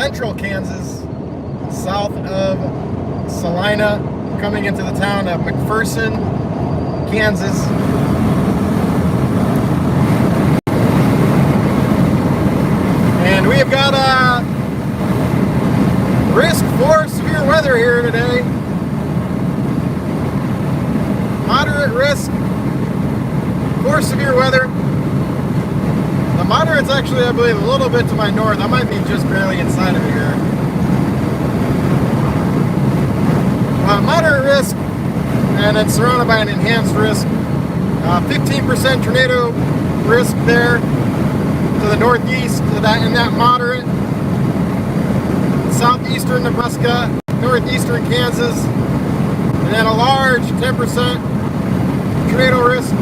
central Kansas, south of Salina, coming into the town of McPherson, Kansas. And we have got a risk for severe weather here today. Moderate risk for severe weather. The moderate's actually, I believe, a little bit to my north. I might be just barely inside of it here. Moderate risk, and it's surrounded by an enhanced risk. 15% tornado risk there to the northeast in that moderate. Southeastern Nebraska, northeastern Kansas, and then a large 10% tornado risk.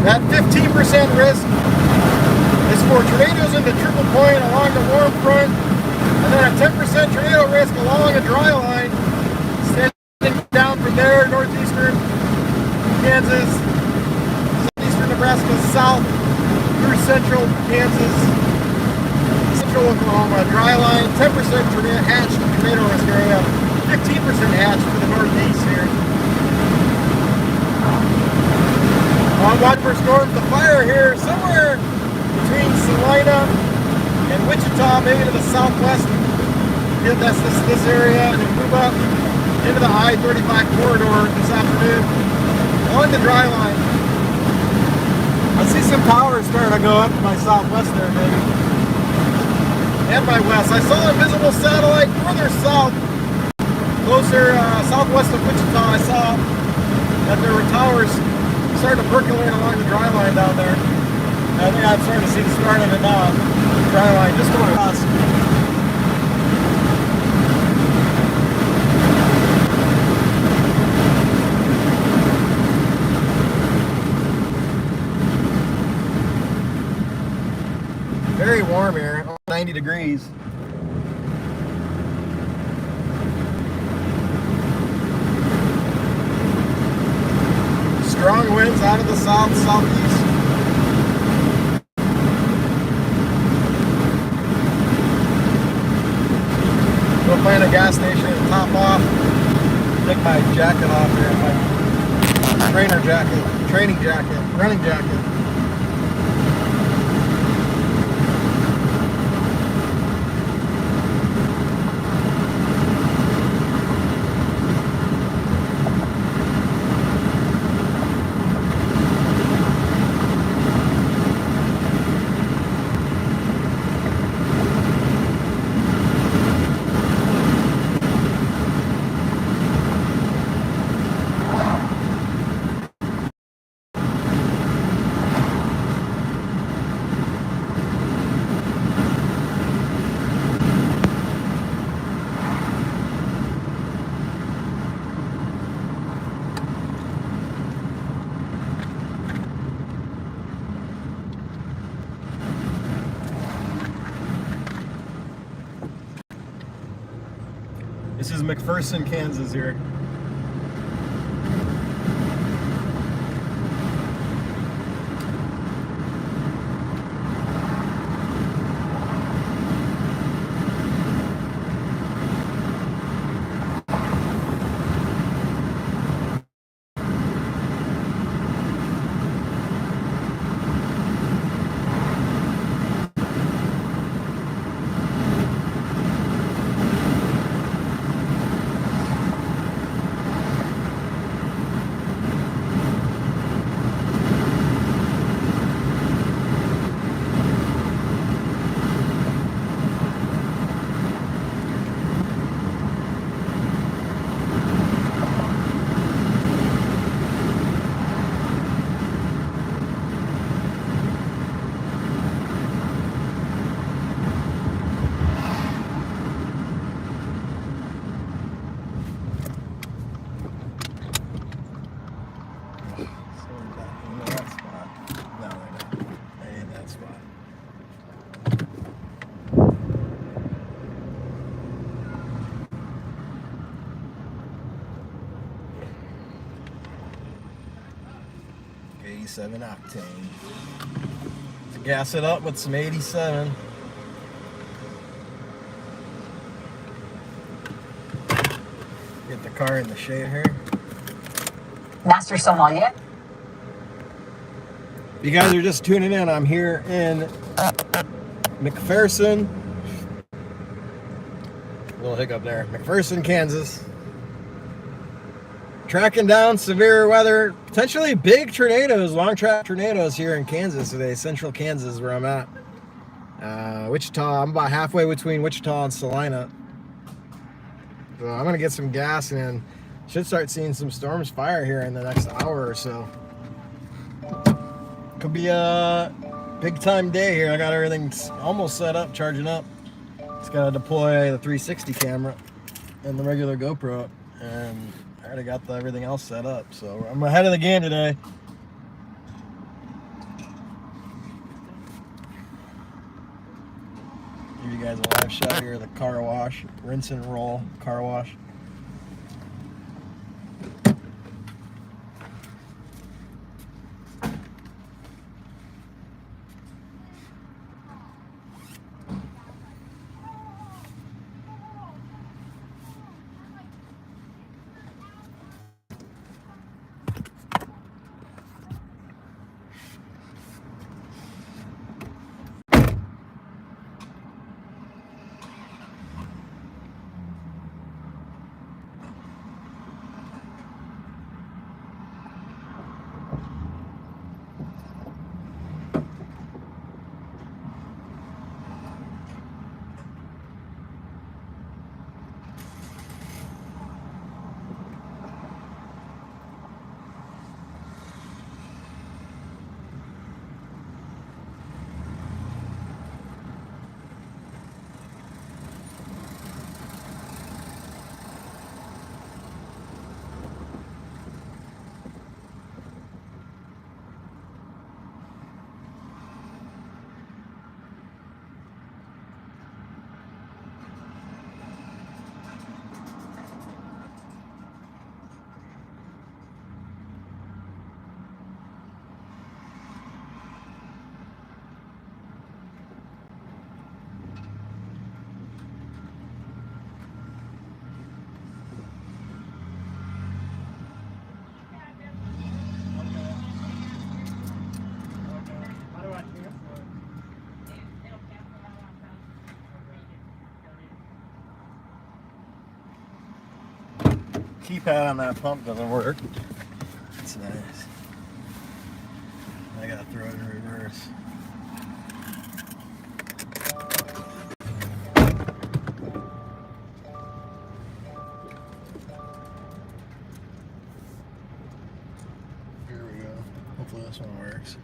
That 15% risk is for tornadoes into Triple Point along the warm front, and then a 10% tornado risk along a dry line, extending down from there, northeastern Kansas, southeastern Nebraska, south through central Kansas, central Oklahoma, dry line, 10% hatched tornado risk area, 15% hatched to the northeast here. Watch for storms to fire here somewhere between Salina and Wichita, maybe to the southwest. That's this area, and then move up into the I-35 corridor this afternoon on the dry line. I see some towers starting to go up to my southwest there, maybe, and my west. I saw a visible satellite further south, closer southwest of Wichita. I saw that there were towers starting to percolate along the dry line down there. I think I'm starting to see the start of it now. The dry line just going across. Very warm here, 90 degrees. Strong winds out of the south, southeast. Go find a gas station and top off. Take my jacket off here, my training jacket, running jacket. This is McPherson, Kansas here. 87 octane. Let's gas it up with some 87. Get the car in the shade here. Master Sommelier. If you guys are just tuning in, I'm here in McPherson. A little hiccup there. McPherson, Kansas. Tracking down severe weather, potentially big tornadoes, long track tornadoes here in Kansas today. Central Kansas is where I'm at. Wichita, I'm about halfway between Wichita and Salina. So I'm gonna get some gas and should start seeing some storms fire here in the next hour or so. Could be a big time day here. I got everything almost set up, charging up. Just gotta deploy the 360 camera and the regular GoPro, and I already got everything else set up. So I'm ahead of the game today. Give you guys a live shot here of the car wash, rinse and roll car wash. Keypad on that pump doesn't work. That's nice. I gotta throw it in reverse. Here we go. Hopefully this one works.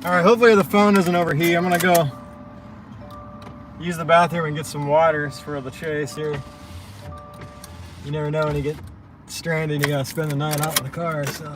All right, hopefully the phone doesn't overheat. I'm gonna go use the bathroom and get some waters for the chase here. You never know when you get stranded, you gotta spend the night out in the car, so.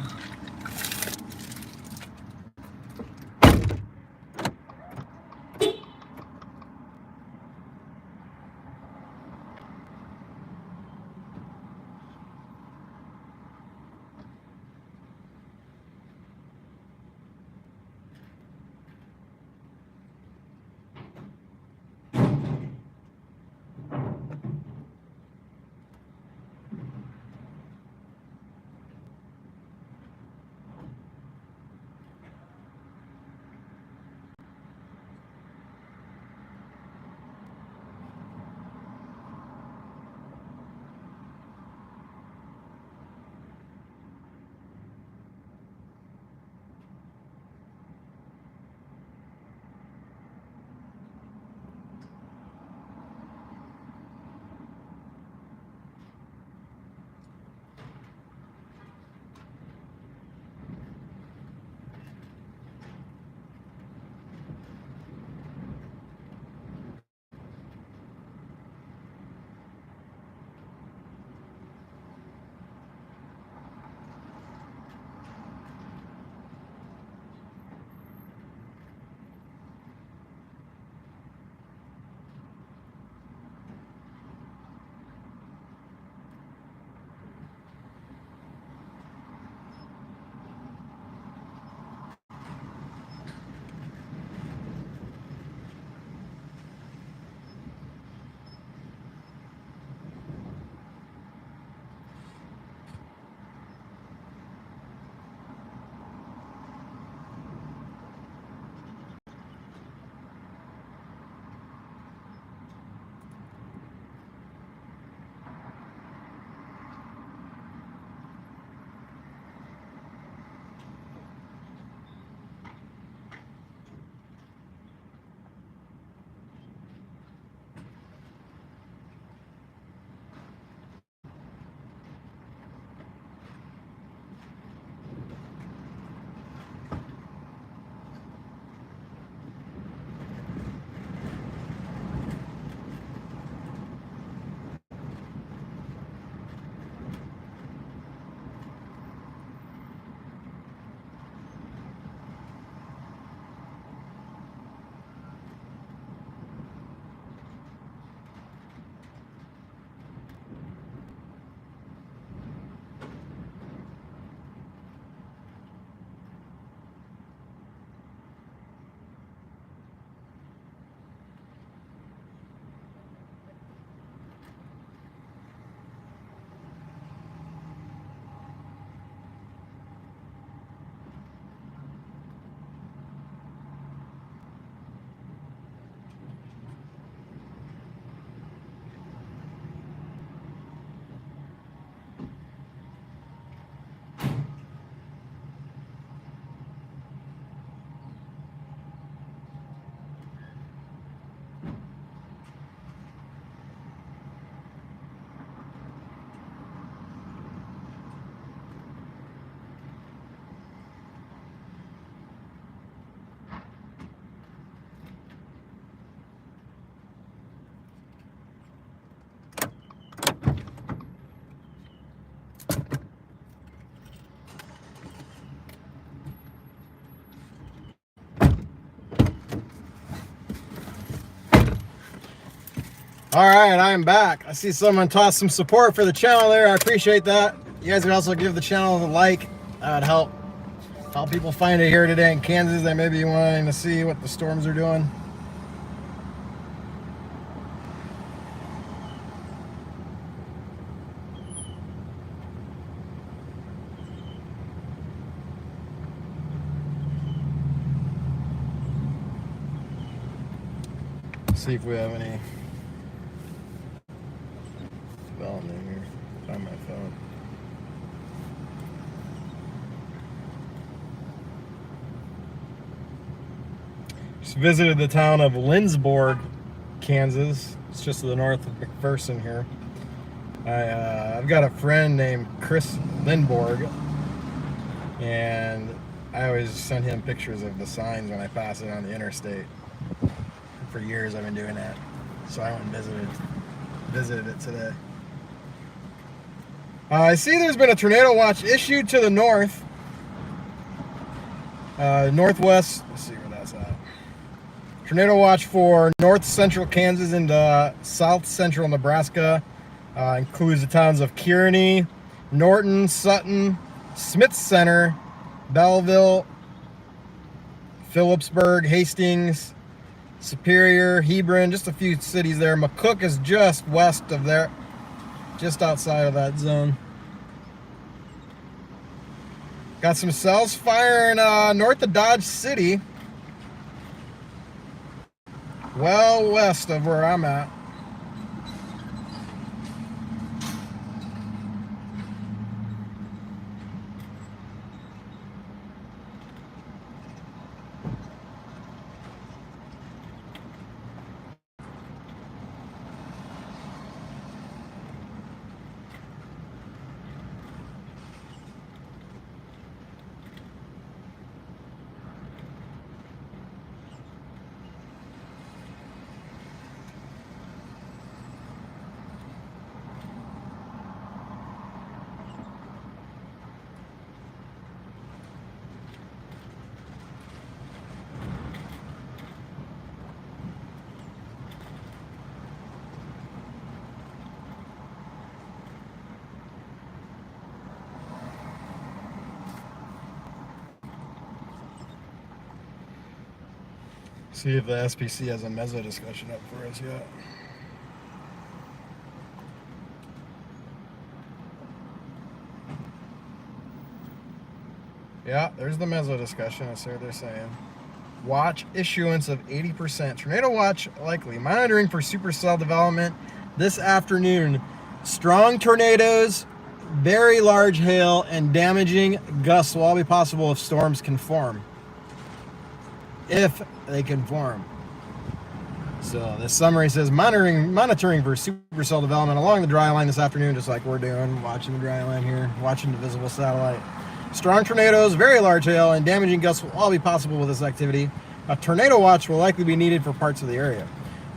All right, I am back. I see someone toss some support for the channel there. I appreciate that. You guys can also give the channel a like. That would help people find it here today in Kansas. They may be wanting to see what the storms are doing. See if we have any development here. Find my phone. Just visited the town of Lindsborg, Kansas. It's just to the north of McPherson here. I've got a friend named Chris Lindborg, and I always send him pictures of the signs when I pass it on the interstate. For years I've been doing that. So I went and visited it today. I see there's been a tornado watch issued to the north. Northwest, let's see where that's at. Tornado watch for north central Kansas into south central Nebraska. Includes the towns of Kearney, Norton, Sutton, Smith Center, Belleville, Phillipsburg, Hastings, Superior, Hebron, just a few cities there. McCook is just west of there, just outside of that zone. Got some cells firing north of Dodge City, well west of where I'm at. See if the SPC has a meso discussion up for us yet. Yeah, there's the meso discussion. That's what they're saying. Watch issuance of 80%. Tornado watch likely. Monitoring for supercell development this afternoon. Strong tornadoes, very large hail, and damaging gusts will all be possible if storms can form. If they can form. So the summary says monitoring for supercell development along the dry line this afternoon, just like we're doing, watching the dry line here, watching the visible satellite. Strong tornadoes, very large hail, and damaging gusts will all be possible with this activity. A tornado watch will likely be needed for parts of the area.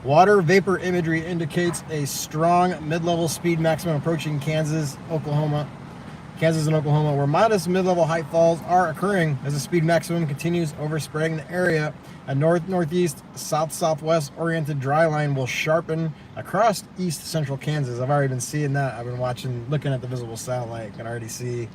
Water vapor imagery indicates a strong mid-level speed maximum approaching Kansas and Oklahoma, where modest mid-level height falls are occurring as the speed maximum continues overspreading the area. A north-northeast, south-southwest oriented dry line will sharpen across east-central Kansas. I've already been seeing that. I've been looking at the visible satellite. I can already see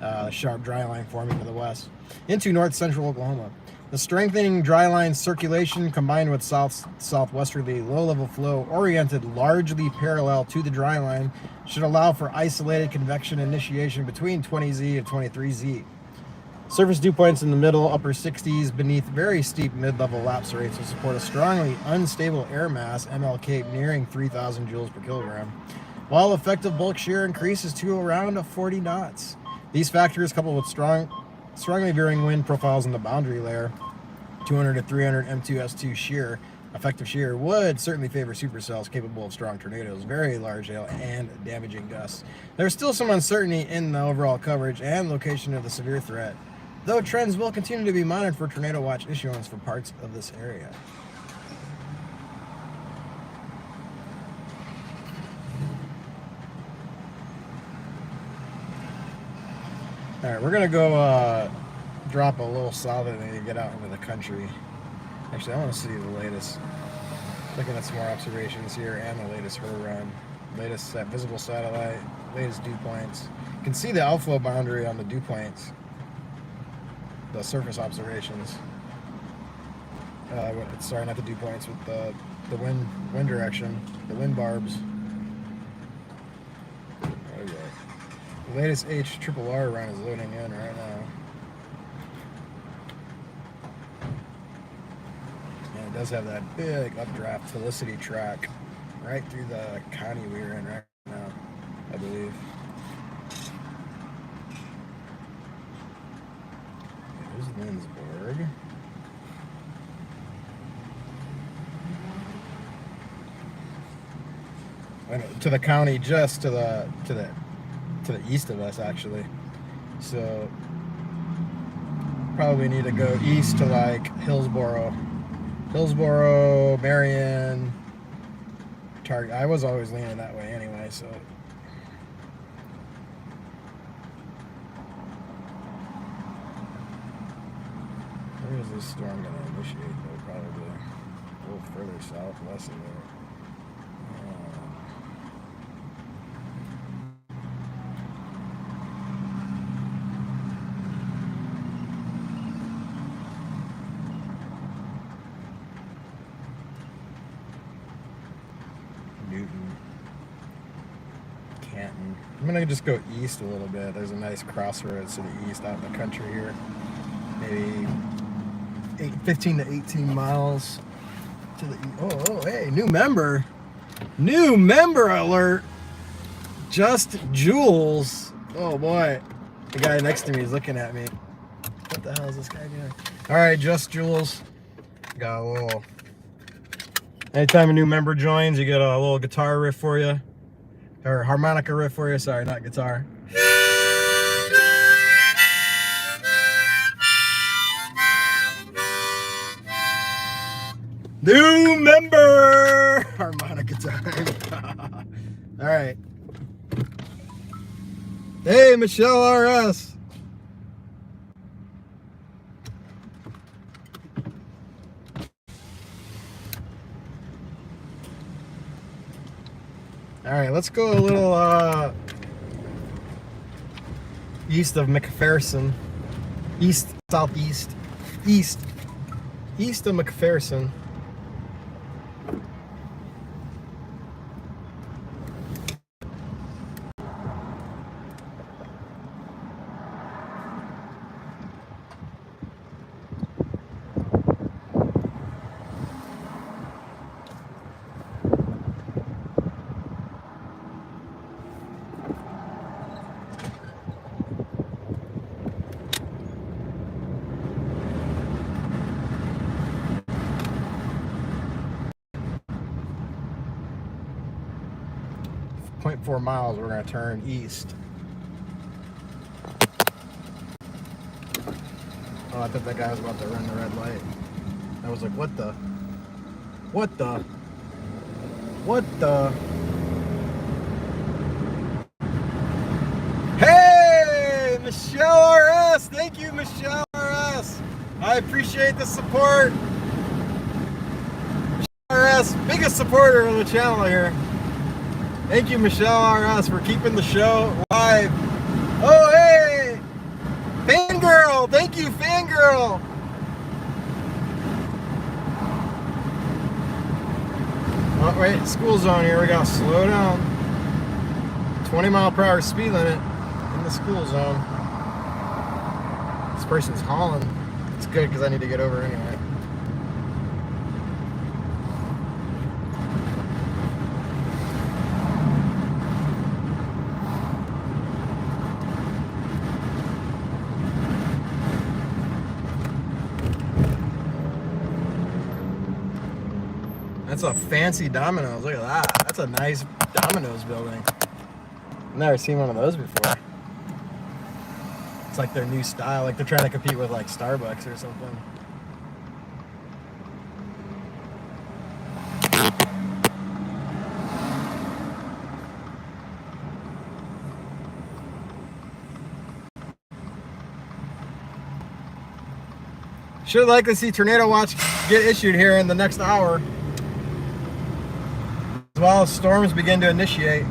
a sharp dry line forming to the west into north-central Oklahoma. The strengthening dry line circulation combined with south-southwesterly low-level flow oriented largely parallel to the dry line should allow for isolated convection initiation between 20Z and 23Z. Surface dew points in the middle upper 60s beneath very steep mid-level lapse rates will support a strongly unstable air mass MLK nearing 3,000 joules per kilogram, while effective bulk shear increases to around 40 knots. These factors, coupled with strongly veering wind profiles in the boundary layer, 200 to 300 M2S2 shear, effective shear, would certainly favor supercells capable of strong tornadoes, very large hail, and damaging gusts. There's still some uncertainty in the overall coverage and location of the severe threat, though trends will continue to be monitored for tornado watch issuance for parts of this area. All right, we're gonna go drop a little south and then get out into the country. Actually, I want to see the latest. Looking at some more observations here and the latest HER run, latest visible satellite, latest dew points. You can see the outflow boundary on the dew points, the surface observations. Sorry, not the dew points, with the wind direction, the wind barbs. The latest HRRR run is loading in right now. And it does have that big updraft Felicity track right through the county we're in right now, I believe. There's Lindsborg. To the county, just to the east of us, actually. So Probably need to go east to like Hillsboro, Marion, Target. I was always leaning that way anyway, so. Where is this storm going to initiate though? Probably a little further southwest of there. Newton, Canton. I'm gonna just go east a little bit. There's a nice crossroads to the east out in the country here. Maybe 15 to 18 miles to the east. Oh, hey, new member. New member alert. Just Jules. Oh boy. The guy next to me is looking at me. What the hell is this guy doing? All right, Just Jules. Got a little. Anytime a new member joins, you get a little guitar riff for you. Or harmonica riff for you. Sorry, not guitar. New member! Harmonica time. All right. Hey, Michelle RS. All right, let's go a little east of McPherson. Southeast of McPherson. .4 miles, we're going to turn east. Oh, I thought that guy was about to run the red light. I was like, what the? Hey, Michelle RS! Thank you, Michelle RS! I appreciate the support. Michelle RS, biggest supporter of the channel here. Thank you, Michelle RS, for keeping the show live. Oh, hey! Fangirl! Thank you, Fangirl! Oh, wait, school zone here. We gotta slow down. 20-mile-per-hour speed limit in the school zone. This person's hauling. It's good because I need to get over anyway. That's a fancy Domino's. Look at that. That's a nice Domino's building. I've never seen one of those before. It's like their new style. Like they're trying to compete with like Starbucks or something. Should like to see Tornado Watch get issued here in the next hour, as well as storms begin to initiate.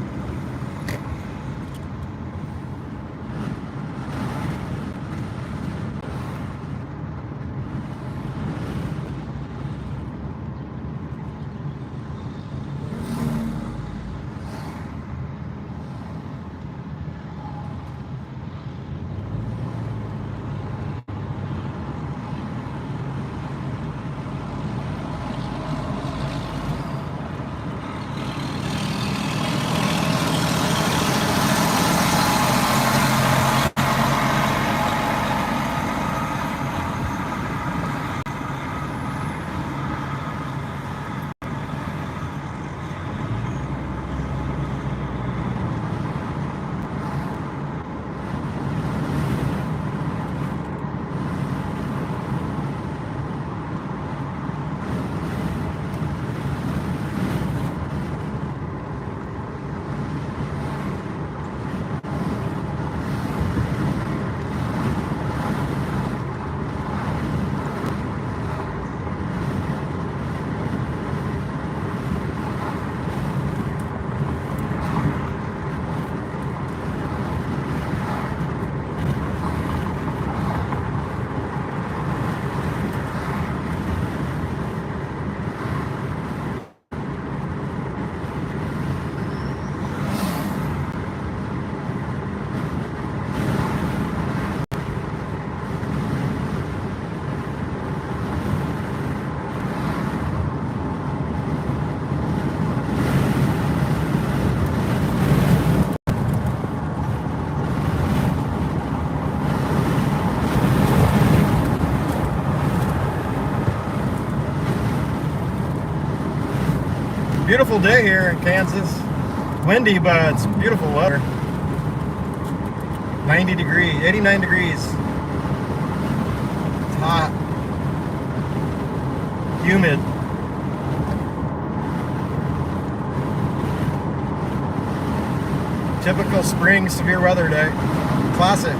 Beautiful day here in Kansas. Windy, but it's beautiful weather. 90 degrees, 89 degrees. It's hot. Humid. Typical spring severe weather day. Classic.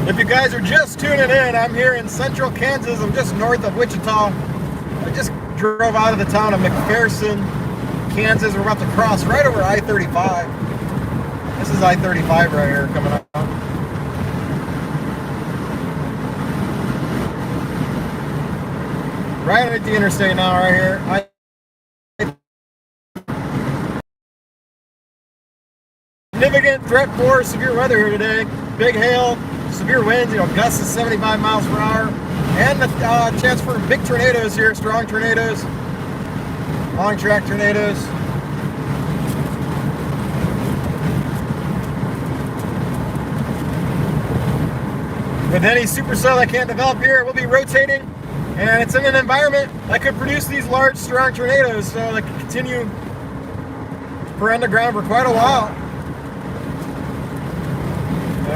If you guys are just tuning in, I'm here in central Kansas. I'm just north of Wichita. I just drove out of the town of McPherson, Kansas. We're about to cross right over I-35. This is I-35 right here coming up. Right at the interstate now, right here. Significant threat for severe weather here today. Big hail, severe winds, gusts of 75 miles per hour, and the chance for big tornadoes here, strong tornadoes, long track tornadoes. With any supercell that can't develop here, it will be rotating, and it's in an environment that could produce these large, strong tornadoes, so they can continue to burn the ground for quite a while.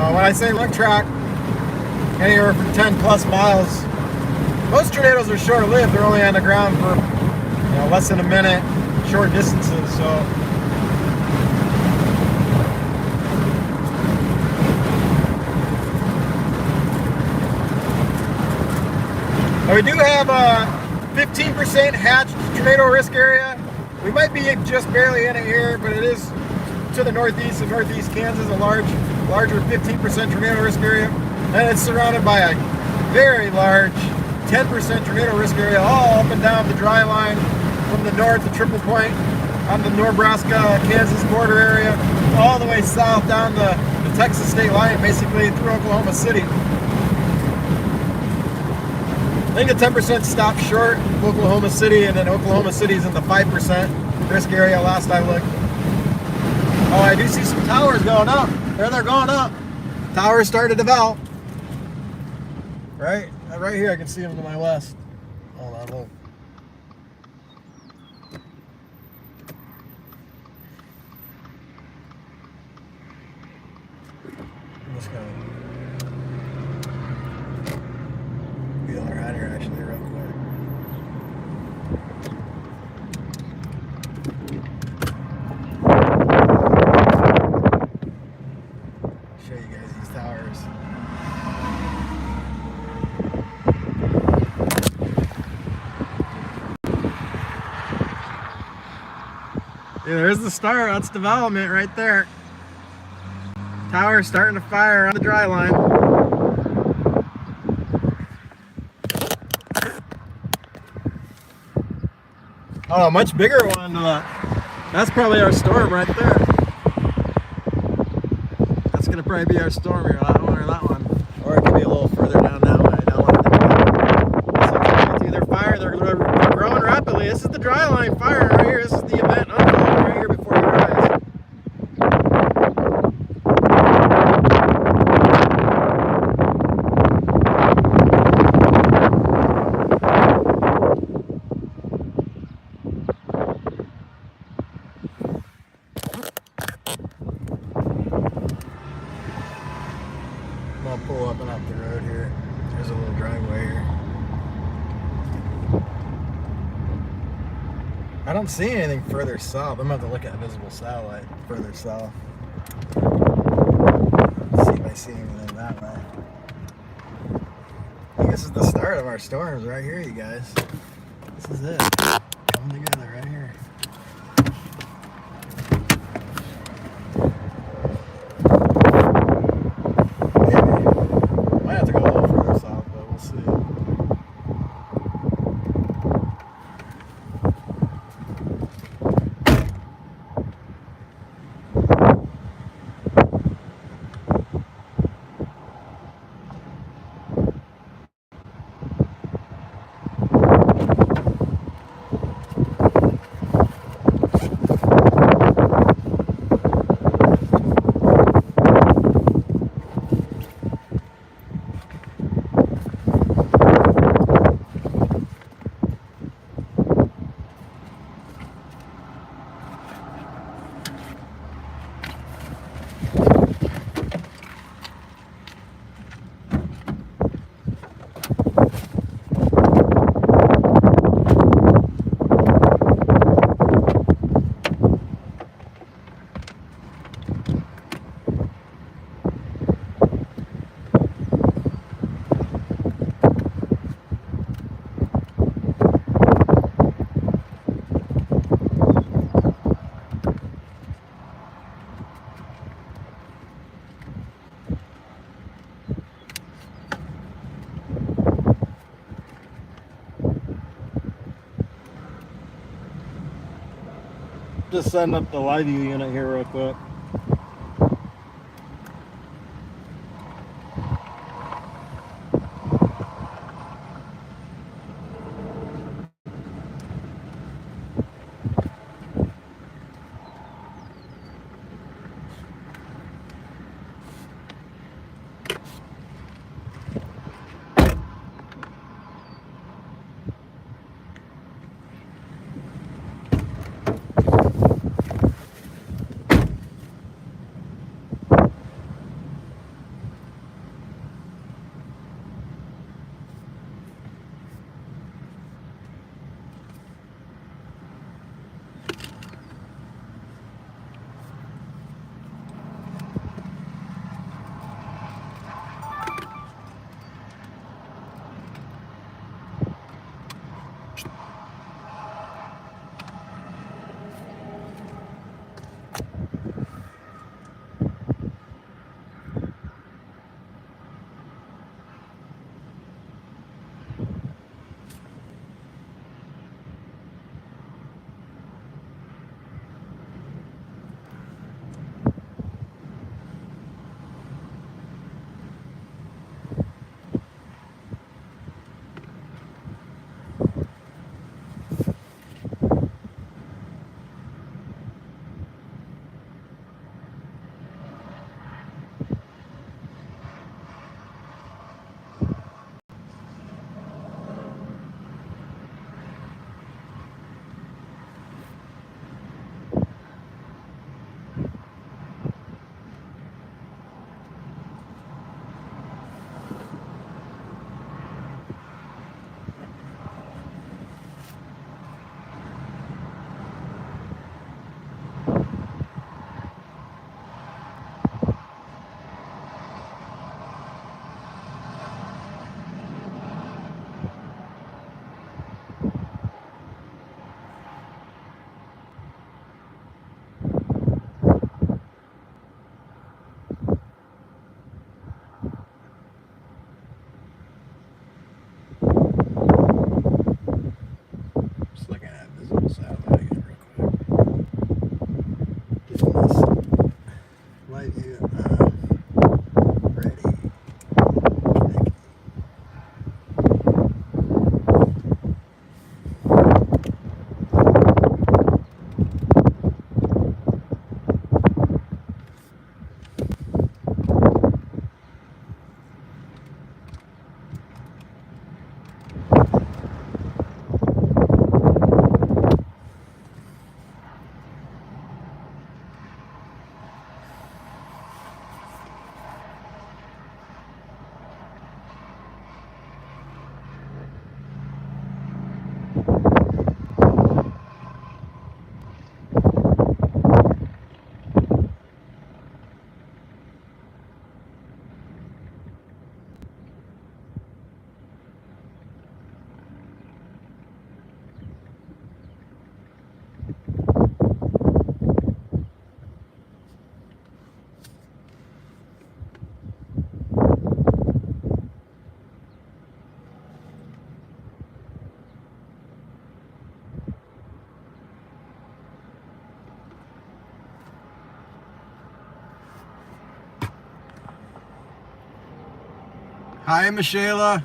When I say long track, anywhere from 10 plus miles. Most tornadoes are short-lived. They're only on the ground for less than a minute, short distances. So we do have a 15% hatched tornado risk area. We might be just barely in it here, but it is to the northeast of northeast Kansas, a larger 15% tornado risk area. And it's surrounded by a very large 10% tornado risk area all up and down the dry line from the north, the Triple Point, on the Nebraska-Kansas border area, all the way south down the Texas state line, basically through Oklahoma City. I think the 10% stopped short of Oklahoma City, and then Oklahoma City's in the 5% risk area last I looked. Oh, I do see some towers going up. There they're going up. Towers starting to develop. Right here, I can see them to my west. Hold on, look. I'm just gonna wheel around here actually real quick. Show you guys these towers. Yeah, there's the start. That's development right there. Tower starting to fire on the dry line. Oh, a much bigger one. That's probably our storm right there. That's gonna probably be our storm here, that one or that one. Or it could be a little further down that way. So it's either fire, they're growing rapidly. This is the dry line fire right here. This is the event unfolding right here before your eyes. I'll pull up and up the road here. There's a little driveway here. I don't see anything further south. I'm about to look at a visible satellite further south. Let's see if I see anything that way. I think this is the start of our storms right here, you guys. This is it. Coming together right here. Might have to go a little further south, but we'll see. Just setting up the live view unit here real quick. Hi, Michela.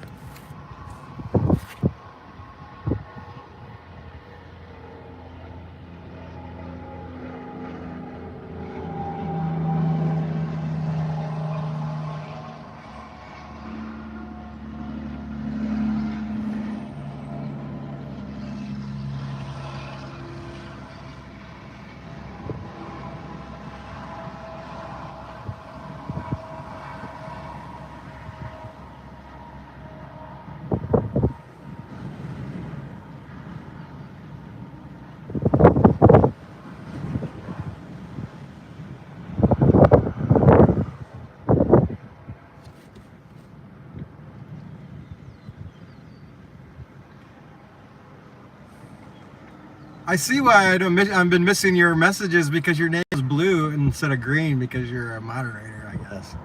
I see why I've been missing your messages, because your name is blue instead of green because you're a moderator, I guess.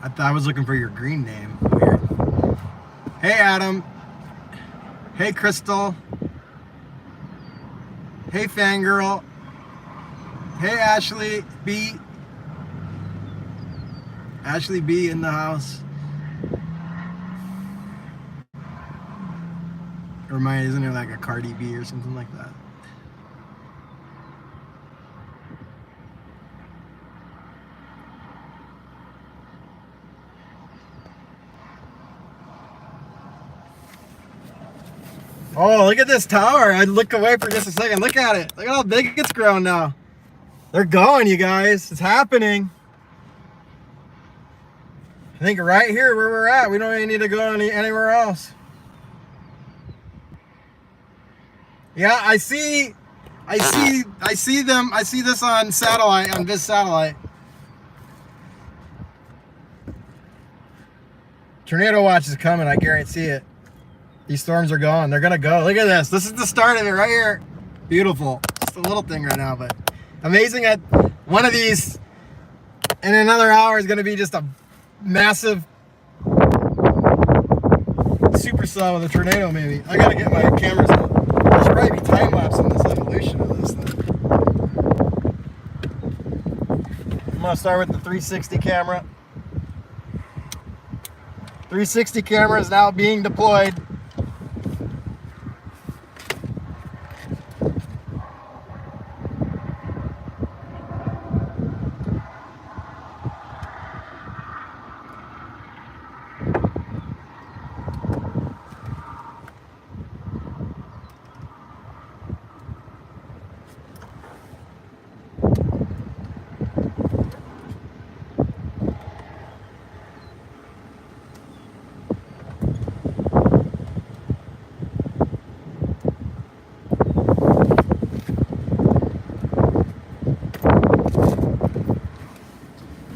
I thought I was looking for your green name. Weird. Hey, Adam. Hey, Crystal. Hey, Fangirl. Hey, Ashley B. Ashley B in the house. Or isn't it like a Cardi B or something like that? Oh, look at this tower. I'd look away for just a second. Look at it. Look at how big it's grown now. They're going, you guys. It's happening. I think right here where we're at, we don't even need to go anywhere else. Yeah, I see them. I see this on satellite, on this satellite. Tornado watch is coming, I guarantee it. These storms are going. They're gonna go. Look at this. This is the start of it right here. Beautiful. Just a little thing right now, but amazing that one of these in another hour is gonna be just a massive supercell with a tornado, maybe. I gotta get my cameras up. There should probably be time lapse in this evolution of this thing. I'm gonna start with the 360 camera. 360 camera is now being deployed.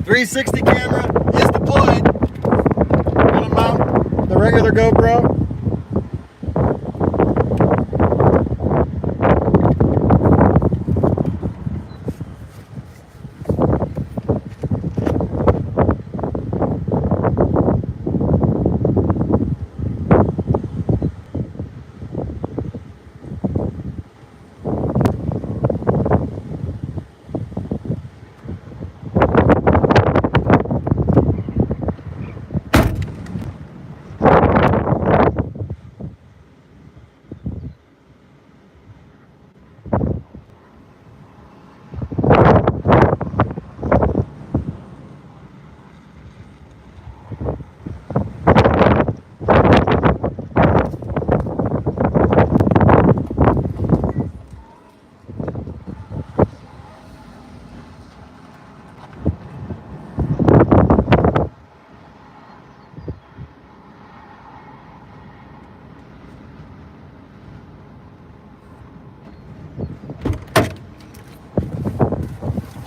.360 camera is deployed. I'm gonna mount the regular GoPro.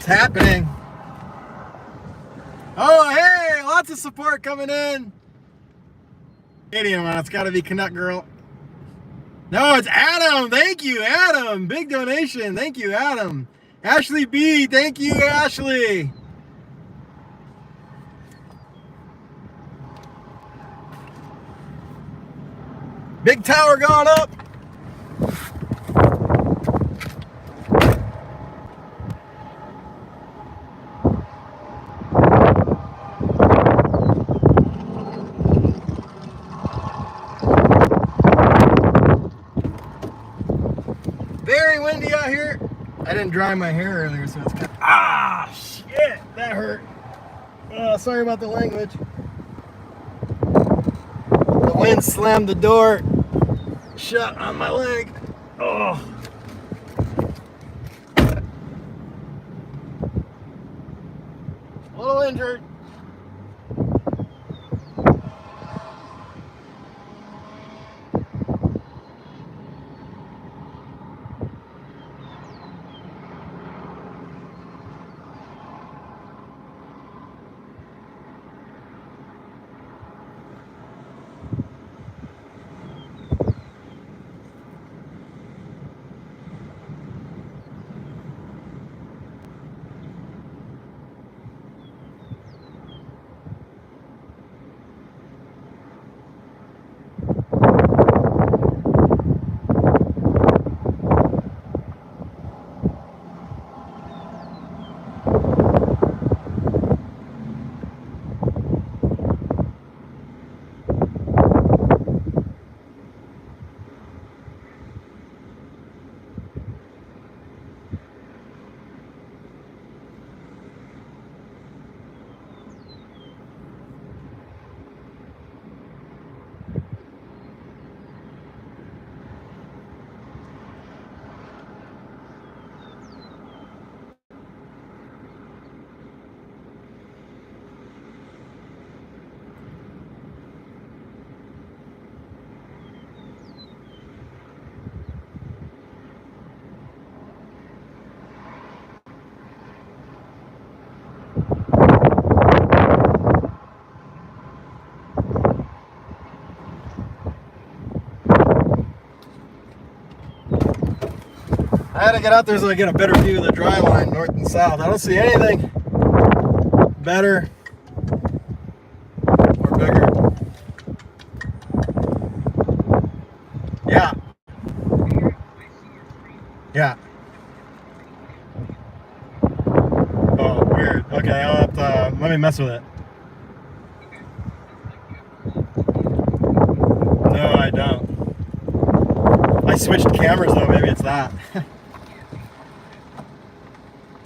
Happening. Oh, hey, lots of support coming in. Stadium, it's got to be Canuck Girl. No, it's Adam. Thank you, Adam. Big donation. Thank you, Adam. Ashley B. Thank you, Ashley. Big tower going up. out here? I didn't dry my hair earlier, so it's kind of... Ah, shit! That hurt. Sorry about the language. The wind slammed the door shut on my leg. Oh. A little injured. I had to get out there so I get a better view of the dry line, north and south. I don't see anything better or bigger. Yeah. Yeah. Oh, weird. Okay, I'll have to, let me mess with it. No, I don't. I switched cameras though, maybe it's that.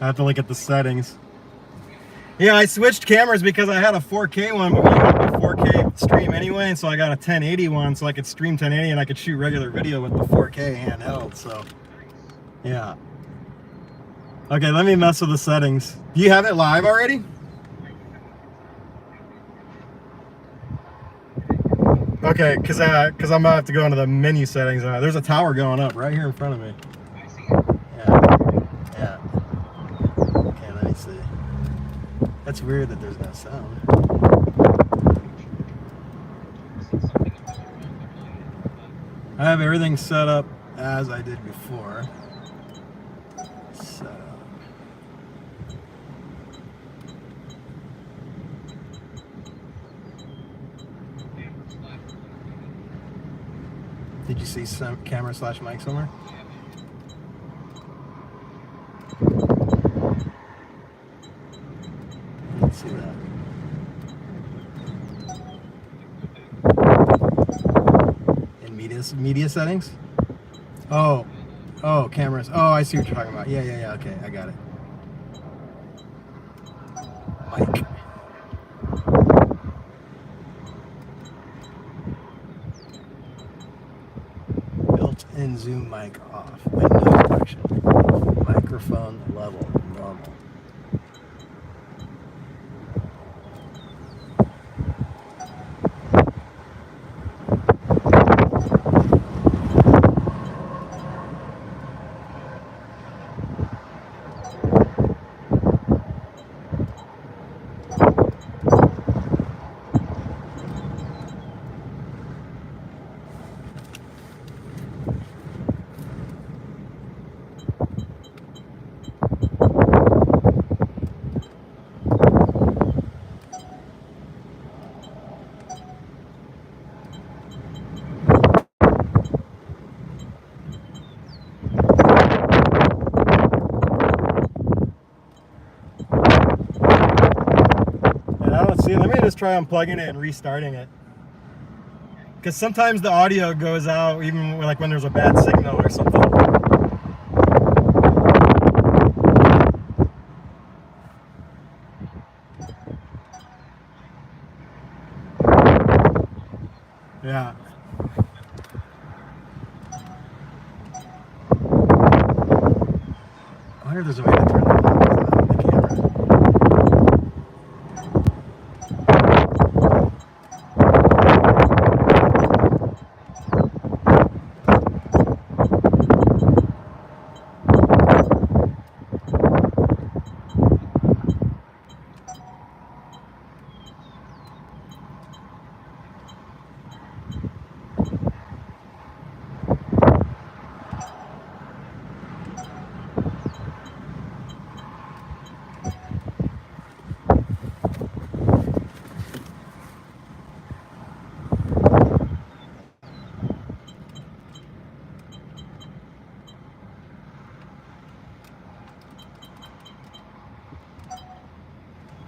I have to look at the settings. Yeah, I switched cameras because I had a 4K one, but we had a 4K stream anyway, and so I got a 1080 one so I could stream 1080 and I could shoot regular video with the 4K handheld, so yeah. Okay, let me mess with the settings. Do you have it live already? Okay, because I'm going to have to go into the menu settings. There's a tower going up right here in front of me. Yeah. Okay, let me see. That's weird that there's no sound. I have everything set up as I did before. So... Did you see some camera / mic somewhere? I didn't see that. In media settings? Oh, cameras. Oh, I see what you're talking about. Yeah. Okay, I got it. Mic. And zoom mic off. Window selection off. Microphone level normal. Let me just try unplugging it and restarting it. Because sometimes the audio goes out even like when there's a bad signal or something. Yeah. I wonder if there's a way to turn the camera.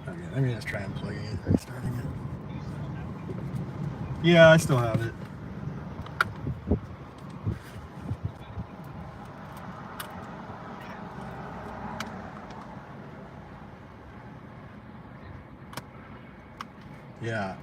Okay, let me just try unplugging it and restarting it. Yeah, I still have it. Yeah.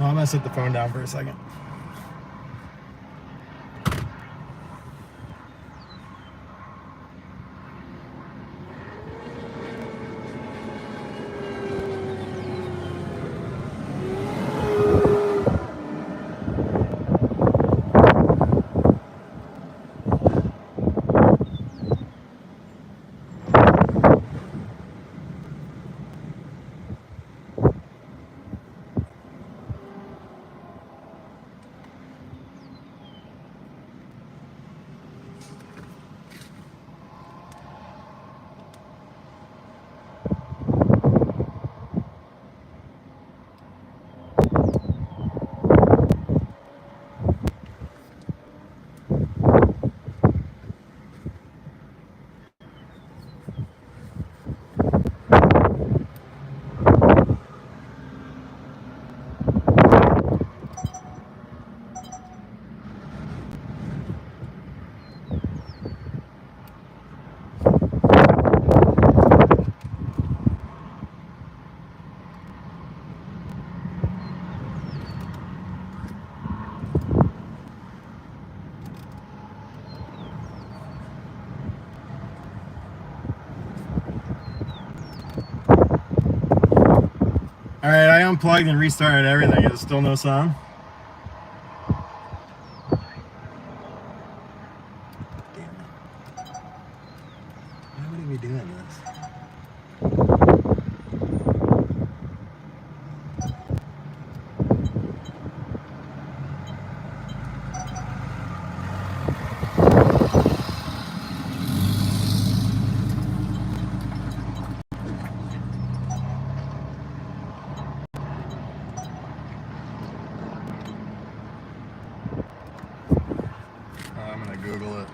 Oh, I'm gonna set the phone down for a second. All right, I unplugged and restarted everything. Is it still no sound? Damn it. Why would he be doing this? I'm gonna Google it.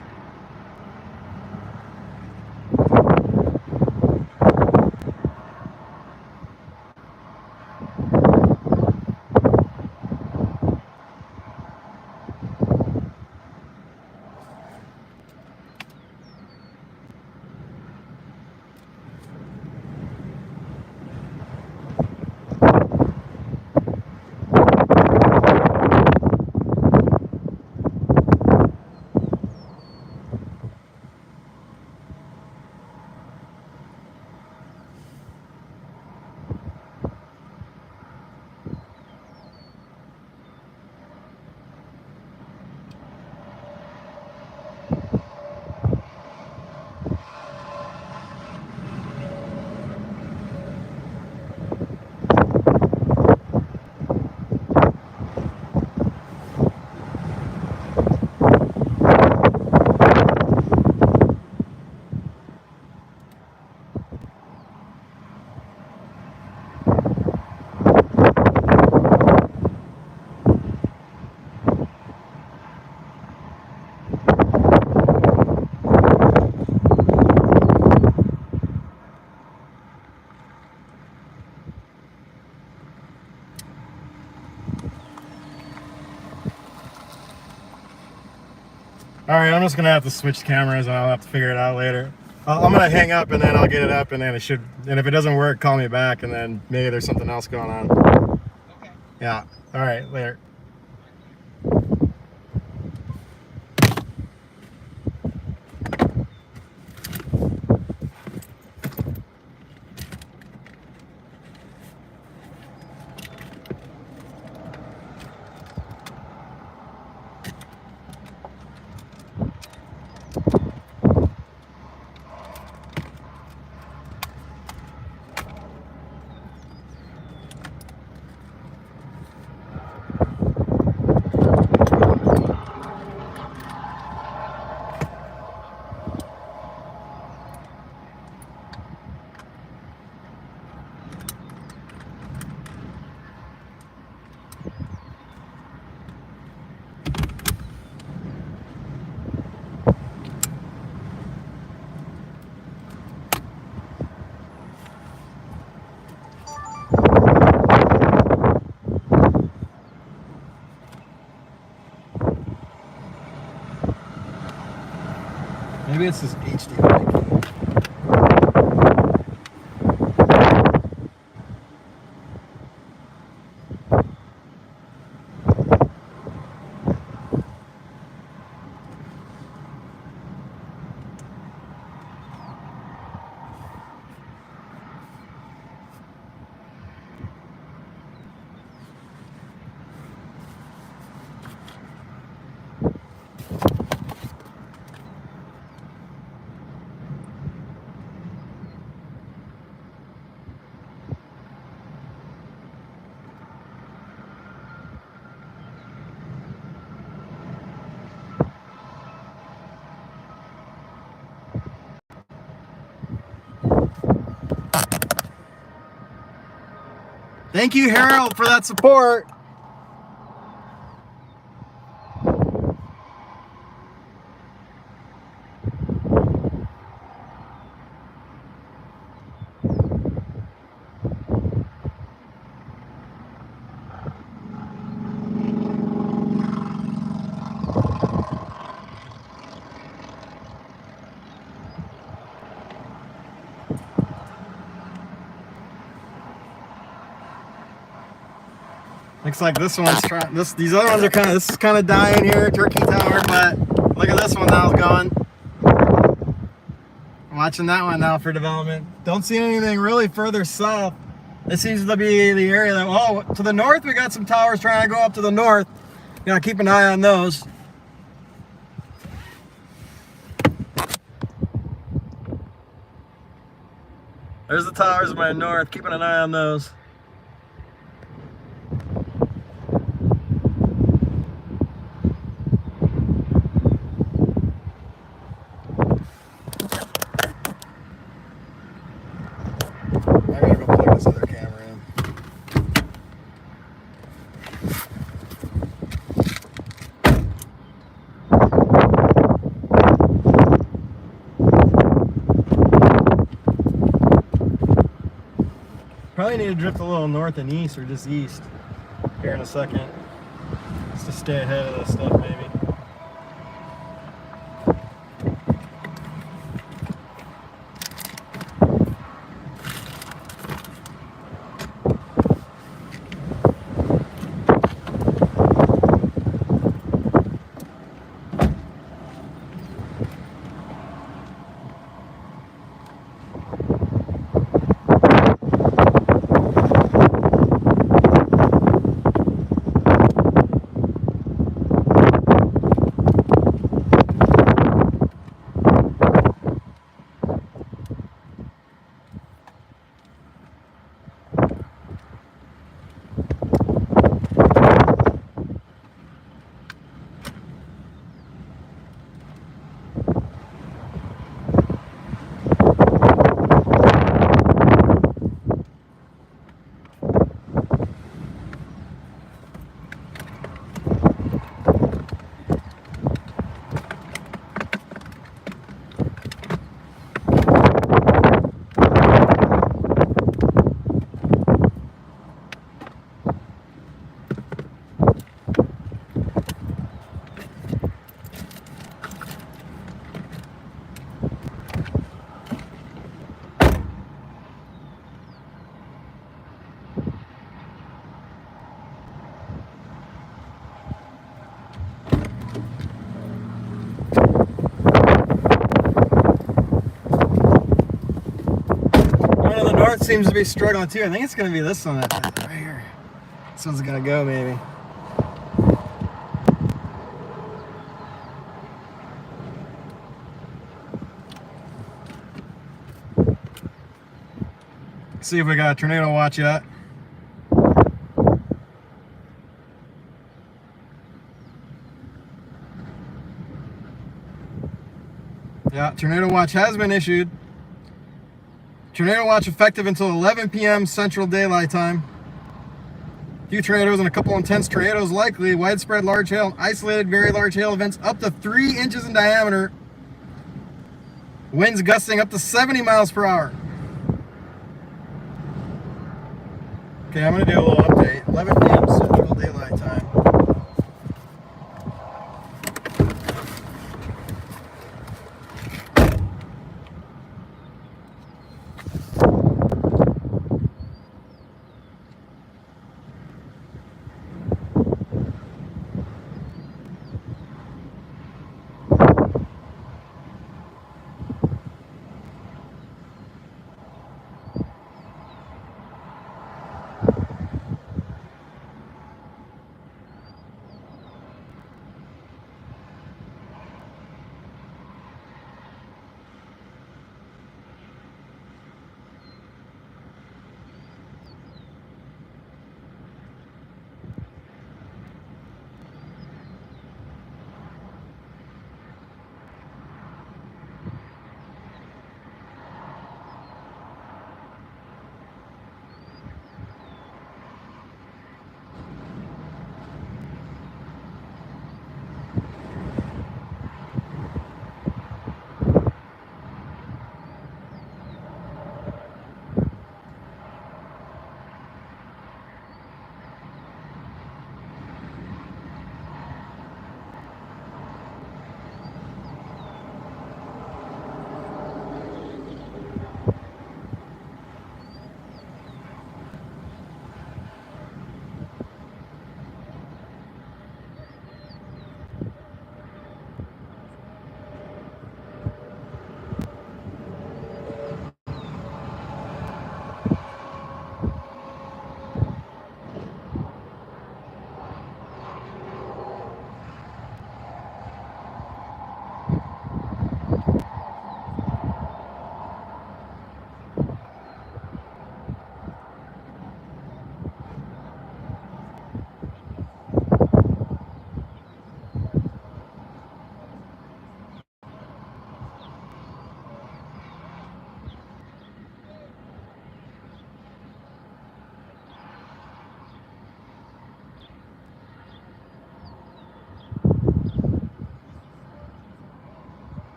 All right, I'm just gonna have to switch cameras and I'll have to figure it out later. I'm gonna hang up and then I'll get it up and then it should, and if it doesn't work, call me back and then maybe there's something else going on. Okay. Yeah, all right, later. Maybe it's this HDMI key. Thank you, Harold, for that support. Looks like this one's trying. These other ones are kind of. This is kind of dying here, Turkey Tower. But look at this one now, it's going. Watching that one now for development. Don't see anything really further south. This seems to be the area that. Oh, to the north we got some towers trying to go up to the north. You know, keep an eye on those. There's the towers in my north. Keeping an eye on those. I gotta go plug this other camera in. Probably need to drift a little north and east, or just east here in a second, just to stay ahead of this stuff maybe. seems to be struggling too. I think it's going to be this one right here. This one's going to go maybe. See if we got a tornado watch yet. Yeah, tornado watch has been issued. Tornado watch effective until 11 p.m. Central Daylight Time. Few tornadoes and a couple intense tornadoes likely. Widespread large hail, isolated very large hail events up to 3 inches in diameter. Winds gusting up to 70 miles per hour. Okay, I'm going to do a little update. 11 p.m. Central Daylight Time.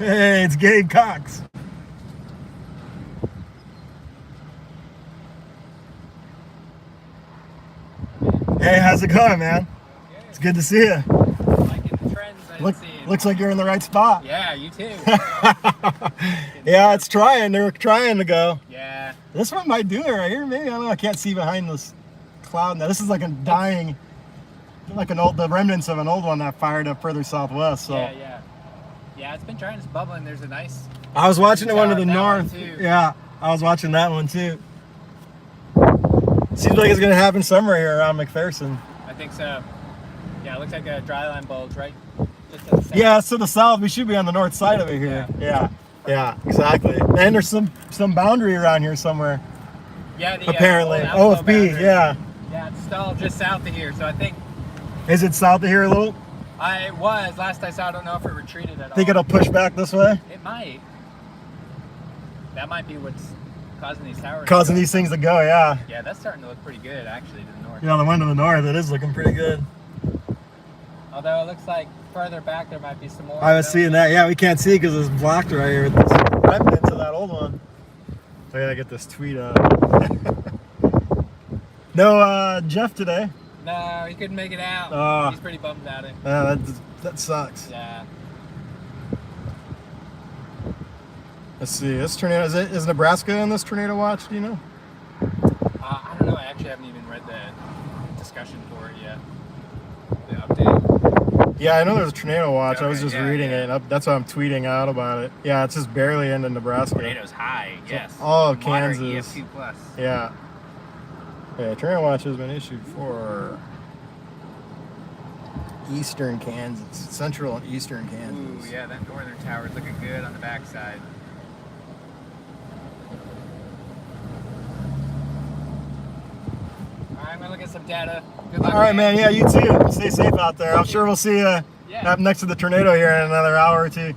Hey, it's Gabe Cox. Hey, how's it going, man? Okay. It's good to see you. Liking the trends I've seen. Looks like you're in the right spot. Yeah, you too. Yeah, it's trying. They're trying to go. Yeah. This one might do it right here. Maybe, I don't know. I can't see behind this cloud now. This is like a dying, like the remnants of an old one that fired up further southwest. So. Yeah. Yeah, it's been trying. It's bubbling. There's a nice. I was watching the one to the that one north. too. Yeah, I was watching that one too. Seems like it's gonna happen somewhere here around McPherson. I think so. Yeah, it looks like a dry line bulge, right? Just to the south. Yeah, so the south. We should be on the north side of it here. Yeah, exactly. And there's some boundary around here somewhere. Yeah, the apparently old OFB. boundary. Yeah. Yeah, it's stalled just south of here, so I think. Is it south of here a little? I was last I saw. I don't know if it retreated at all. Think it'll push back this way? It might. That might be what's causing these towers. Causing these things to go. Yeah. Yeah, that's starting to look pretty good actually to the north. You know, the one to the north, it is looking pretty good. Although it looks like further back there might be some more. I was seeing that. Yeah, we can't see because it's blocked right here with this remnants of that old one. So I gotta get this tweet up. No, Jeff today. No, he couldn't make it out. Oh. He's pretty bummed about it. That sucks. Yeah. Let's see. This tornado is Nebraska in this tornado watch? Do you know? I don't know. I actually haven't even read the discussion for it yet. The update. Yeah, I know there's a tornado watch. I was Okay, just yeah, reading yeah. it. That's why I'm tweeting out about it. Yeah, it's just barely into Nebraska. Tornadoes high. Yes. all of Moderate Kansas. EF2 plus. Yeah. Yeah, tornado watch has been issued for eastern Kansas, central and eastern Kansas. Ooh, yeah. That northern tower is looking good on the backside. All right, I'm gonna look at some data. Good luck. All right, man. Yeah, you too. Stay safe out there. I'm sure we'll see you up next to the tornado here in another hour or two.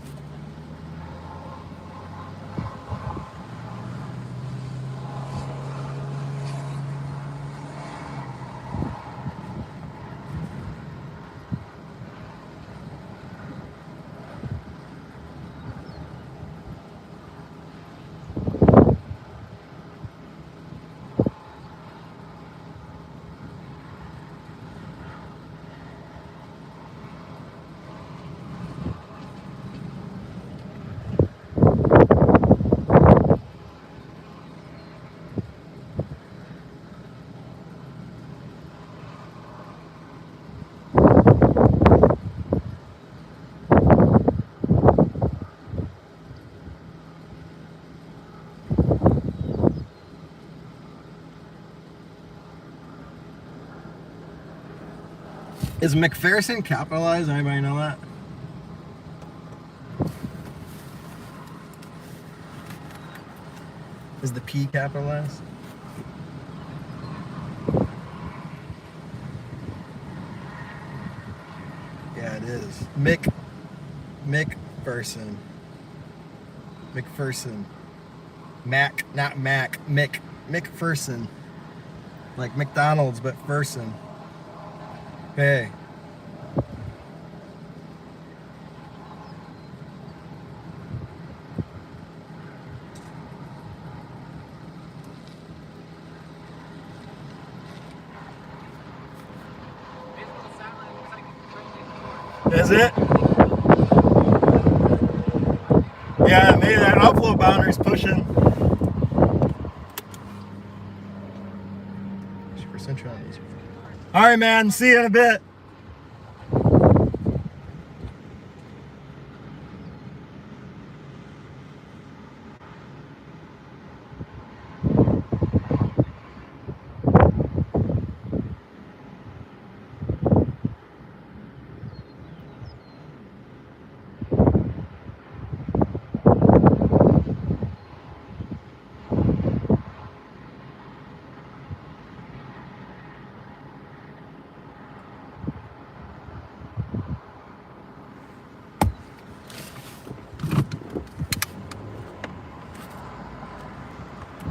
Is McPherson capitalized? Anybody know that? Is the P capitalized? Yeah, it is. McPherson. McPherson. Mac, not Mac. McPherson. Like McDonald's, but Ferson. Hey. Is it? Yeah, maybe that upflow boundary's pushing. All right, man. See you in a bit.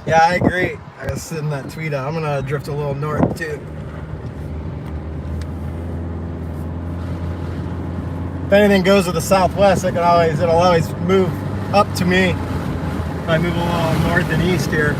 Yeah, I agree. I was sending that tweet out. I'm gonna drift a little north too. if anything goes to the southwest, it'll always move up to me. I move a little north and east here.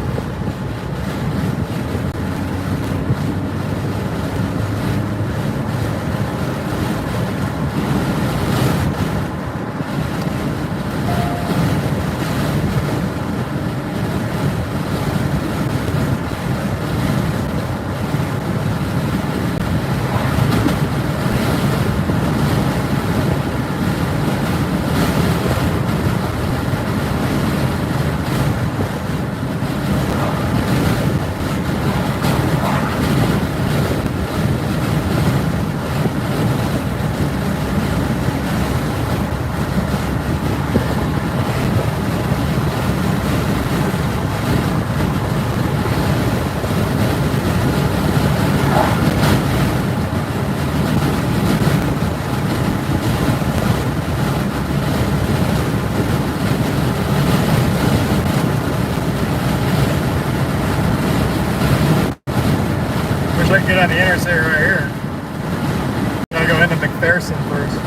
Wish I could get on the interstate right here. Gotta go into McPherson first.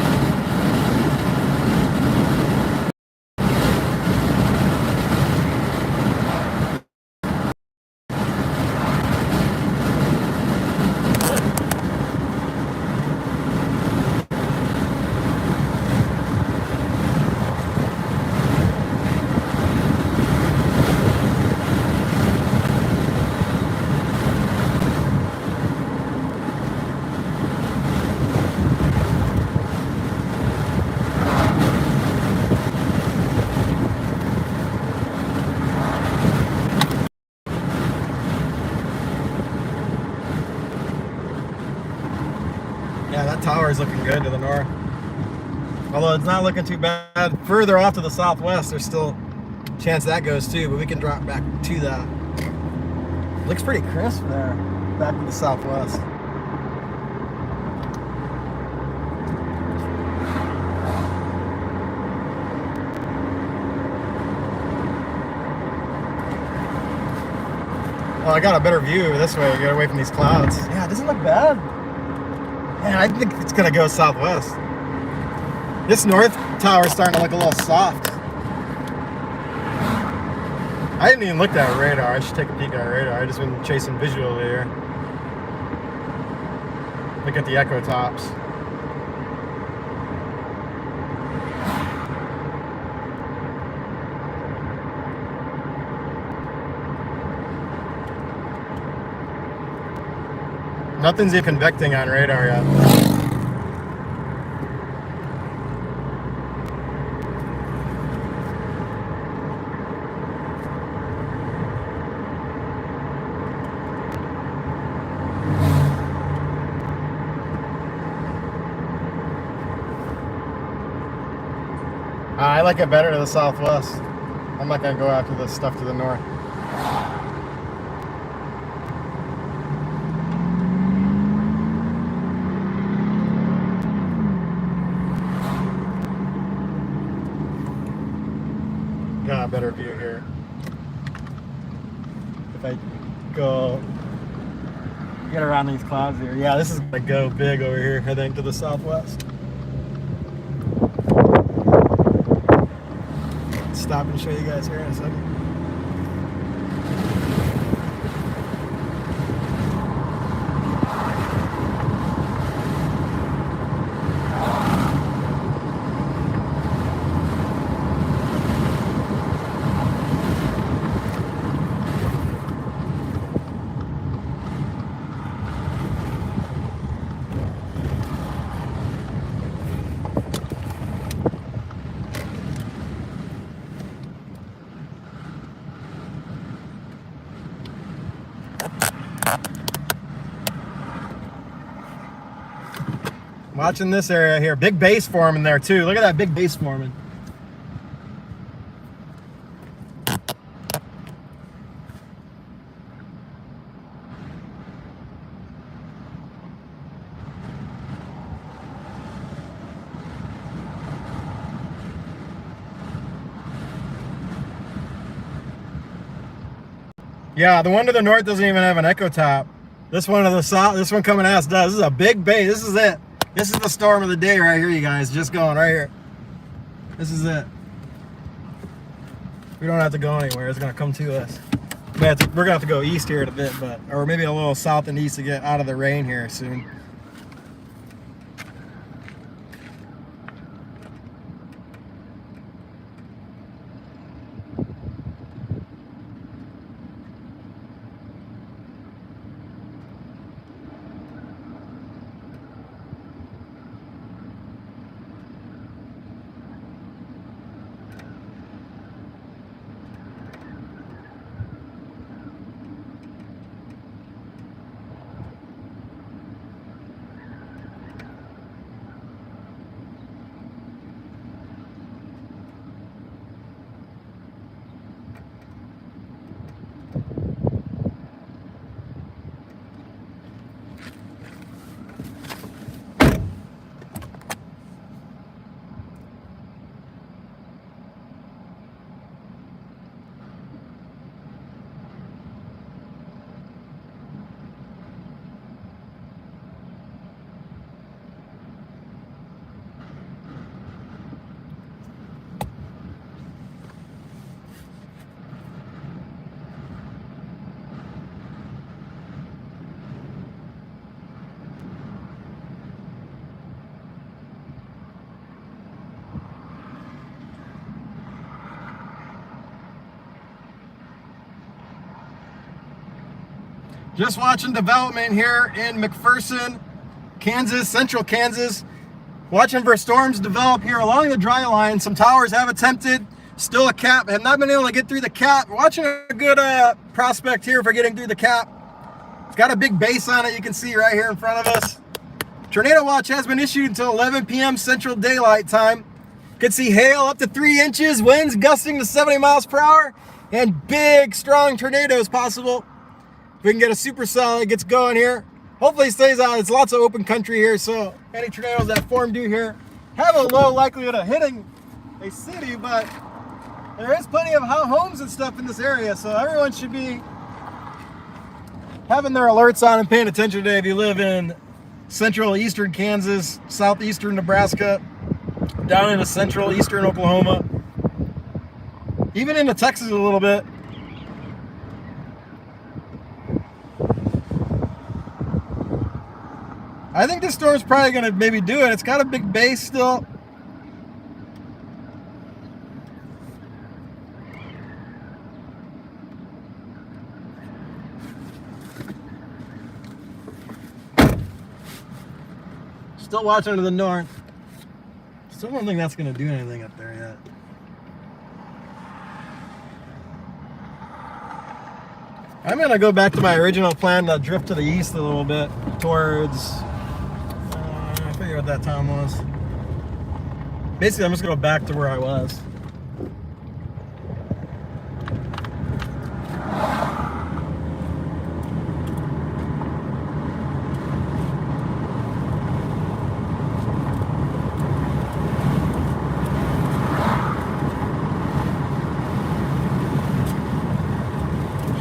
Yeah, that tower is looking good to the north. Although it's not looking too bad. Further off to the southwest, there's still a chance that goes too, but we can drop back to that. Looks pretty crisp there, back to the southwest. Well, I got a better view this way, get away from these clouds. Yeah, it doesn't look bad. Man, I think it's gonna go southwest. This north tower is starting to look a little soft. I didn't even look at radar. I should take a peek at radar. I just been chasing visually here. Look at the echo tops. Nothing's even convecting on radar yet. I like it better to the southwest. I'm not gonna go after this stuff to the north. Got a better view here. If I go get around these clouds here. Yeah, this is gonna go big over here, I think, to the southwest. Stop and show you guys here in a second. Watching this area here. Big base forming there too. Look at that big base forming. Yeah, the one to the north doesn't even have an echo top. This one to the south, this one coming at us does. This is a big base. This is it. This is the storm of the day right here, you guys. Just going right here. This is it. We don't have to go anywhere. It's gonna come to us. We're gonna have to go east here in a bit, or maybe a little south and east to get out of the rain here soon. Just watching development here in McPherson, Kansas, central Kansas. Watching for storms develop here along the dry line. Some towers have attempted, still a cap, have not been able to get through the cap. Watching a good prospect here for getting through the cap. It's got a big base on it, you can see right here in front of us. Tornado watch has been issued until 11 p.m. Central Daylight Time. You can see hail up to 3 inches, winds gusting to 70 miles per hour, and big, strong tornadoes possible. If we can get a supercell that gets going here, hopefully it stays out. It's lots of open country here, so any tornadoes that form due here have a low likelihood of hitting a city, but there is plenty of homes and stuff in this area, so everyone should be having their alerts on and paying attention today if you live in central eastern Kansas, southeastern Nebraska, down into central eastern Oklahoma, even into Texas a little bit. I think this storm's probably going to maybe do it. It's got a big base still. Still watching to the north. Still don't think that's going to do anything up there yet. I'm going to go back to my original plan to drift to the east a little bit towards... I forget what that town was. Basically, I'm just going to go back to where I was.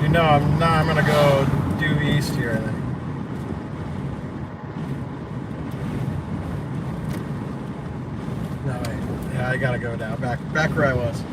No, I'm gonna go due east here, I think. No, wait. Yeah, I gotta go down. Back where I was.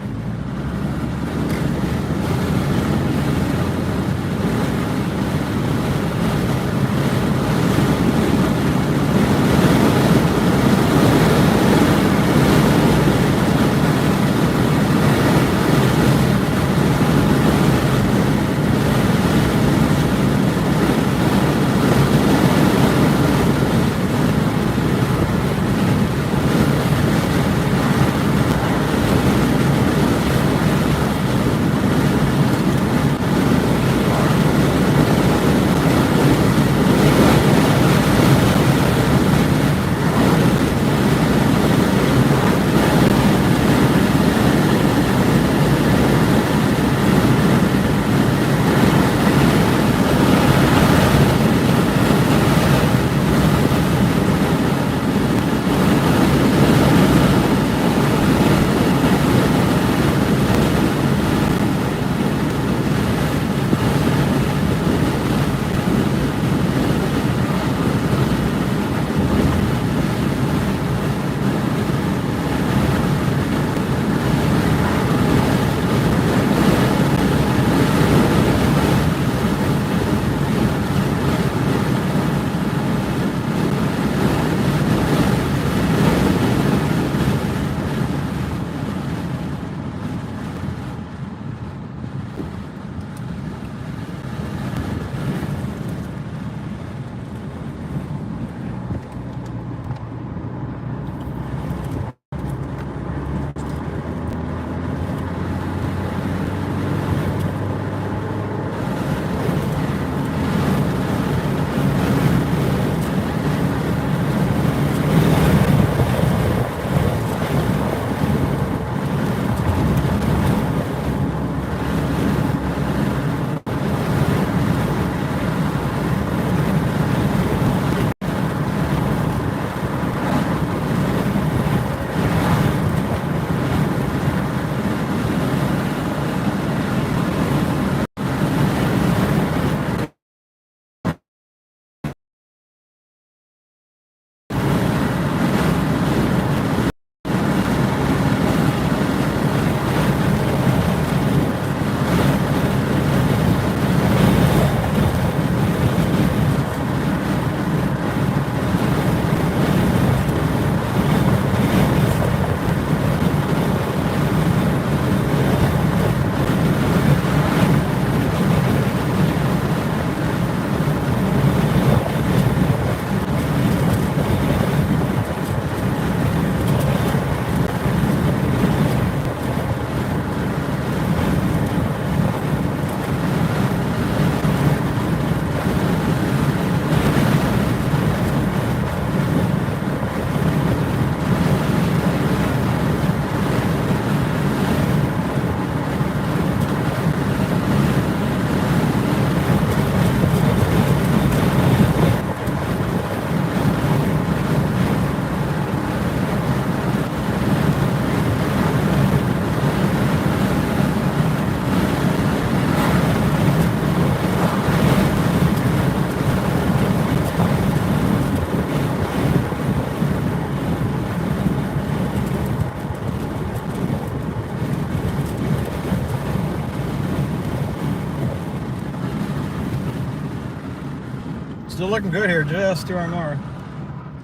Still looking good here, just 2 hours more.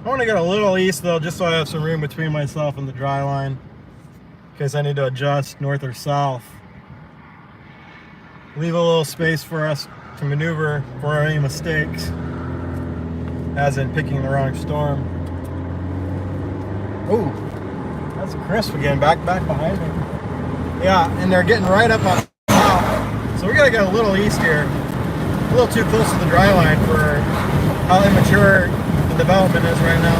I want to get a little east though, just so I have some room between myself and the dry line, in case I need to adjust north or south. Leave a little space for us to maneuver for any mistakes, as in picking the wrong storm. Ooh, that's crisp again, back behind me. Yeah, and they're getting right up on top, so we gotta get a little east here. A little too close to the dry line for how immature the development is right now.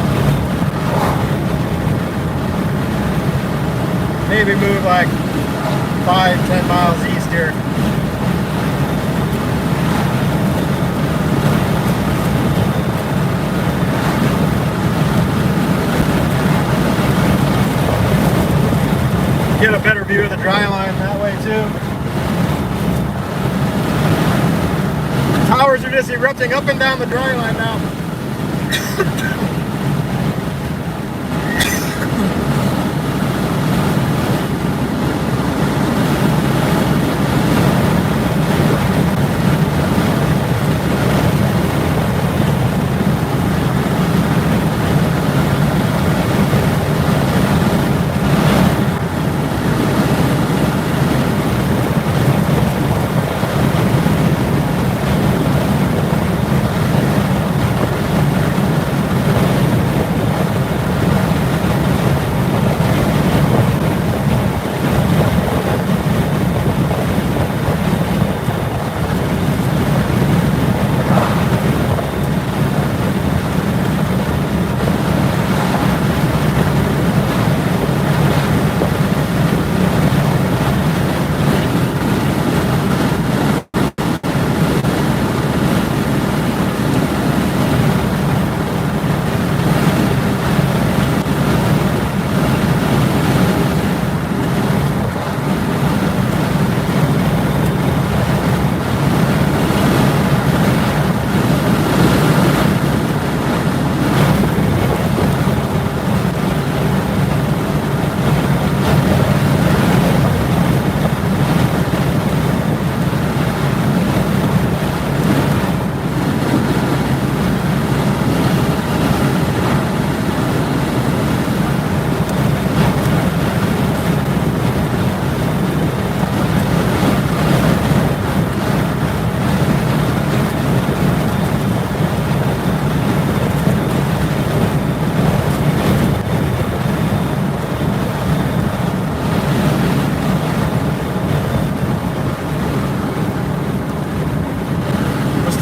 Maybe move like 5-10 miles east here. Get a better view of the dry line that way too. Towers are just erupting up and down the dry line now.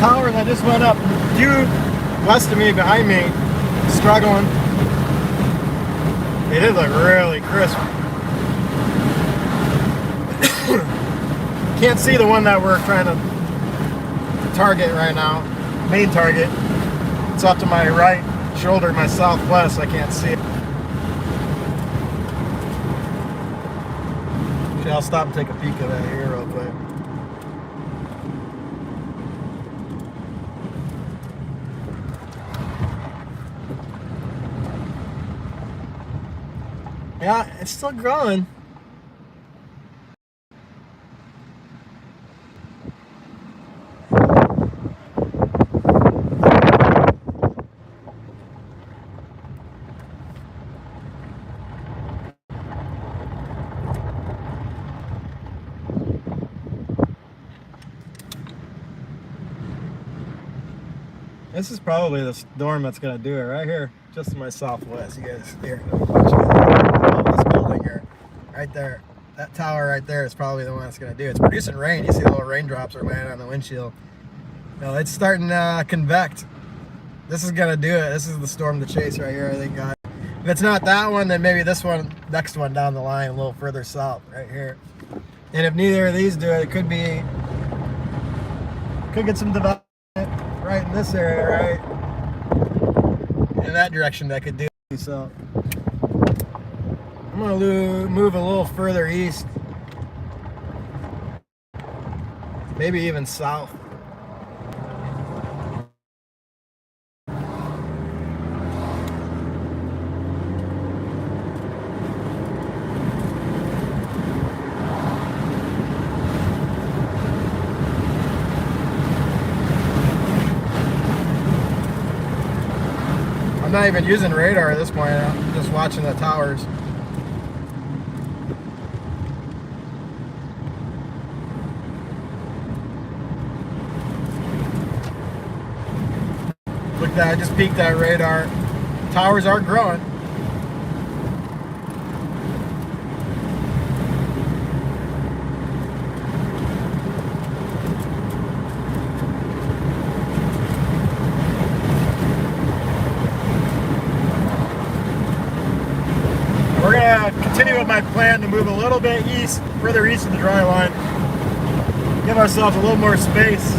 Tower that just went up due west of me, behind me, struggling. It did look really crisp. Can't see the one that we're trying to target right now, main target. It's off to my right shoulder, my southwest. I can't see it. Actually, I'll stop and take a peek of that here real quick. Yeah, it's still growing. This is probably the storm that's gonna do it right here, just to my southwest. You guys here, this building here, right there. That tower right there is probably the one that's gonna do it. It's producing rain. You see the little raindrops are landing on the windshield. No, it's starting to convect. This is gonna do it. This is the storm to chase right here, I think, guys. If it's not that one, then maybe this one, next one down the line, a little further south, right here. And if neither of these do it, it could get some development right in this area, right in that direction that could do it. So I'm gonna move a little further east, maybe even south. not even using radar at this point. I'm just watching the towers. Look at that, I just peeked that radar. Towers are growing. We're going to continue with my plan to move a little bit east, further east of the dry line. Give ourselves a little more space.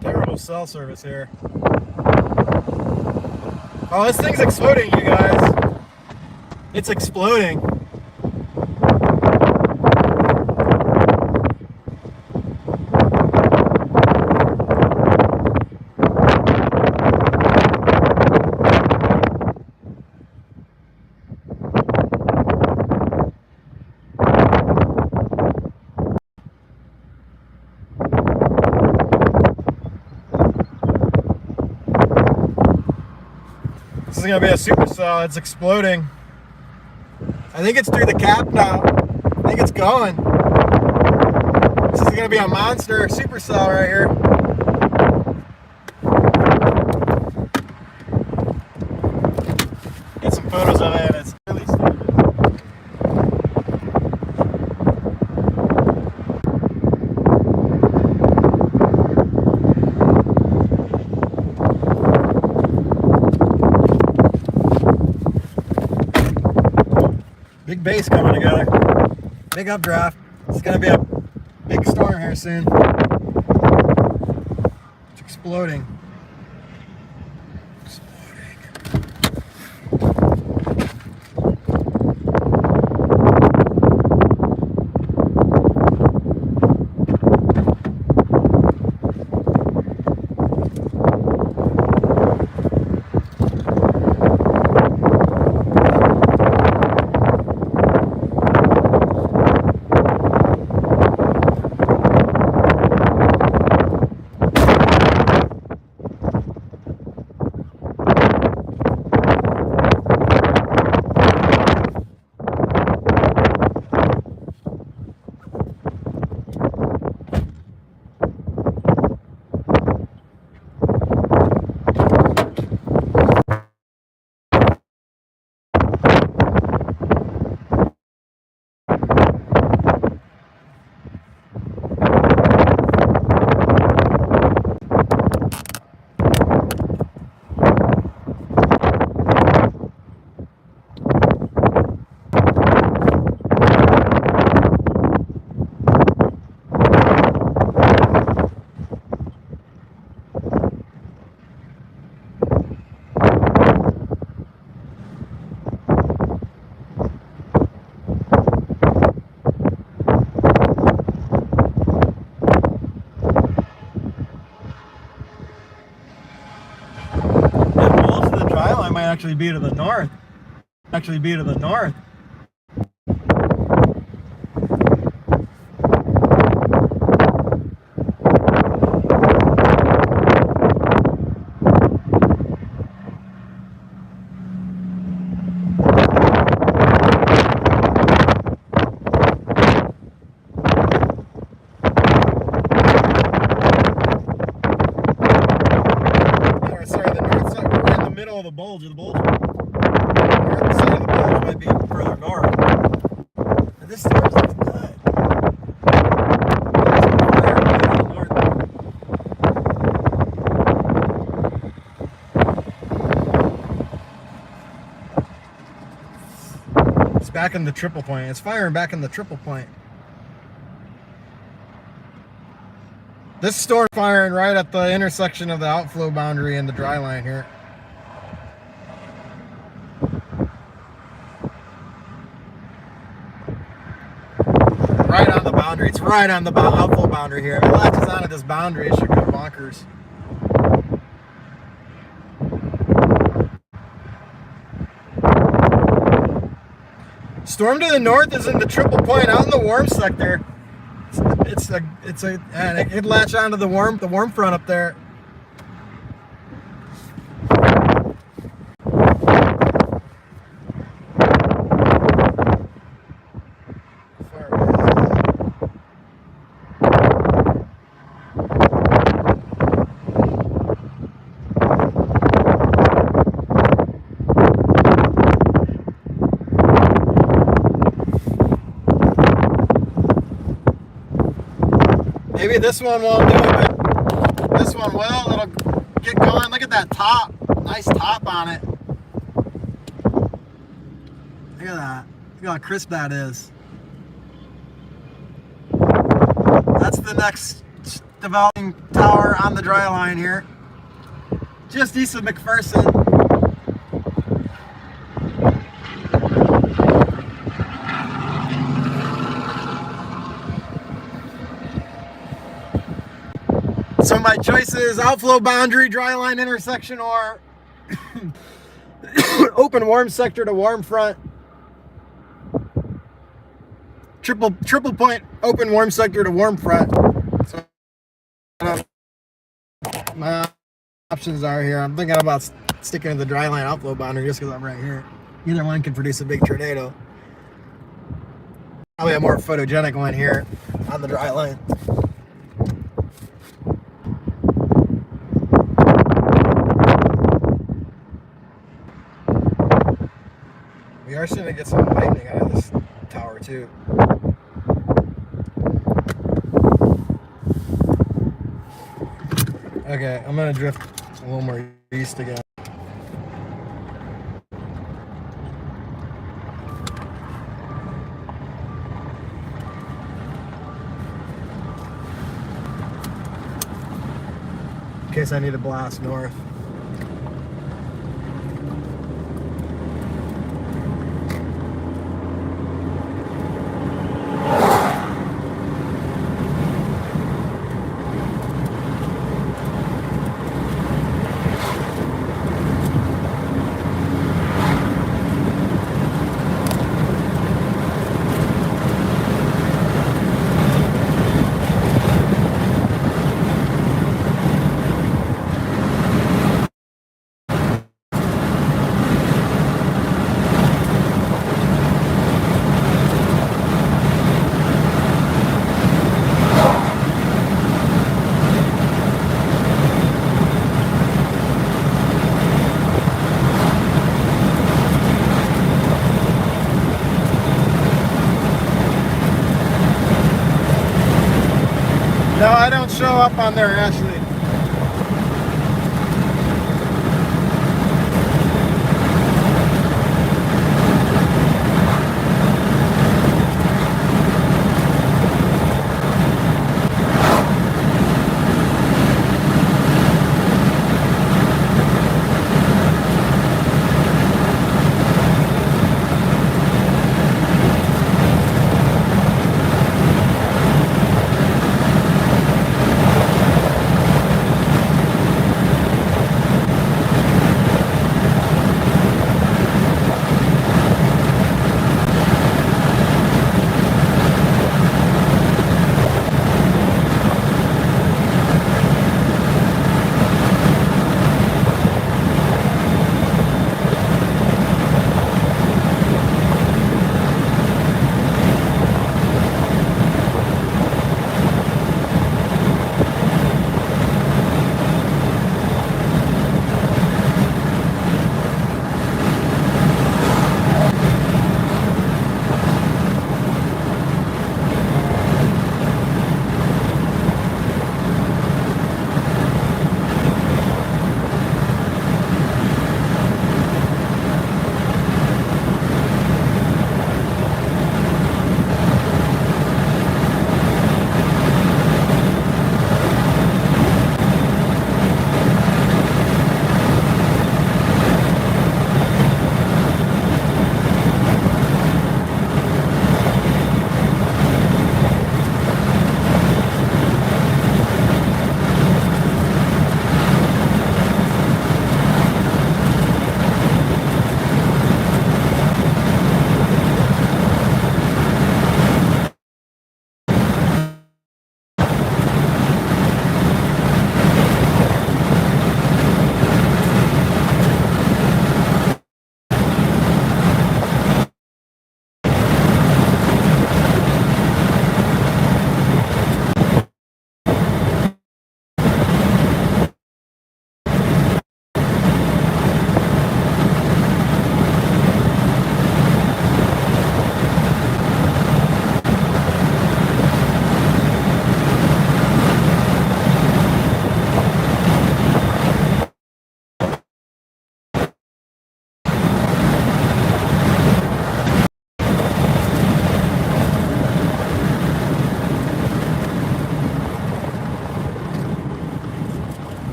Terrible cell service here. Oh, this thing's exploding, you guys. It's exploding. This is gonna be a supercell. It's exploding. I think it's through the cap now. I think it's going. This is gonna be a monster supercell right here. Get some photos of it. It's really stupid. base coming together. Big updraft. It's gonna be a big storm here soon. It's exploding. Might actually be to the north. Of the bulge, or the bulge, or the side of the bulge might be further north. And this storm looks good. It's back in the triple point. It's firing back in the triple point. This storm firing right at the intersection of the outflow boundary and the dry line here. Right on the boundary. It's right on the outflow boundary here. If it latches onto this boundary, it should go bonkers. Storm to the north is in the triple point out in the warm sector. And it could latch onto the warm front up there. Maybe this one won't do it, but this one will. It'll get going. Look at that top. Nice top on it. Look at that. Look how crisp that is. That's the next developing tower on the dry line here. Just east of McPherson. So my choices: outflow boundary, dry line intersection, or open warm sector to warm front. Triple point open warm sector to warm front. So my options are here. I'm thinking about sticking to the dry line outflow boundary just because I'm right here. Either one can produce a big tornado. Probably a more photogenic one here on the dry line. We are starting to get some lightning out of this tower too. Okay, I'm gonna drift a little more east again. case I need to blast north. No, I don't show up on there, Ashley.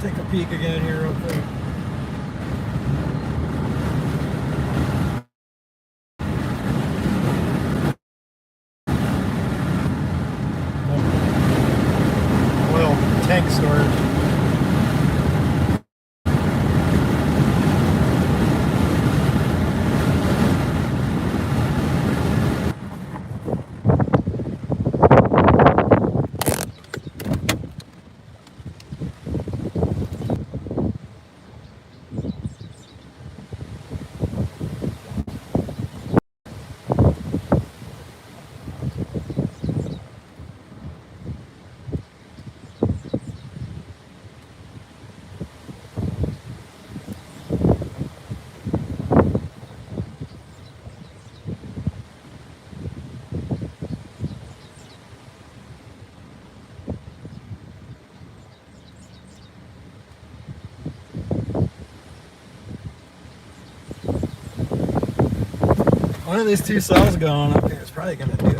Take a peek again here real quick. Oil tank storage. One of these two cells going up here is probably going to do it.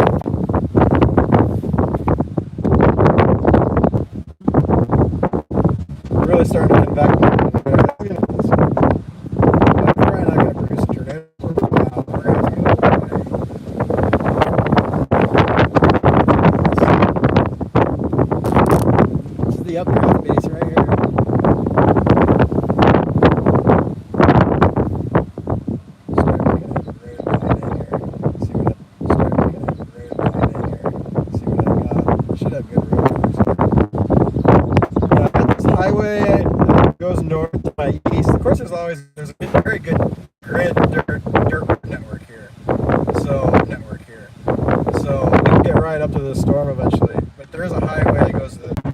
right up to the storm eventually. But there is a highway that goes to the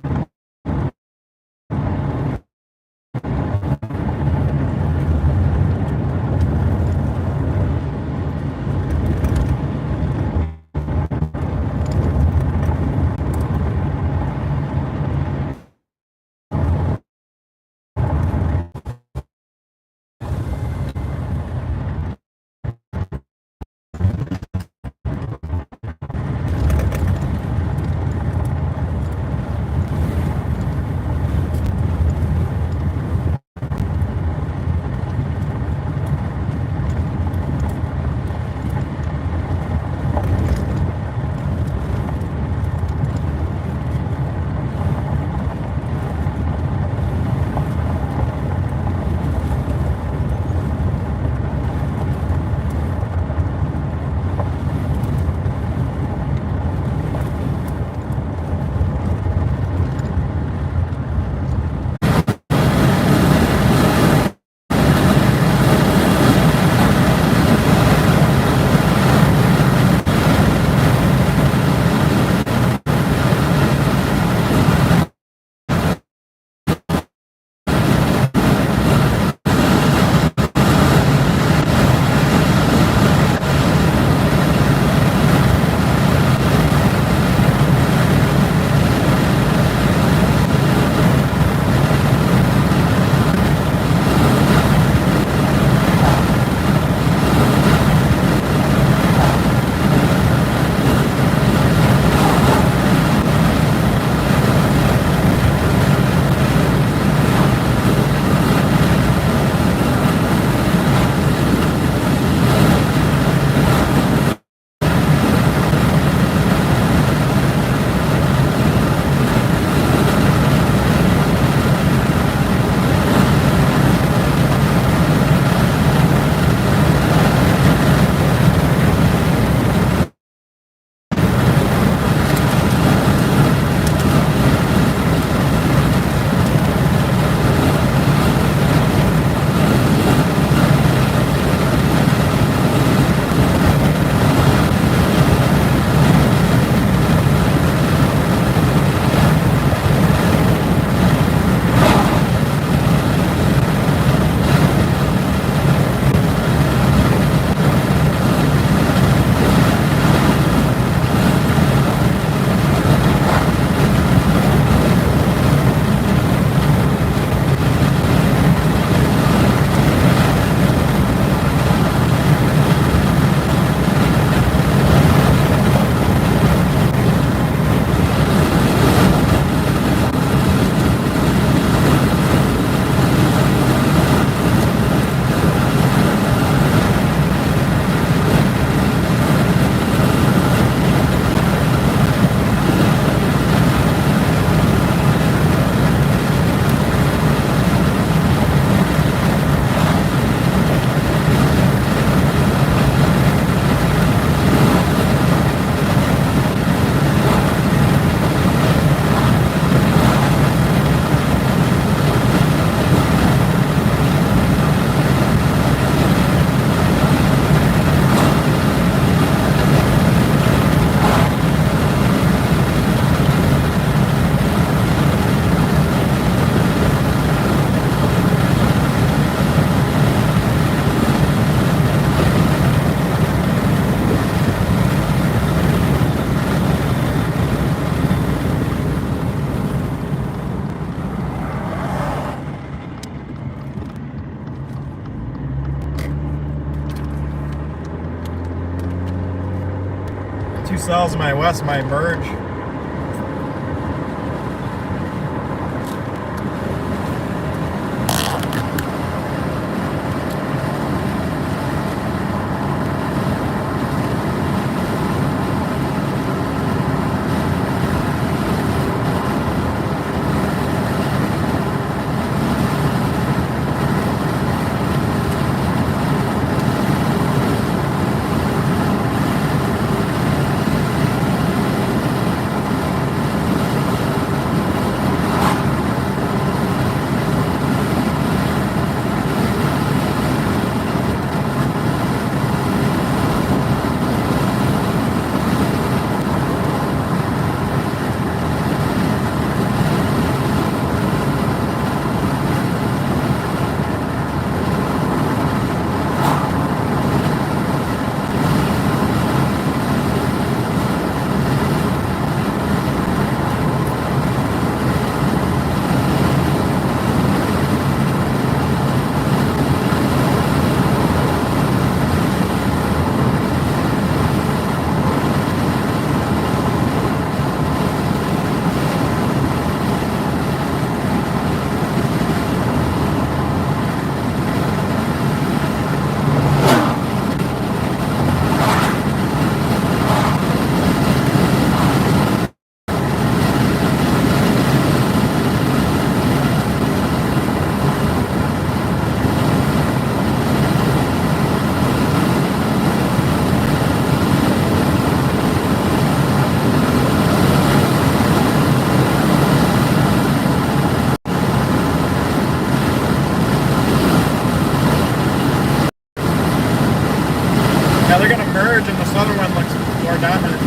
two cells in my west might merge. other one looks more dominant.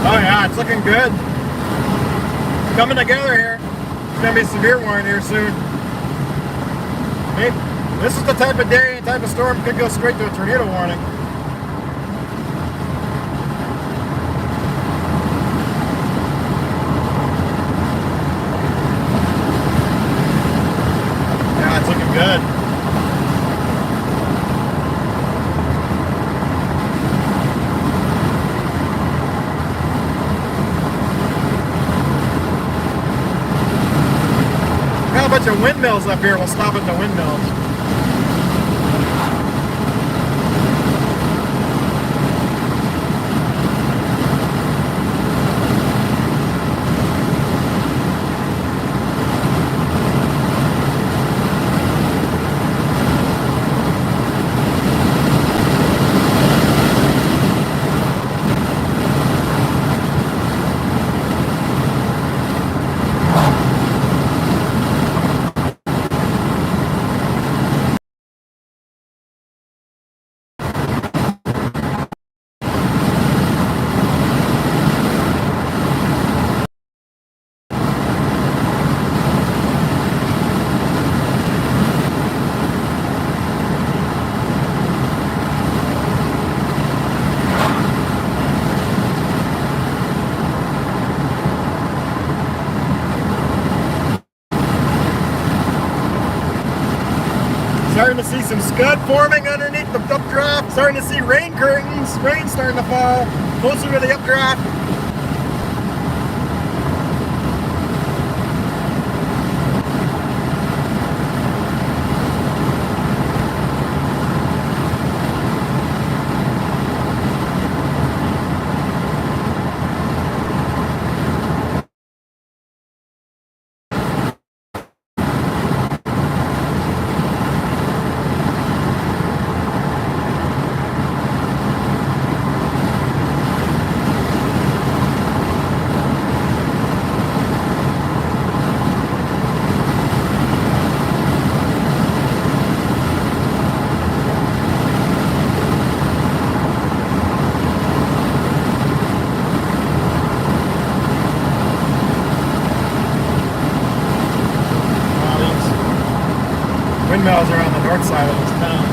Oh yeah, it's looking good. Coming together here. It's gonna be severe warning here soon. Maybe this is the type of day and type of storm could go straight to a tornado warning. Yeah, it's looking good. Got a bunch of windmills up here. We'll stop at the windmills. Starting to see some scud forming underneath the updraft. Starting to see rain curtains. Rain starting to fall closer to the updraft. Windmills are on the north side of this town.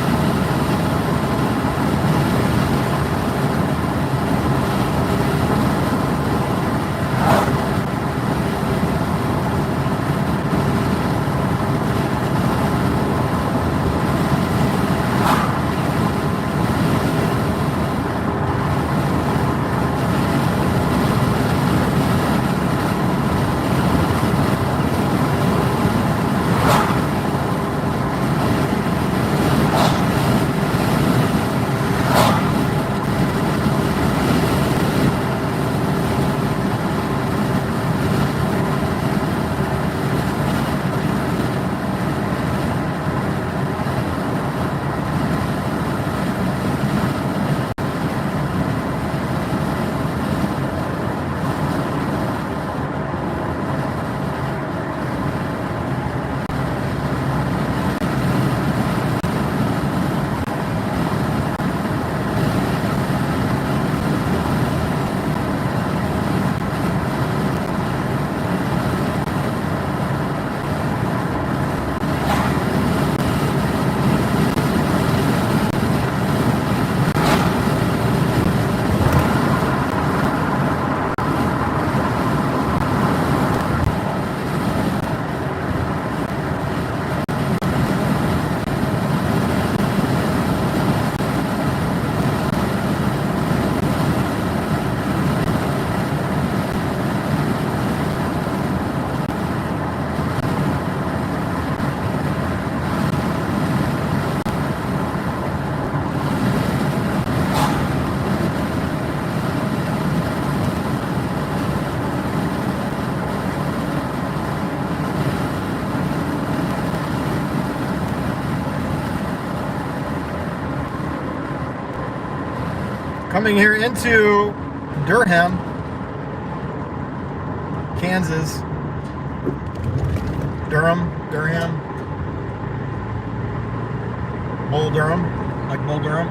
coming here into Durham, Kansas. Durham. Bull Durham, like Bull Durham.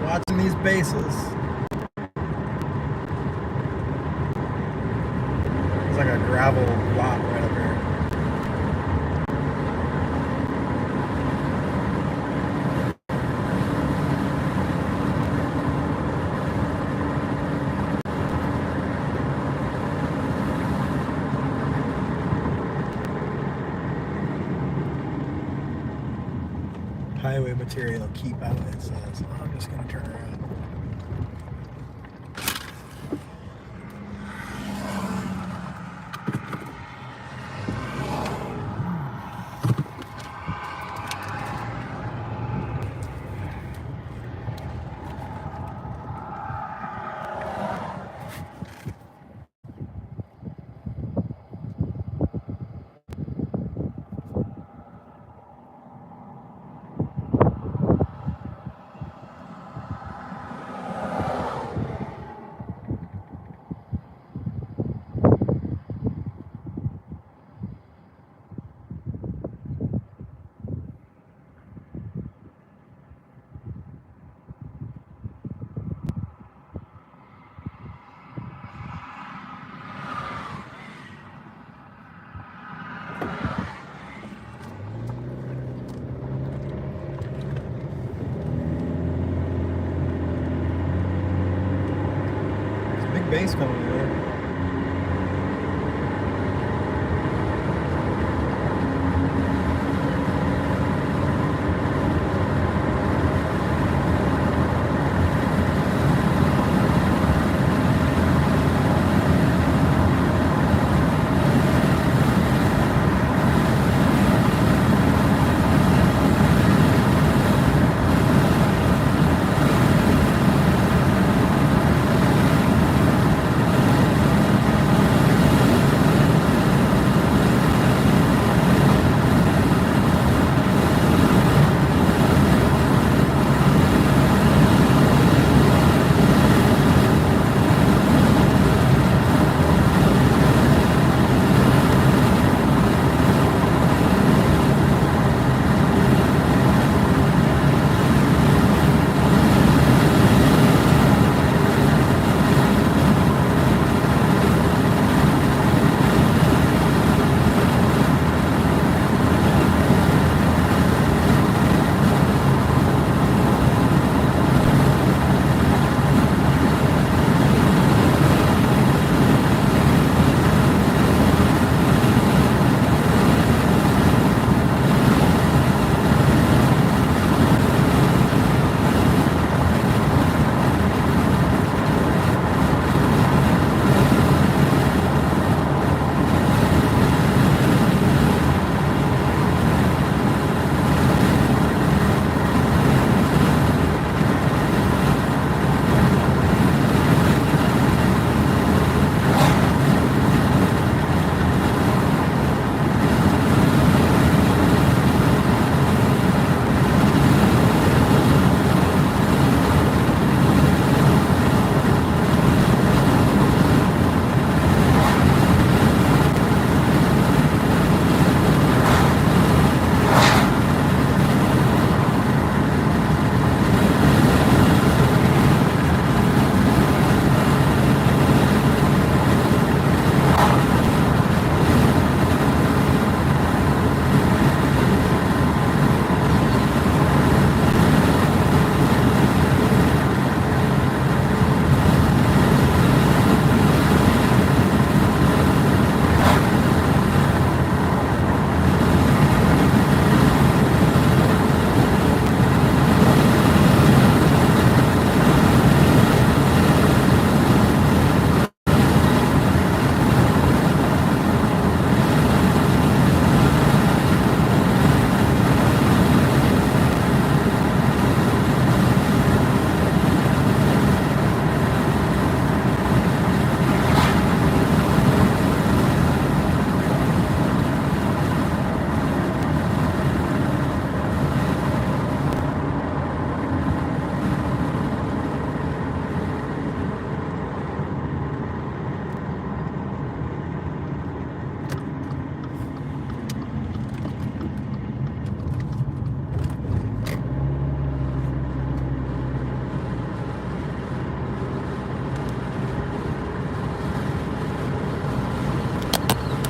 Watching these bases. It's like a gravel lot right up here. Highway material, keep out, it says. I'm just going to turn around. Base coming in there.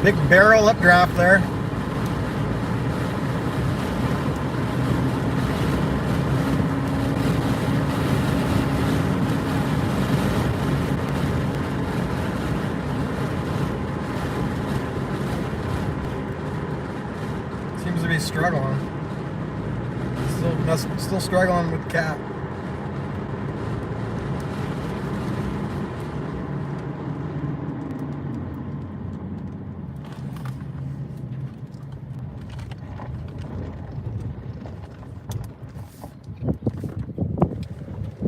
Big barrel updraft there. Seems to be struggling. Still struggling with the cat.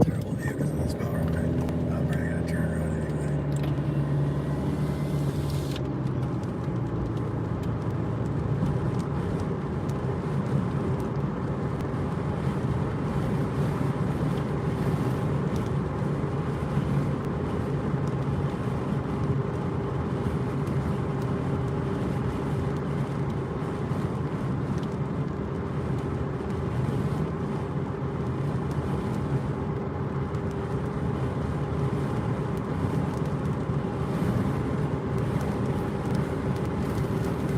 Terrible view because of this power line. I'm probably gonna turn around anyway.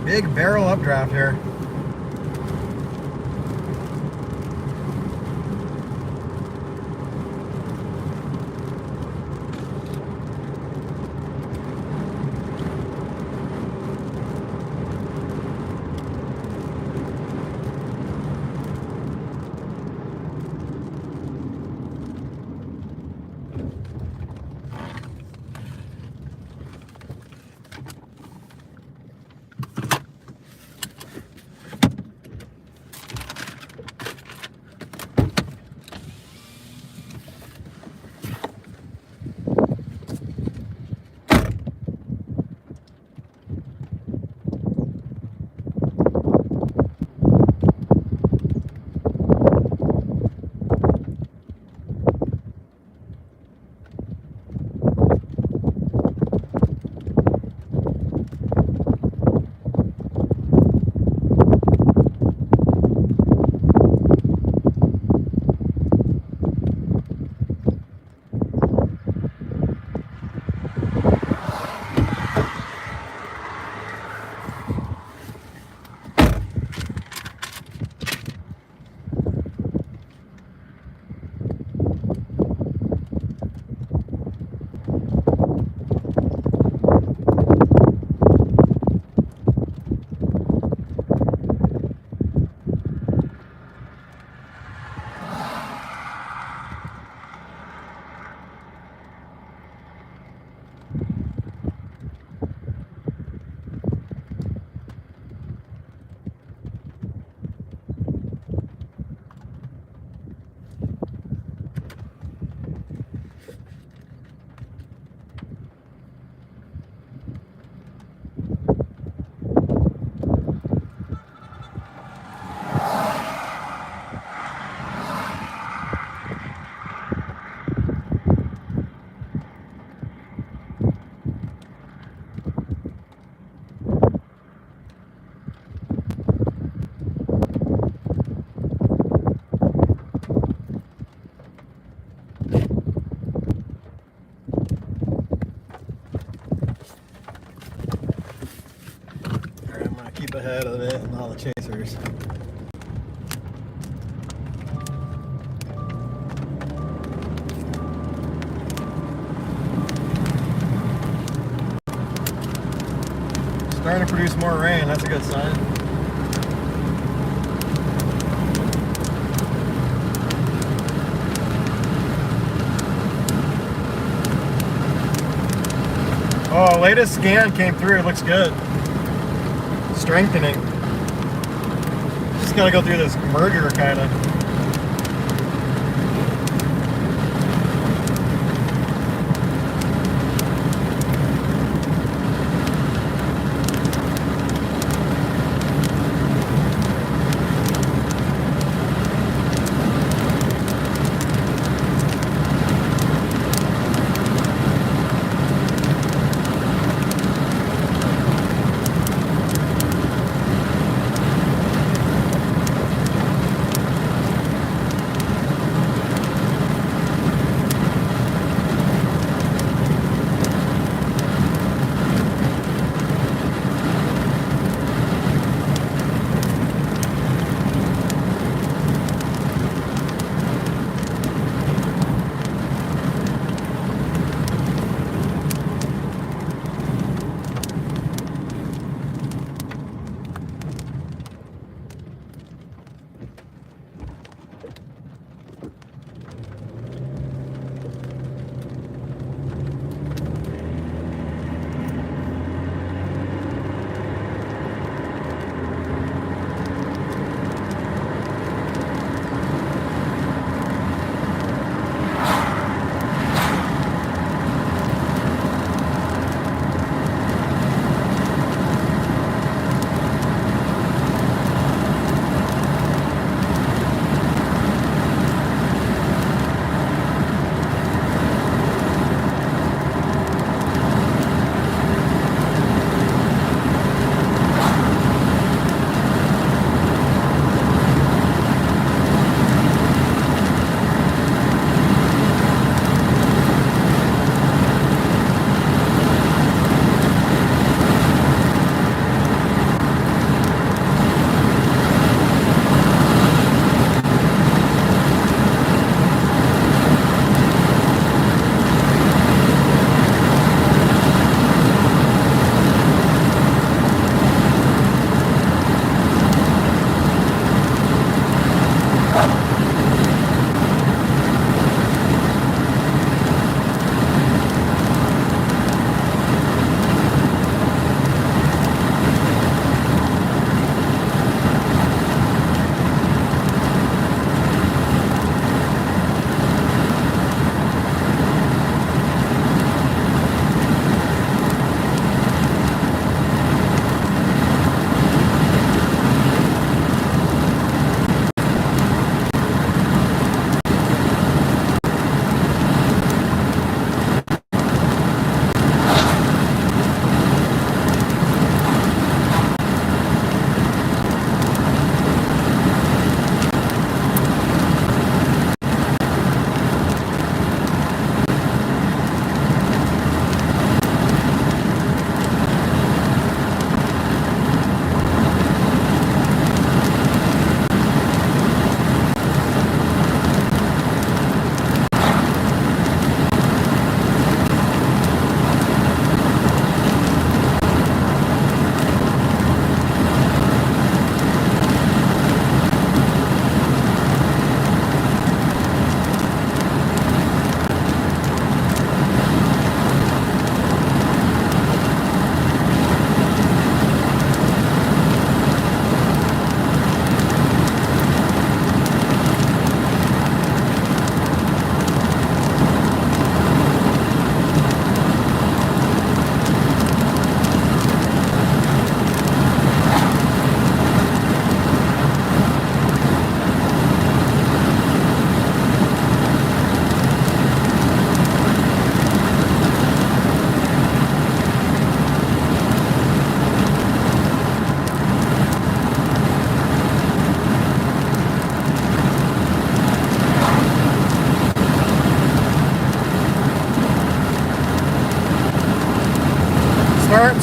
Big barrel updraft here. Keep ahead of it and all the chasers. Starting to produce more rain, that's a good sign. Oh, latest scan came through, it looks good. Strengthening. Just gotta go through this merger kind of.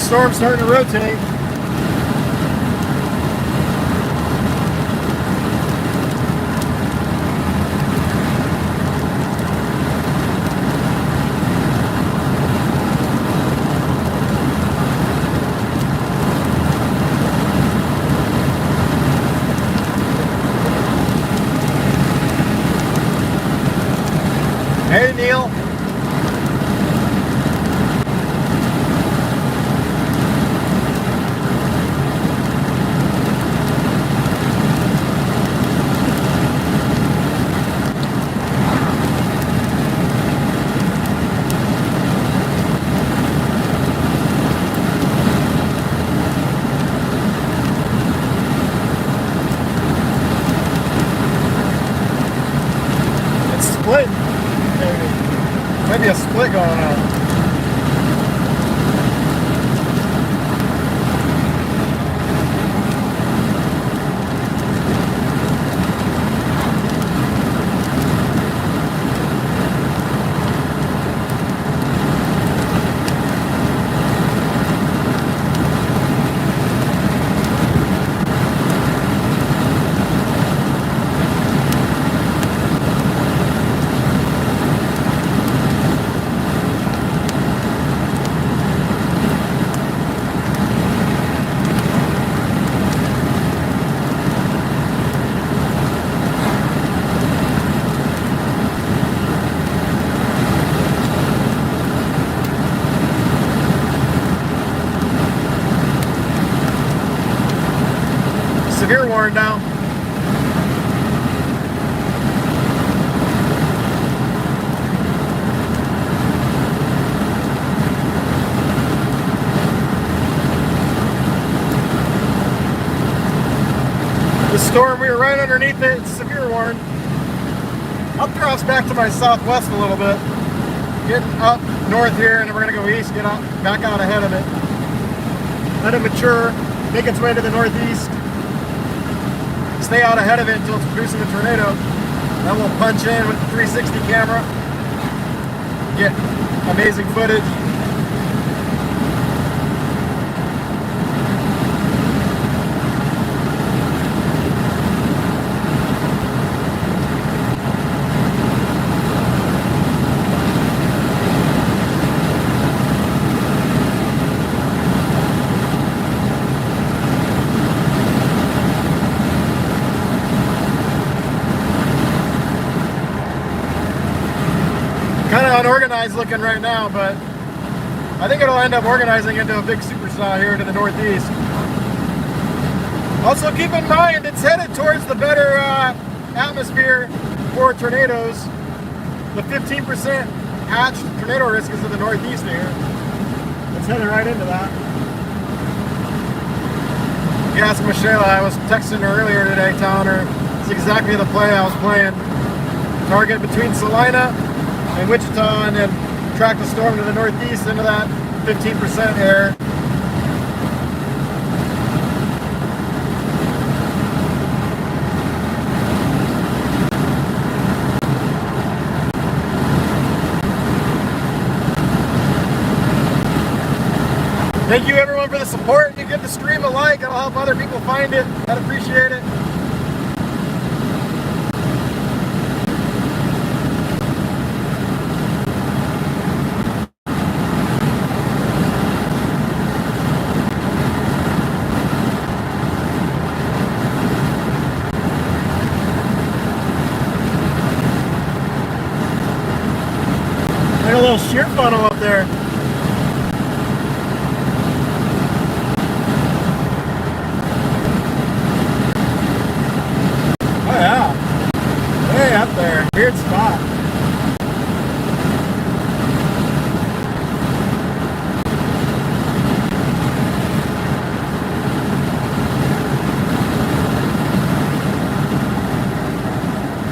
storm's starting to rotate. Hey, Neil. It's split. Maybe a split going on. Severe warning now. The storm, we were right underneath it. It's severe warning. Updrafts back to my southwest a little bit. Getting up north here, and then we're going to go east, get out, back out ahead of it. Let it mature, make its way to the northeast. Stay out ahead of it until it's producing a tornado. Then we'll punch in with the 360 camera. Get amazing footage. Kind of unorganized looking right now, but I think it'll end up organizing into a big supercell here to the northeast. Also keep in mind, it's headed towards the better atmosphere for tornadoes. The 15% hatched tornado risk is in the northeast here. It's headed right into that. You ask Michelle, I was texting her earlier today telling her it's exactly the play I was playing. Target between Salina and Wichita, and then track the storm to the northeast into that 15% air. Thank you everyone for the support. You give the stream a like, it'll help other people find it. I'd appreciate it. There's a little shear funnel up there. Oh yeah, way up there, weird spot.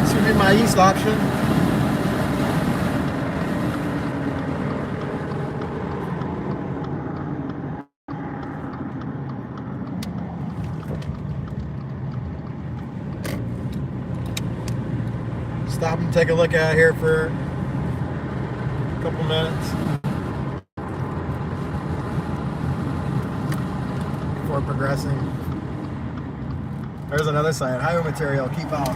This would be my east option. Stop and take a look out here for a couple minutes. storm progressing. There's another sign. Highway material, keep out.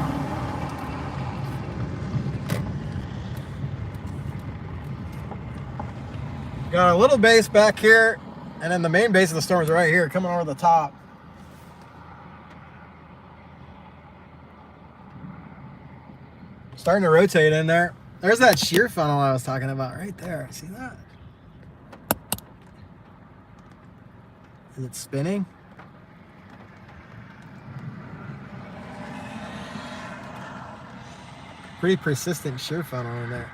Got a little base back here, and then the main base of the storm is right here, coming over the top. Starting to rotate in there. There's that shear funnel I was talking about right there. See that? Is it spinning? Pretty persistent shear funnel in there.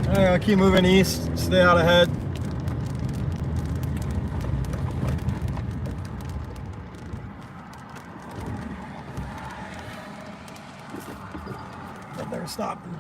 Alright, I'll keep moving east, stay out ahead. But they're stopping.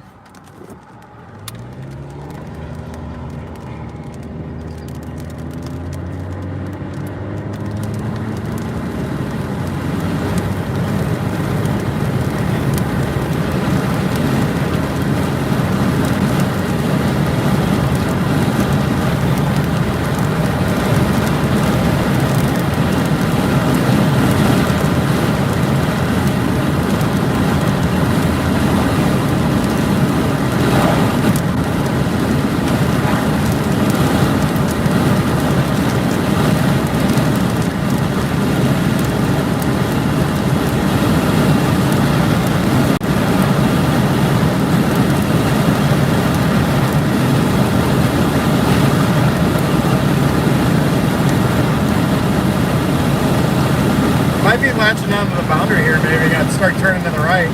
Might be latching onto the boundary here, maybe. Got to start turning to the right.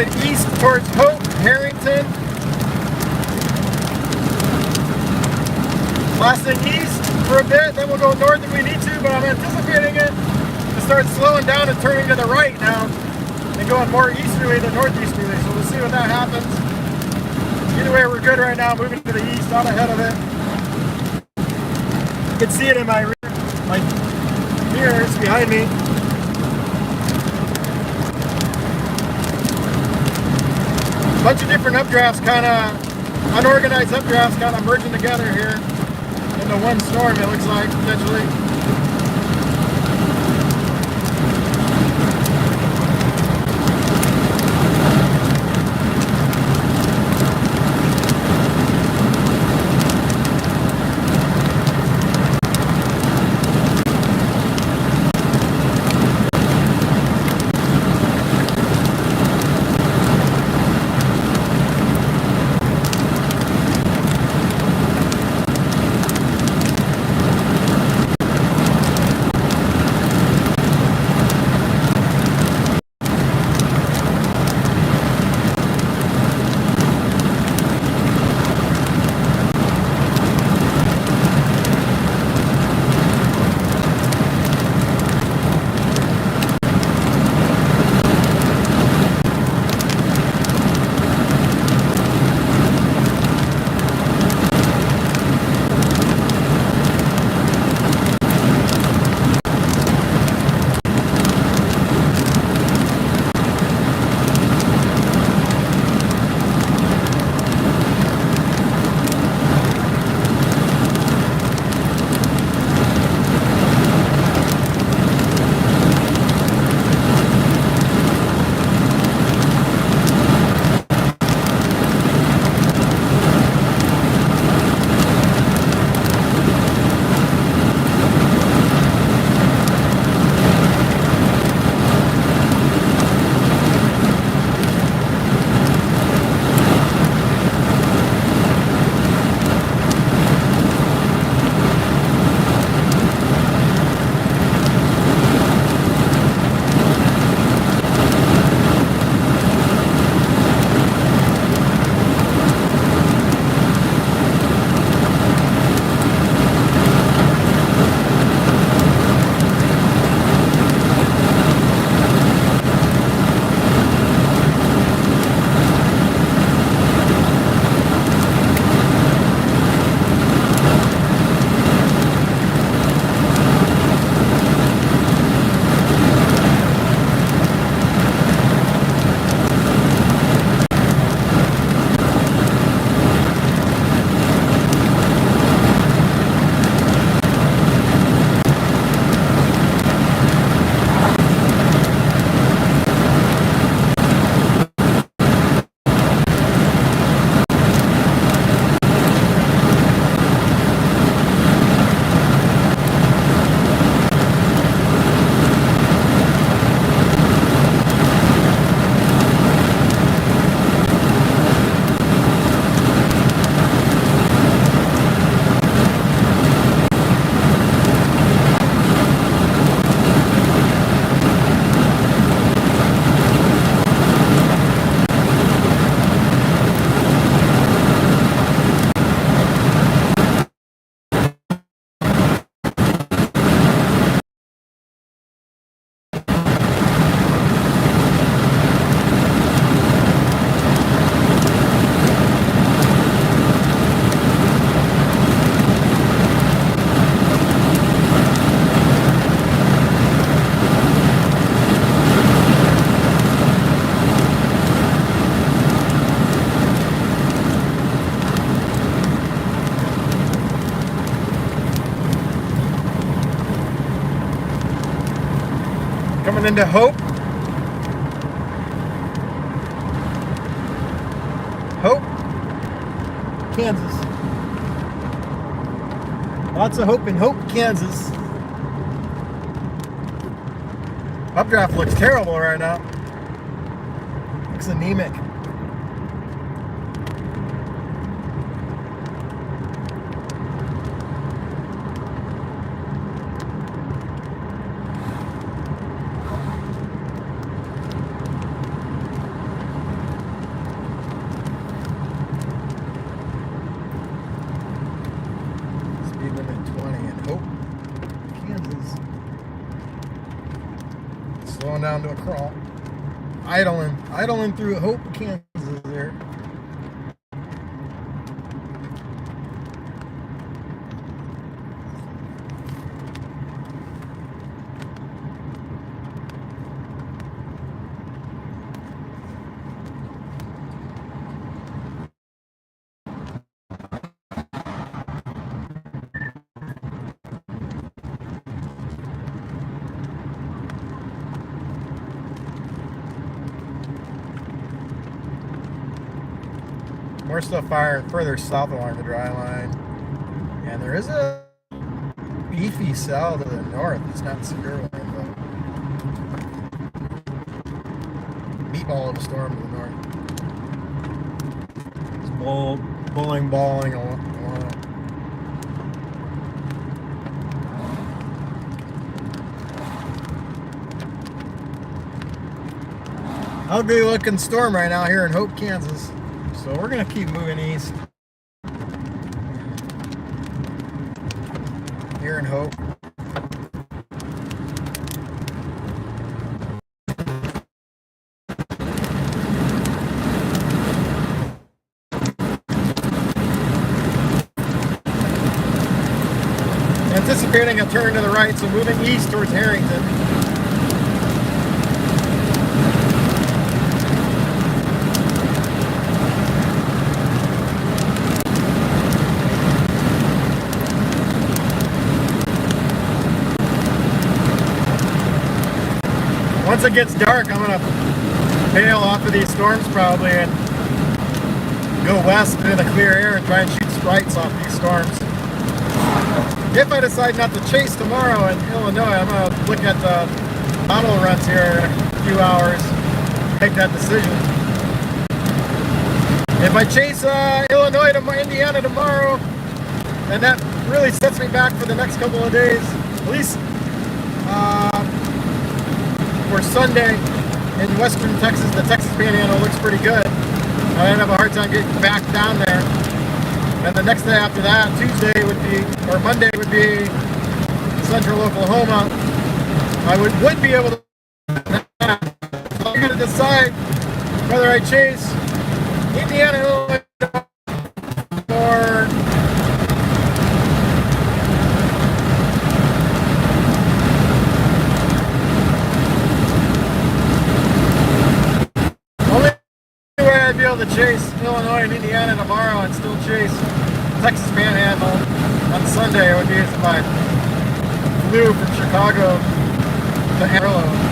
head east towards Hope, Harrington. Blasting east for a bit, then we'll go north if we need to, but I'm anticipating it to start slowing down and turning to the right now and going more easterly than northeasterly, so we'll see what that happens. Either way, we're good right now, moving to the east, out ahead of it. You can see it in my mirrors behind me. A bunch of different updrafts, kind of unorganized updrafts, kind of merging together here into one storm, it looks like, potentially. Coming into Hope. Hope, Kansas. Lots of hope in Hope, Kansas. Updraft looks terrible right now. Looks anemic. going down to a crawl. Idling through Hope, Kansas there. More stuff firing further south along the dry line. And there is a beefy cell to the north. It's not severe line, but meatball of a storm to the north. It's balling along. Ugly looking storm right now here in Hope, Kansas. So we're going to keep moving east. Here in Hope. Anticipating a turn to the right, so moving east towards Harrington. Once it gets dark, I'm going to bail off of these storms probably and go west into the clear air and try and shoot sprites off these storms. If I decide not to chase tomorrow in Illinois, I'm going to look at the model runs here in a few hours, make that decision. If I chase Illinois to Indiana tomorrow, then that really sets me back for the next couple of days. At least for Sunday in western Texas, the Texas Panhandle looks pretty good. I didn't have a hard time getting back down there. And the next day after that, Tuesday would be, or Monday would be central Oklahoma. I would be able to. So I'm going to decide whether I chase Indiana, Illinois, or I'd be able to chase Illinois and Indiana tomorrow and still chase Texas Panhandle on Sunday. It would be if I flew from Chicago to Amarillo.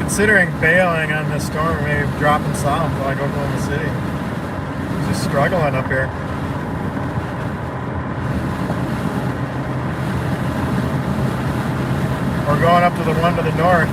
considering bailing on this storm, maybe dropping south like Oklahoma City. Just struggling up here. We're going up to the one to the north.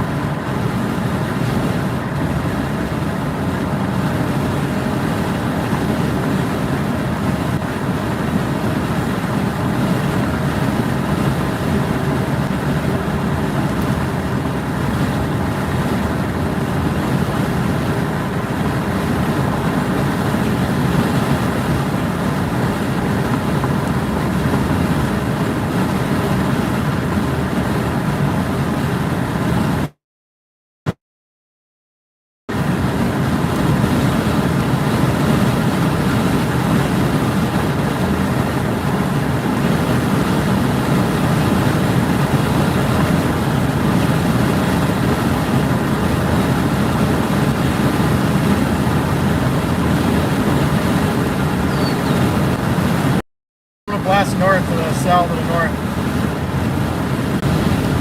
Blast north to the south to the north.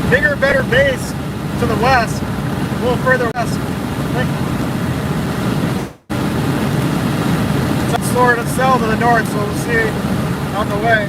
Bigger, better base to the west, a little further west. Some sort of cell to the north, so we'll see on the way.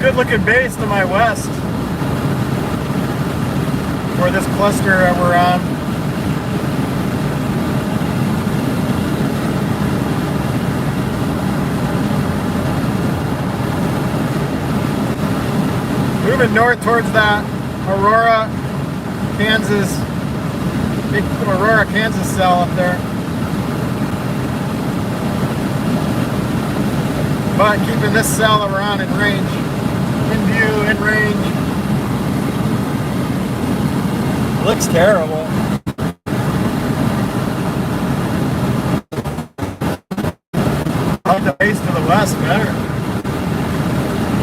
good looking base to my west for this cluster that we're on. Moving north towards that Aurora, Kansas, big Aurora, Kansas cell up there. But keeping this cell that we're on in range, in view, in range. Looks terrible. I like the base to the west better.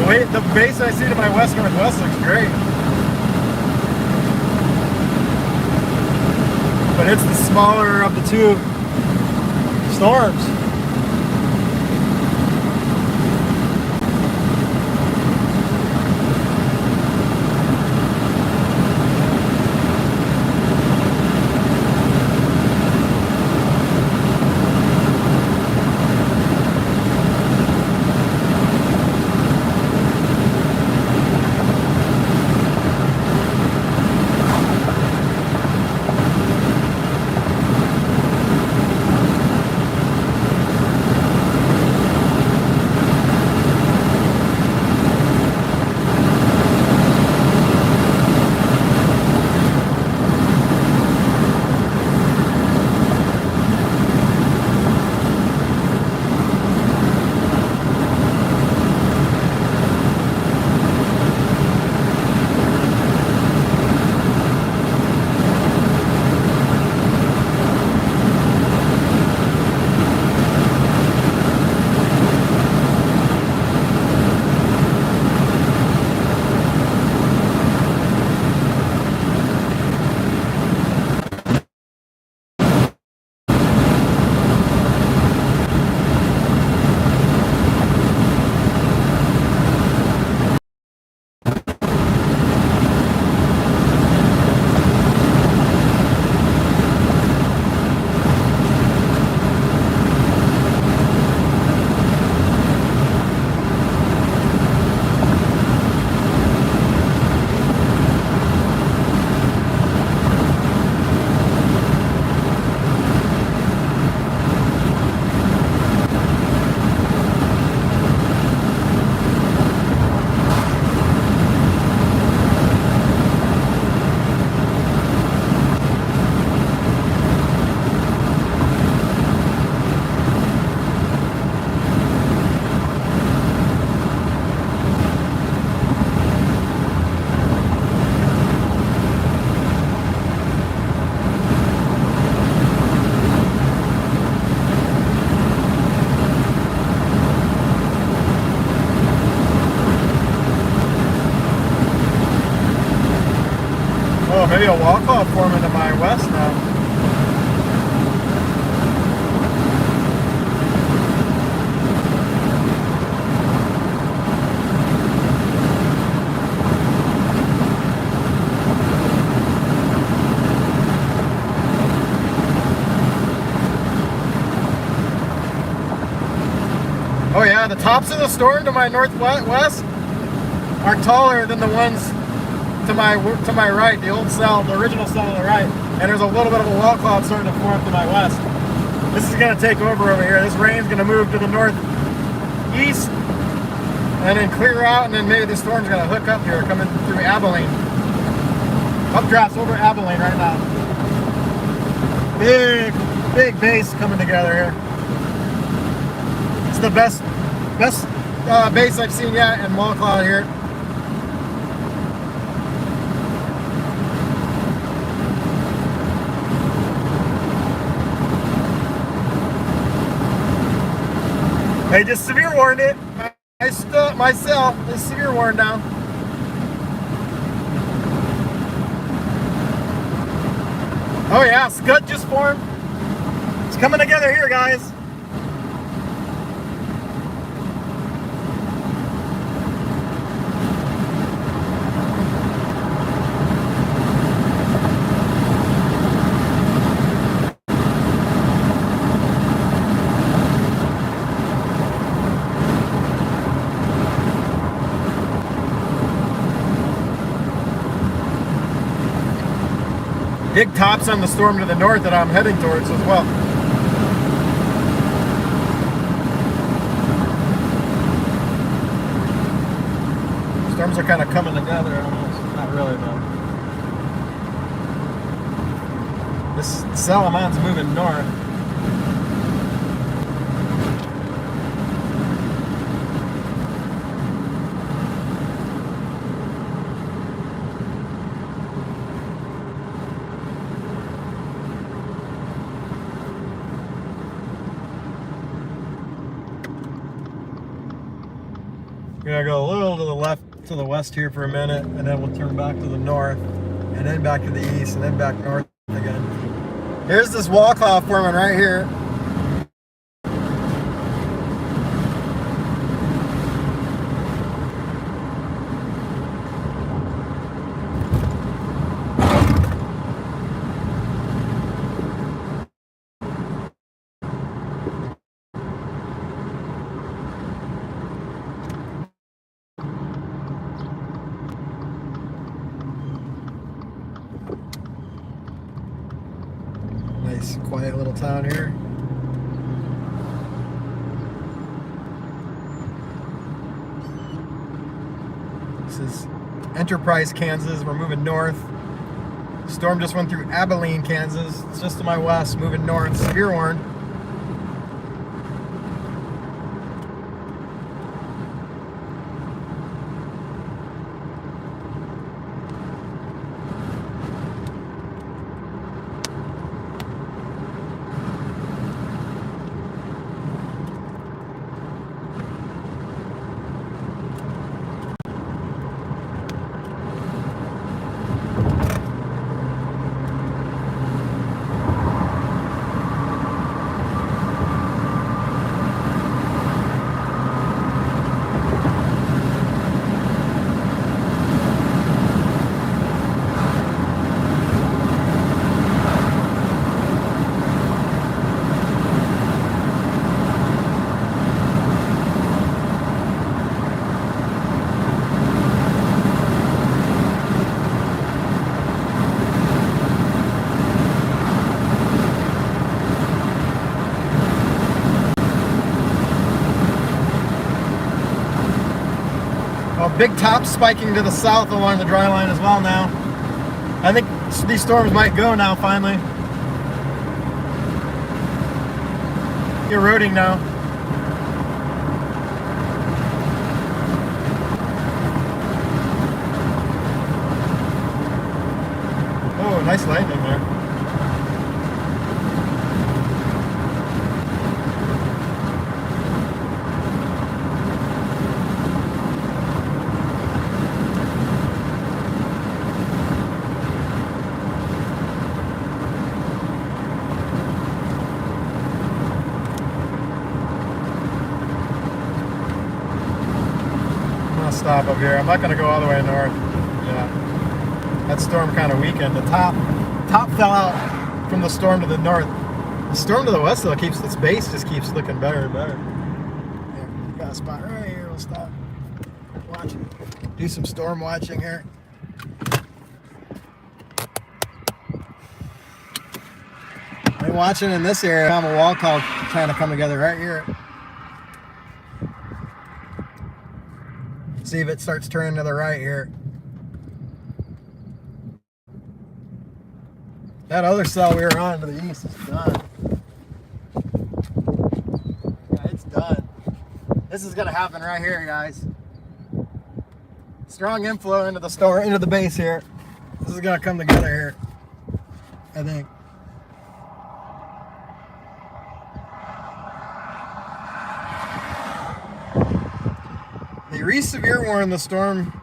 The base I see to my west northwest looks great. But it's the smaller of the two storms. Oh, maybe a wall cloud forming to my west now. Oh yeah, the tops of the storm to my northwest are taller than the ones to my right, the old cell, the original cell to the right, and there's a little bit of a wall cloud starting to form to my west. This is going to take over here. This rain's going to move to the northeast and then clear out, and then maybe the storm's going to hook up here coming through Abilene. Updrafts over Abilene right now. Big base coming together here. It's the best base I've seen yet in wall cloud here. Hey, just severe warned it. My cell is severe warned down. Oh yeah, Scud just formed. It's coming together here, guys. big tops on the storm to the north that I'm heading towards as well. Storms are kind of coming together almost. Not really though. This Salamon's moving north. We're gonna go a little to the left, to the west here for a minute, and then we'll turn back to the north, and then back to the east, and then back north again. Here's this wall cloud forming right here. Nice, quiet little town here. This is Enterprise, Kansas. We're moving north. Storm just went through Abilene, Kansas. It's just to my west, moving north. Severe warn. Big tops spiking to the south along the dry line as well now. I think these storms might go now finally. Eroding now. Oh, nice lightning there. Stop up here. I'm not going to go all the way north. Yeah, that storm kind of weakened. The top fell out from the storm to the north. The storm to the west though keeps its base just keeps looking better and better. Yeah, we got a spot right here. We'll stop. Watch. Do some storm watching here. I'm watching in this area. I'm a wall call trying to come together right here. See if it starts turning to the right here. That other cell we were on to the east is done. Yeah, it's done. This is gonna happen right here, guys. Strong inflow into the store, into the base here. This is gonna come together here, I think. They re-severe warned the storm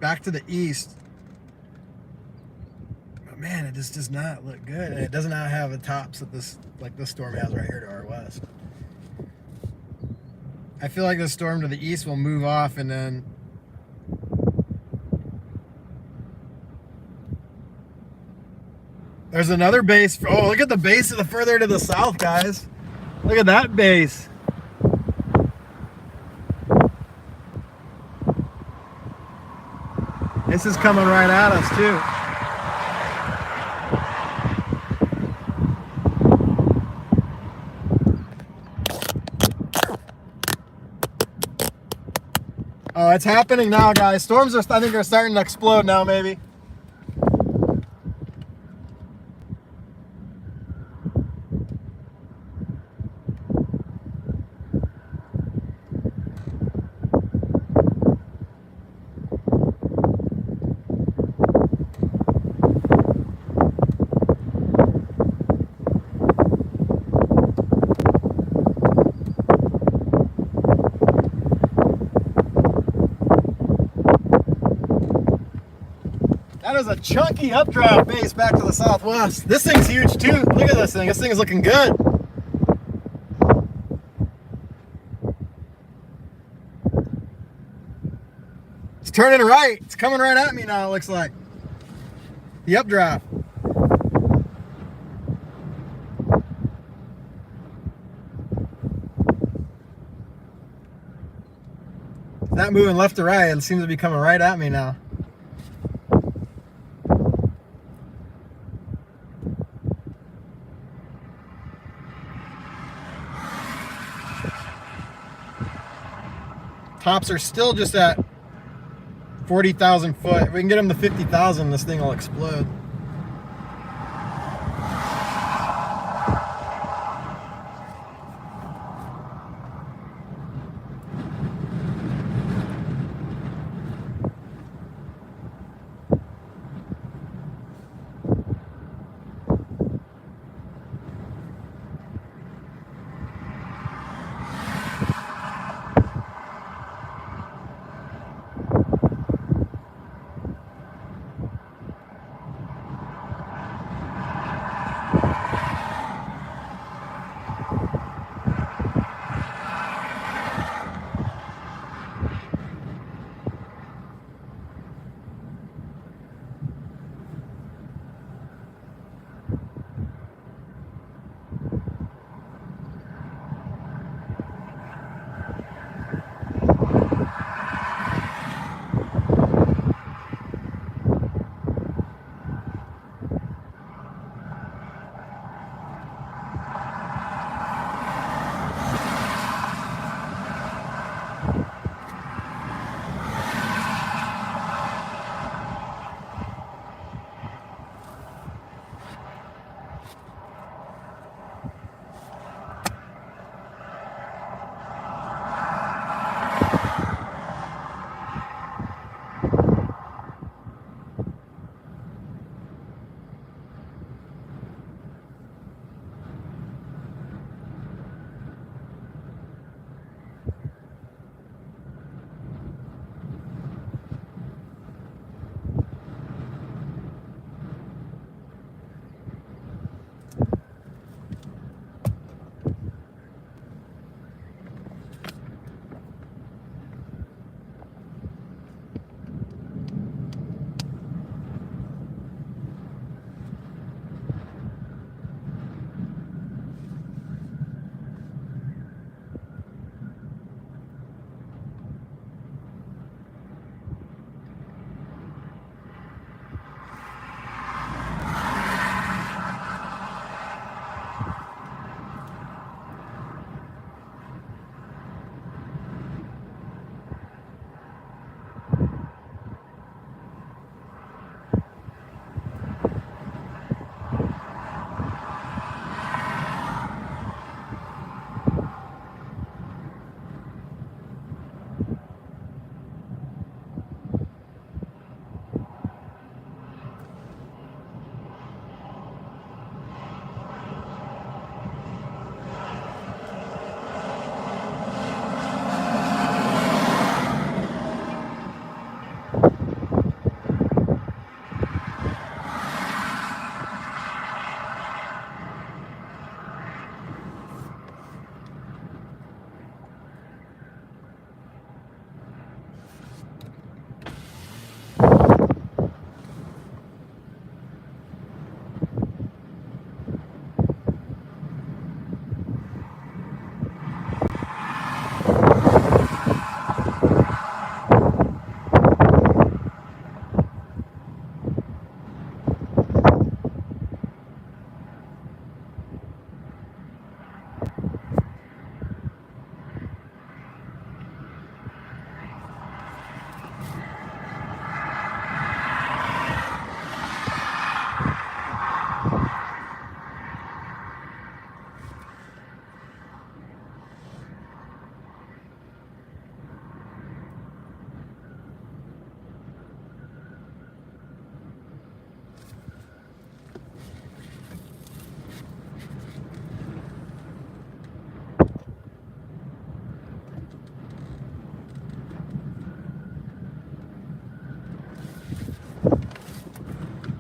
back to the east. But man, it just does not look good. And it does not have the tops that this storm has right here to our west. I feel like the storm to the east will move off and then there's another base. Oh, look at the base of the further to the south, guys. Look at that base. This is coming right at us too. It's happening now, guys. Storms are, I think, are starting to explode now, maybe. That is a chunky updraft base back to the southwest. This thing's huge too. Look at this thing. This thing is looking good. It's turning right. It's coming right at me now, it looks like. The updraft. It's not moving left to right. It seems to be coming right at me now. Tops are still just at 40,000 foot. If we can get them to 50,000, this thing will explode.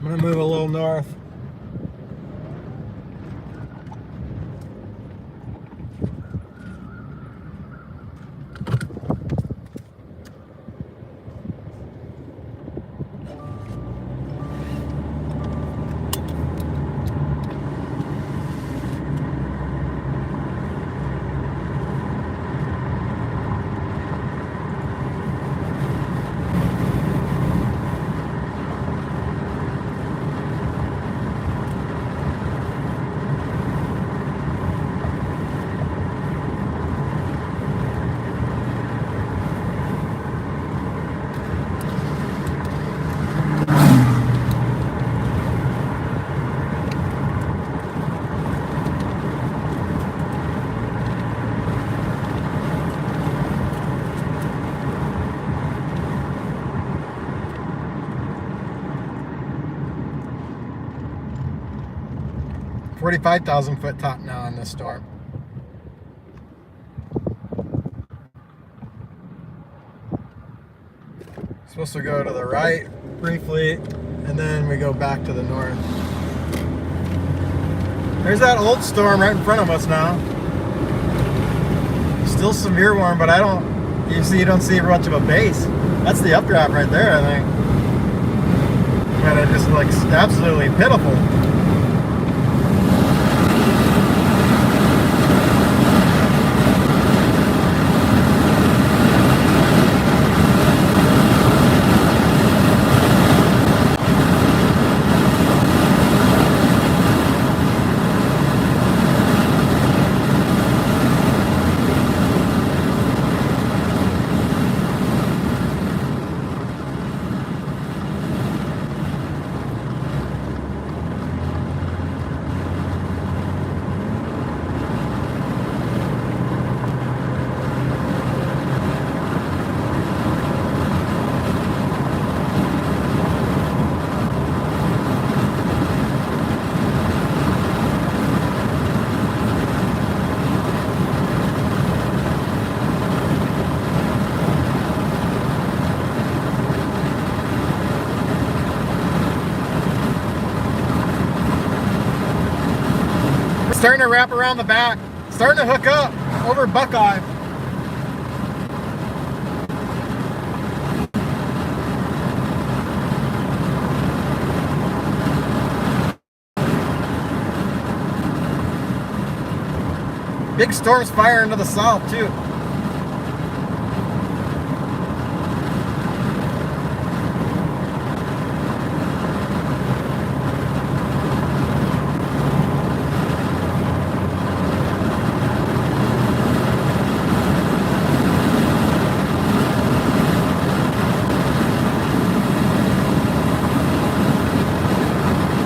I'm gonna move a little north. $45,000-foot top now on this storm. Supposed to go to the right briefly, and then we go back to the north. There's that old storm right in front of us now. Still severe warm, but you don't see much of a base. That's the updraft right there, I think. And it just looks absolutely pitiful. Starting to wrap around the back, starting to hook up over Buckeye. Big storms firing to the south too.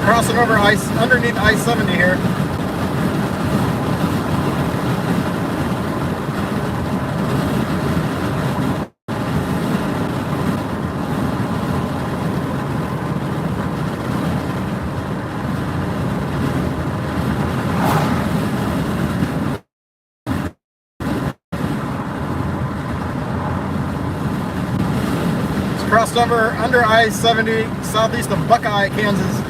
Crossing over underneath I-70 here. It's crossed over under I-70 southeast of Buckeye, Kansas.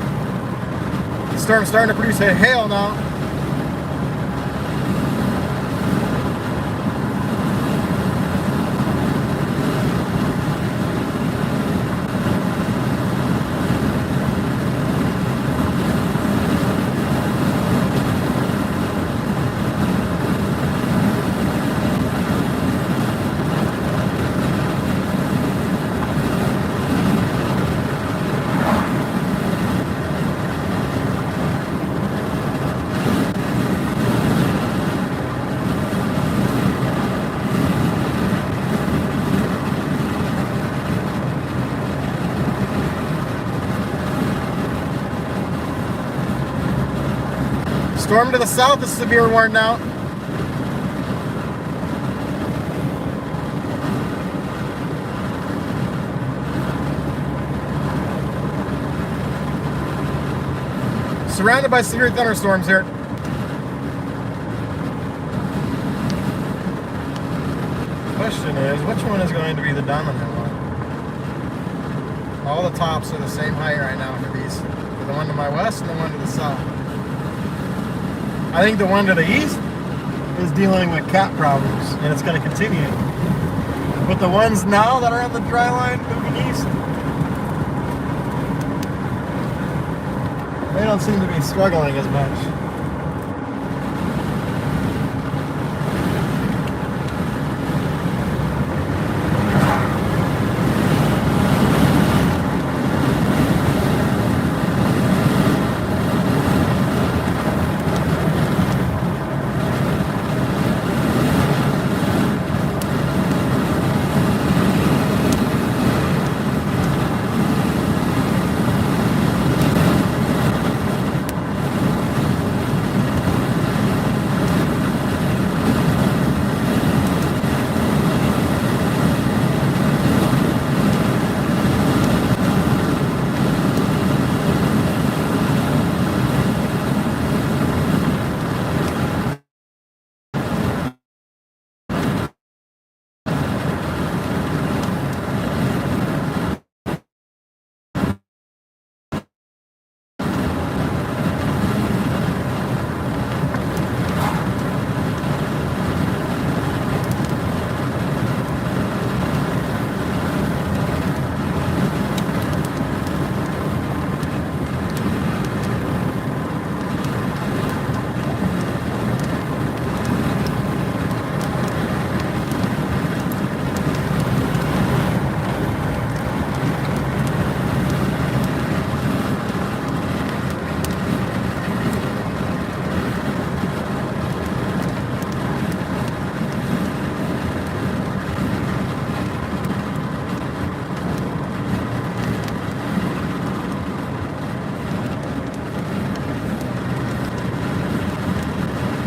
Storm's starting to produce hail now. Storm to the south is severe warned now. Surrounded by severe thunderstorms here. Question is, which one is going to be the dominant one? All the tops are the same height right now for these. For the one to my west and the one to the south. I think the one to the east is dealing with cat problems, and it's going to continue. But the ones now that are on the dry line moving east, they don't seem to be struggling as much.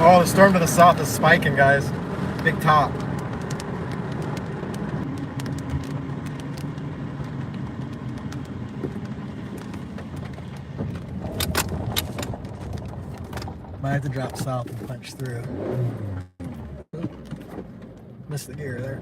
Oh, the storm to the south is spiking, guys. Big top. Might have to drop south and punch through. Missed the gear there.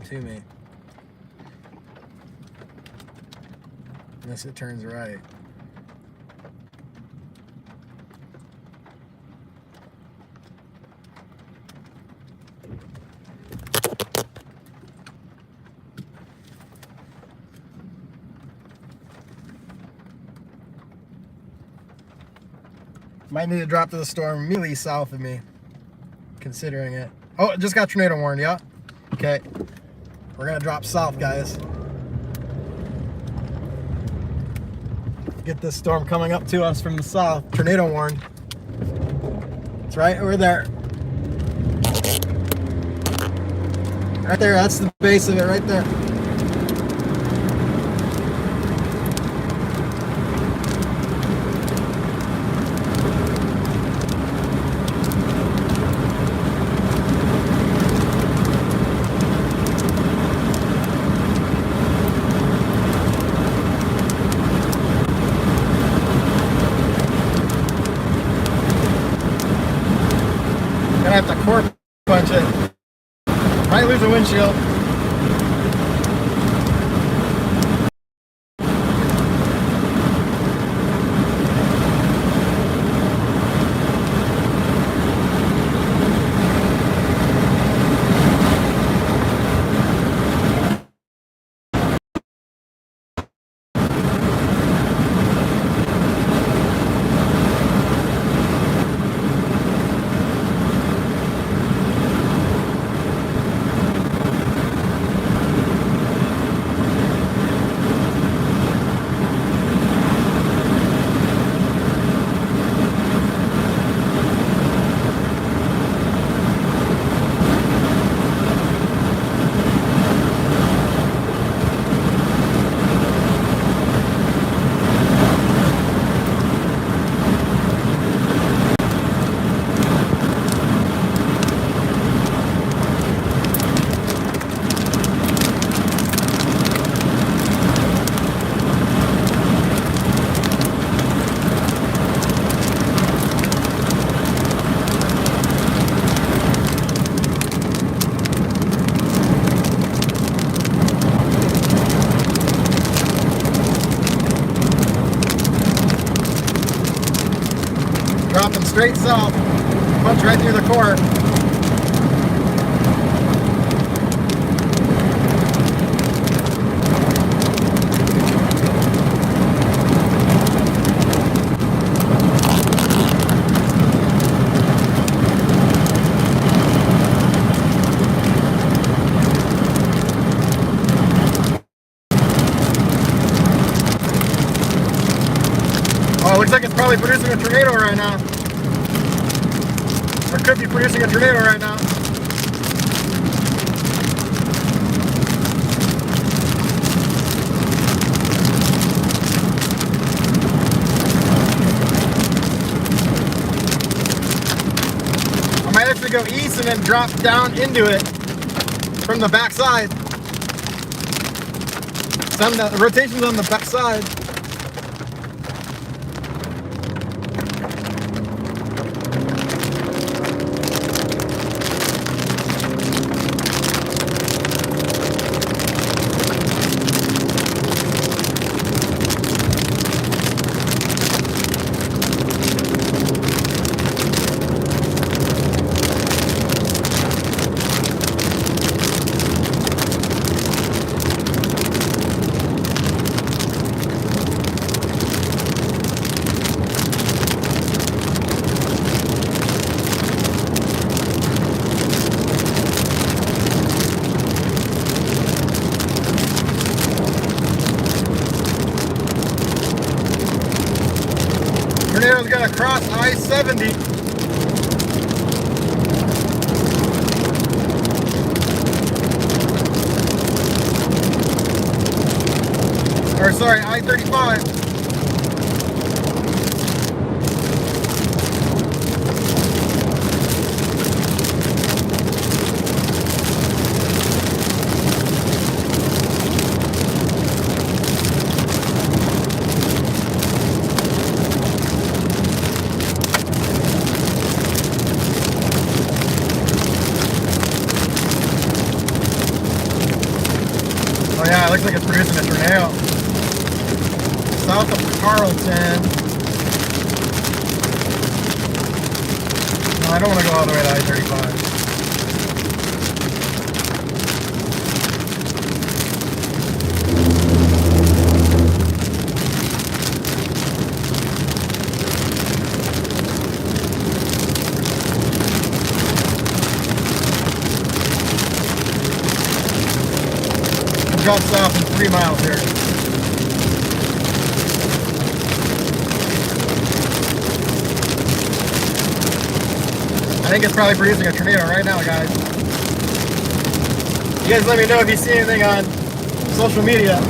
To me. Unless it turns right. Might need to drop to the storm immediately south of me, considering it. Oh, it just got tornado warned, yeah? Okay. We're gonna drop south, guys. Get this storm coming up to us from the south. Tornado warned. It's right over there. Right there, that's the base of it right there. Gonna have to cork punch it. Might lose a windshield. Dropping straight south. Punch right through the core. Oh, it looks like it's probably producing a tornado right now. Or could be producing a tornado right now. I might actually go east and then drop down into it from the back side. The rotation's on the back side. Tornado's gonna cross I-70. Or sorry, I-35. Oh yeah, it looks like it's producing a tornado. South of Carlton. No, I don't want to go all the way to I-35. Drop south in 3 miles here. I think it's probably producing a tornado right now, guys. You guys let me know if you see anything on social media.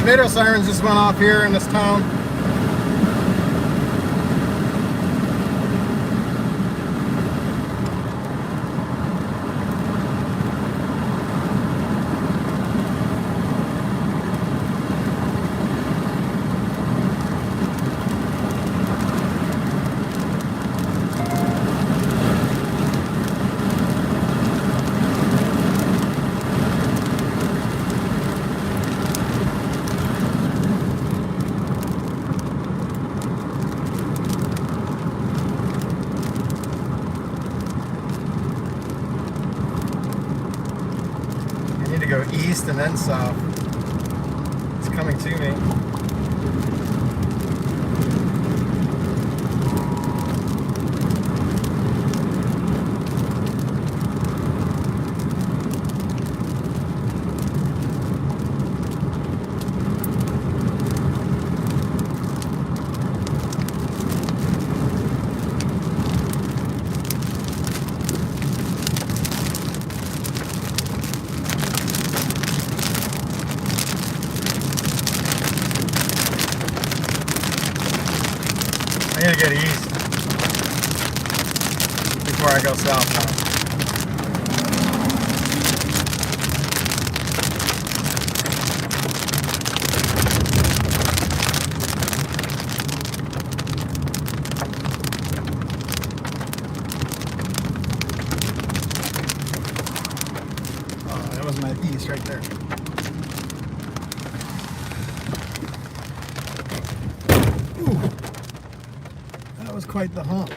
tornado sirens just went off here in this town. Go east and then south. It's coming to me. I need to get east before I go south now. Oh, that was my east right there. Ooh. That was quite the hump.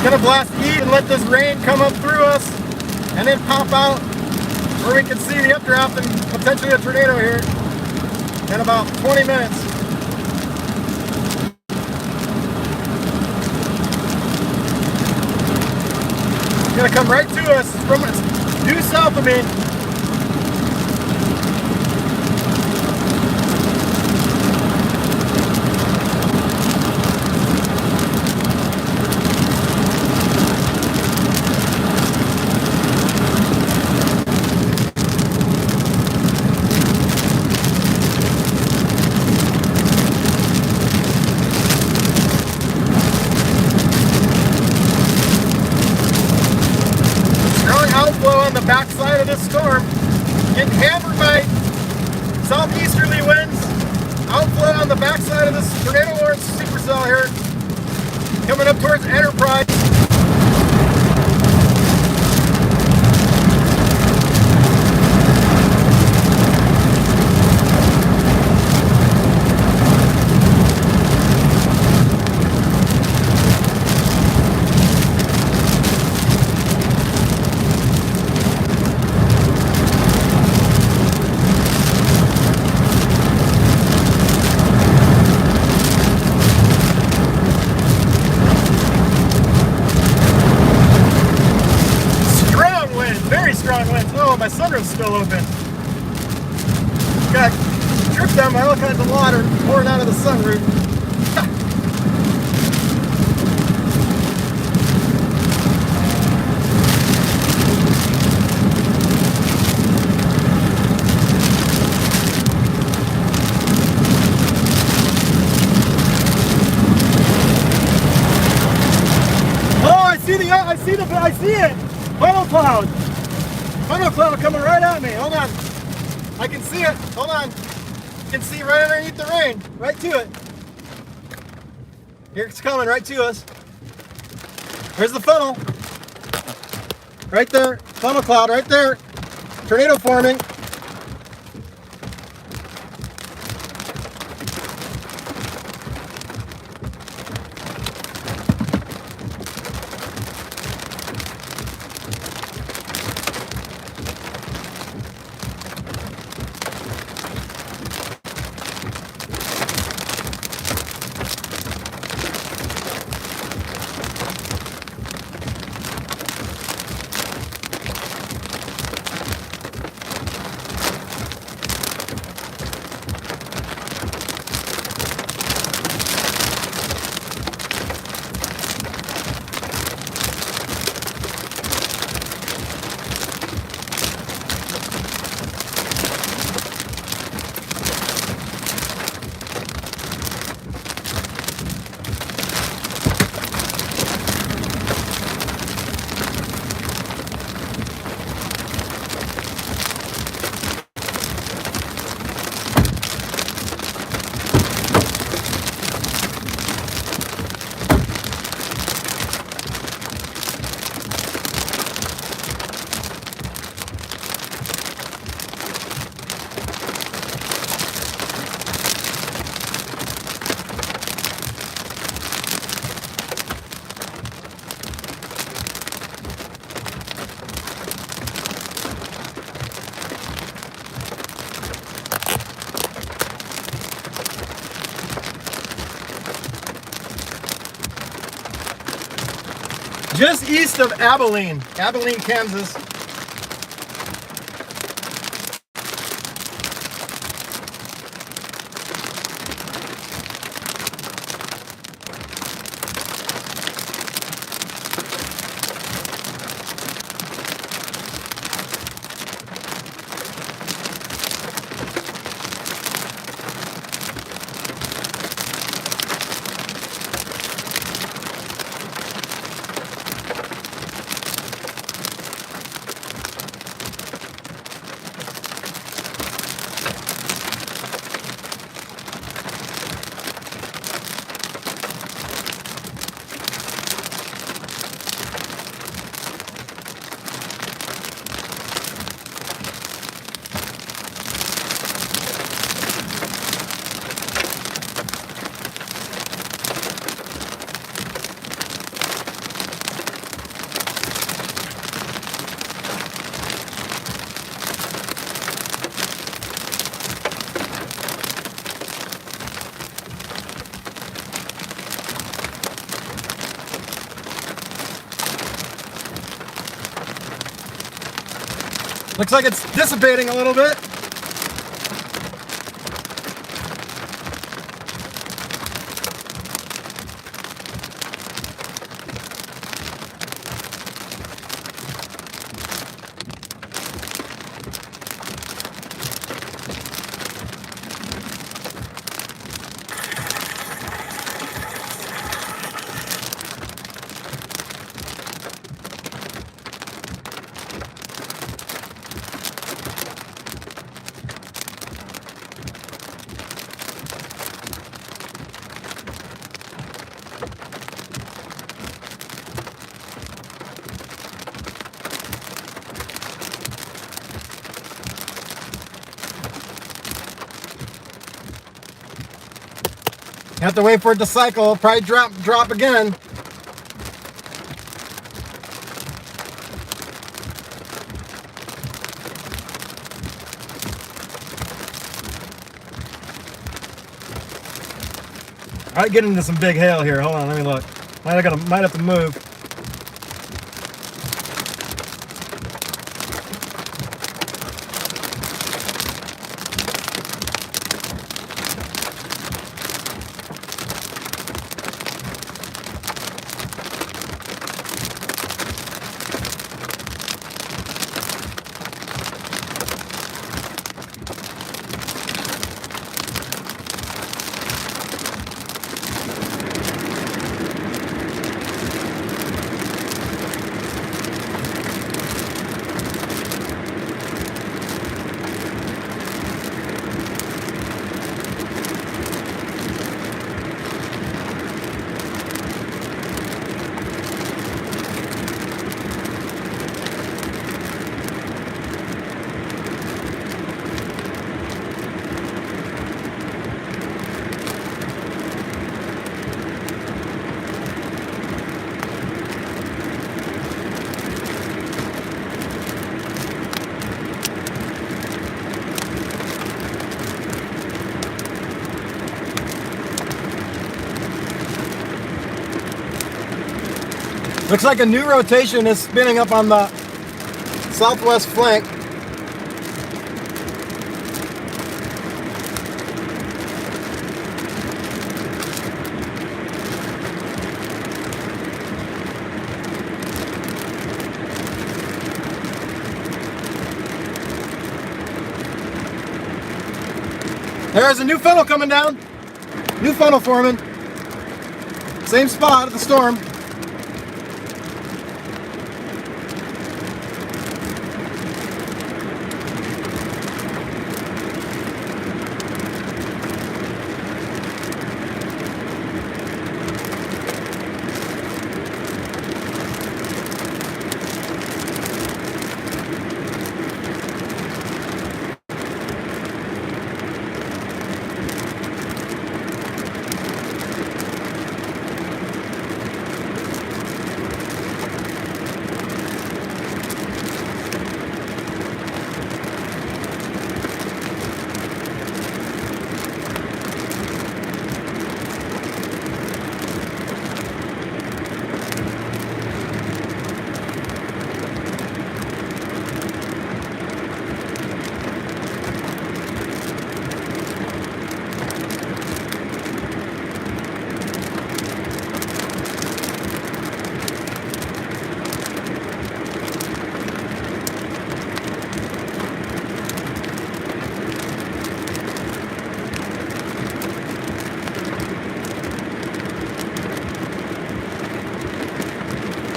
Gonna blast heat and let this rain come up through us and then pop out where we can see the updraft and potentially a tornado here in about 20 minutes. It's gonna come right to us from due south of me. On the backside of this storm, getting hammered by southeasterly winds, outflow on the backside of this tornado warning supercell here, coming up towards Enterprise. still open. Got dripped down by all kinds of water pouring out of the sunroof. I see it! Funnel cloud! Funnel cloud coming right at me. Hold on. I can see it. Hold on. You can see right underneath the rain. Right to it. Here it's coming right to us. There's the funnel. Right there. Funnel cloud right there. Tornado forming. Just east of Abilene, Kansas. Looks like it's dissipating a little bit. Have to wait for it to cycle. Probably drop again. I might get into some big hail here. Hold on, let me look. Might have to move. Looks like a new rotation is spinning up on the southwest flank. There's a new funnel coming down. New funnel forming. Same spot at the storm.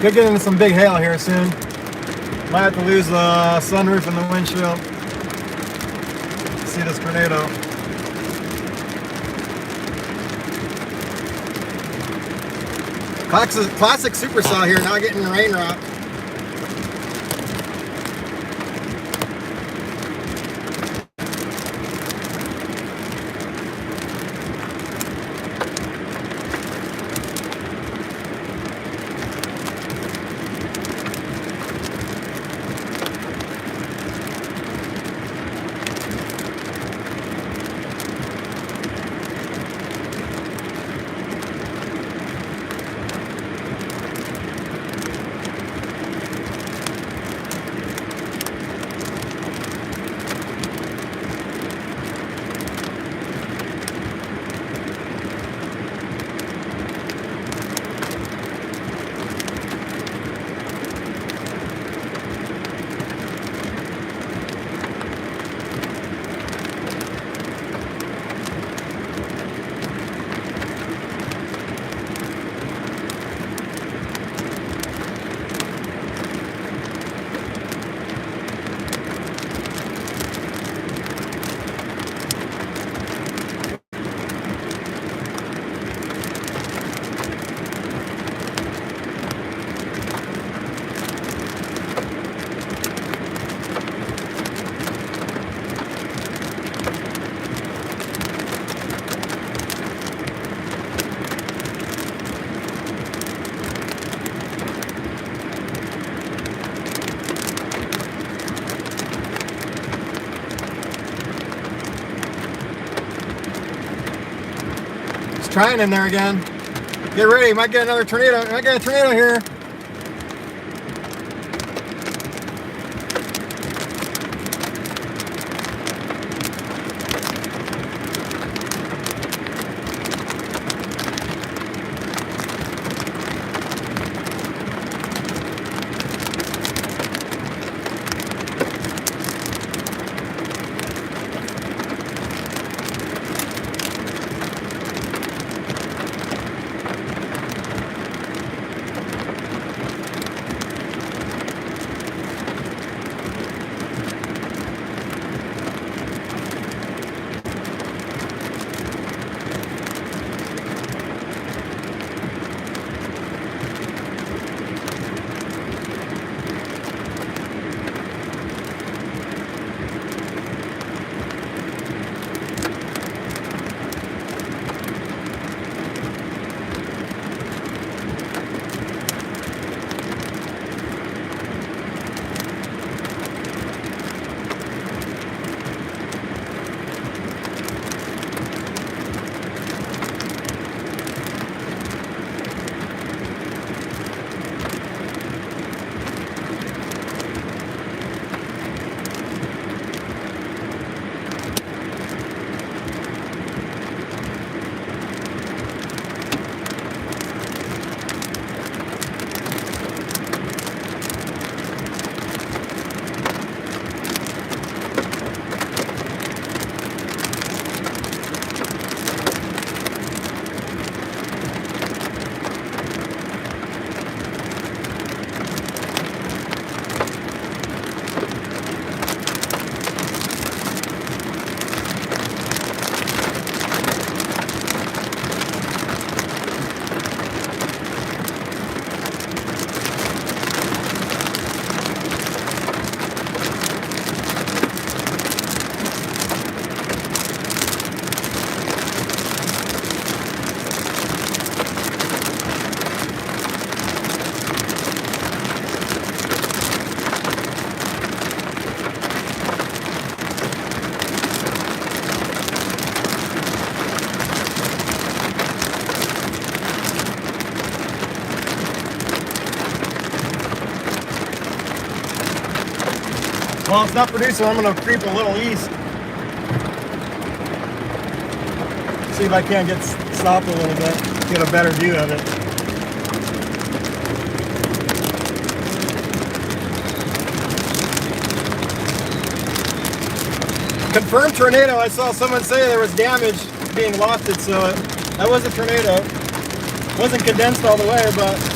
Could get into some big hail here soon. Might have to lose the sunroof and the windshield. See this tornado. Classic supercell here, not getting rain rock. Trying in there again. Get ready, might get another tornado. Might get a tornado here. Well, it's not producing. I'm going to creep a little east. See if I can't get stopped a little bit, get a better view of it. Confirmed tornado. I saw someone say there was damage being lofted, so that was a tornado. Wasn't condensed all the way, but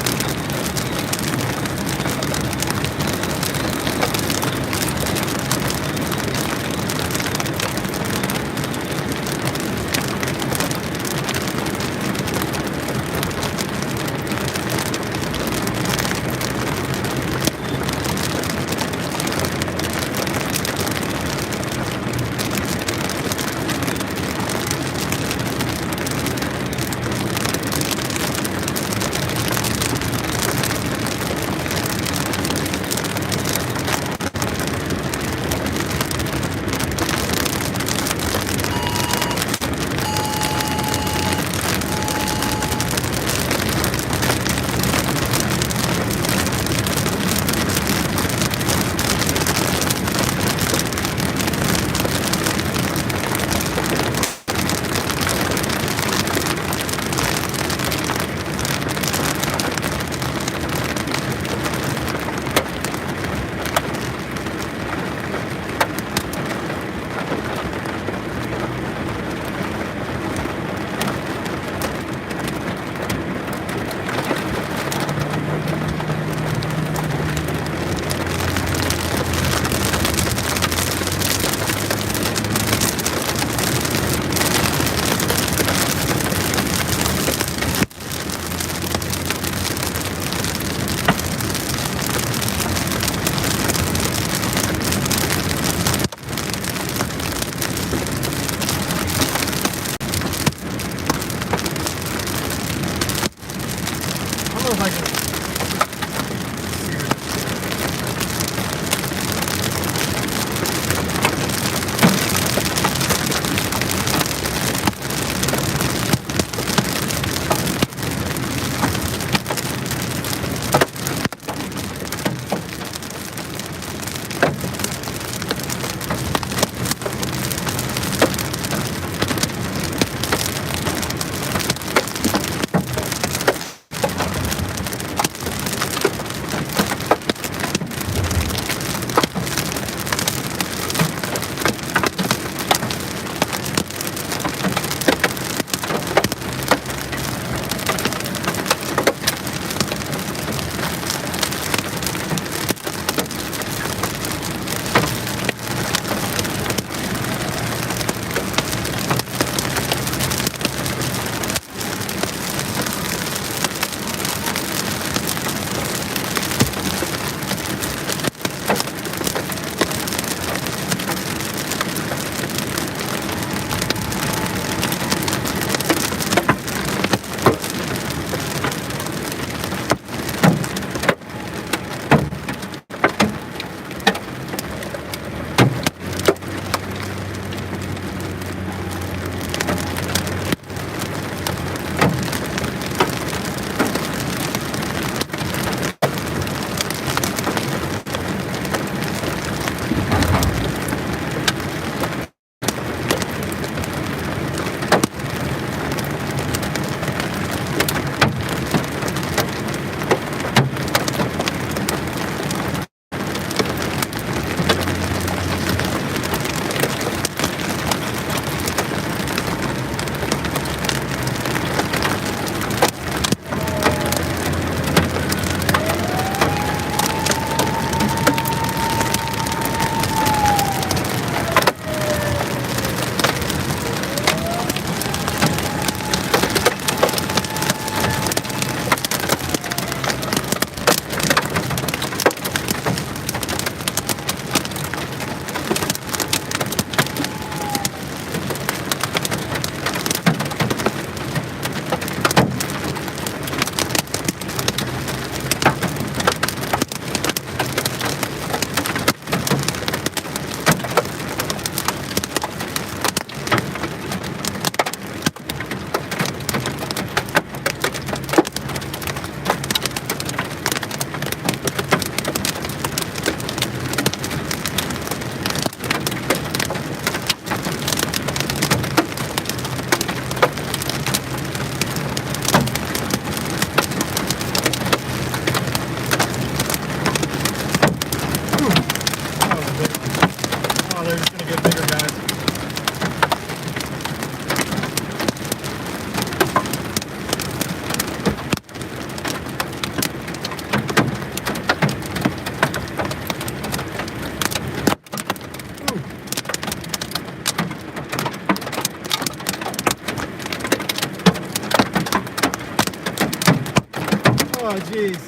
Oh, jeez.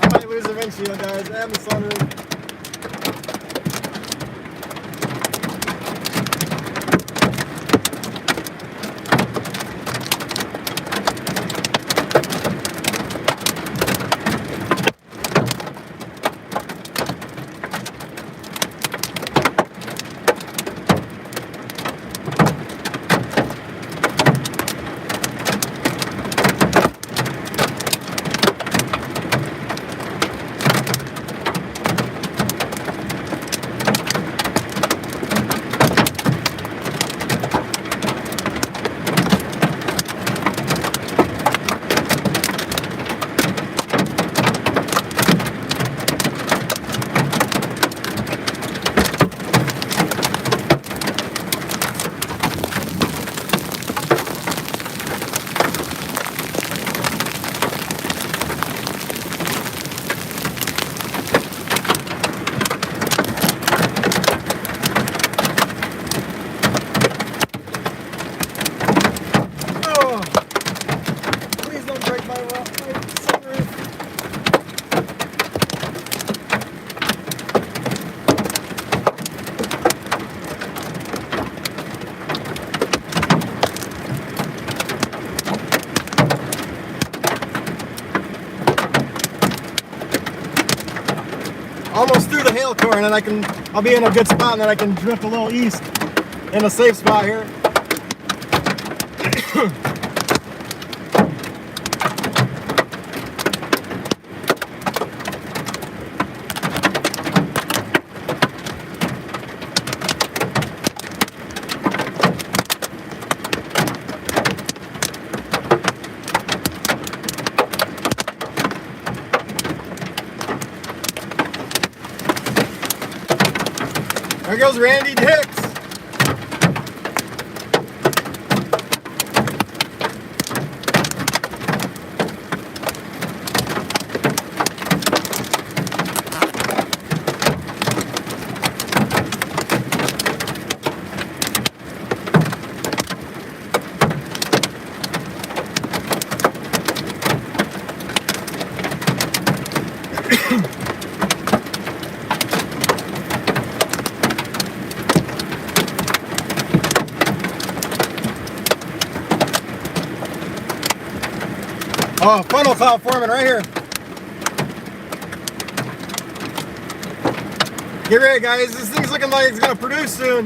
I might lose the windshield, guys, and the sunroof. Almost through the hail core, and then I'll be in a good spot, and then I can drift a little east in a safe spot here. There goes Randy Dix. Oh, funnel cloud forming right here. Get ready, guys. This thing's looking like it's gonna produce soon.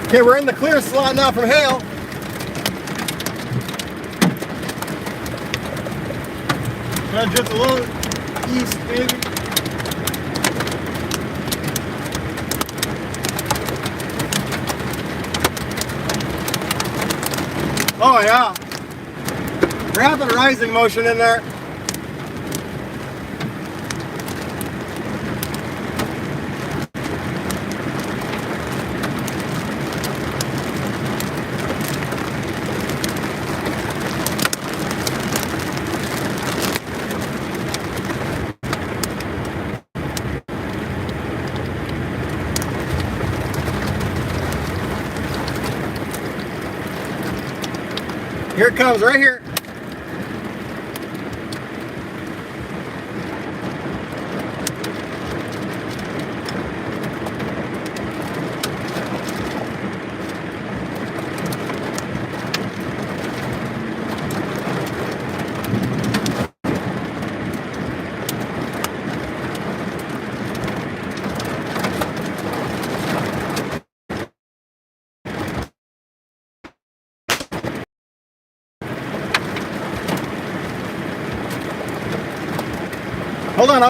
Okay, we're in the clear slot now from hail. Try to drift a little east, maybe. Oh yeah. Rapid rising motion in there. Here it comes, right here. Hold on.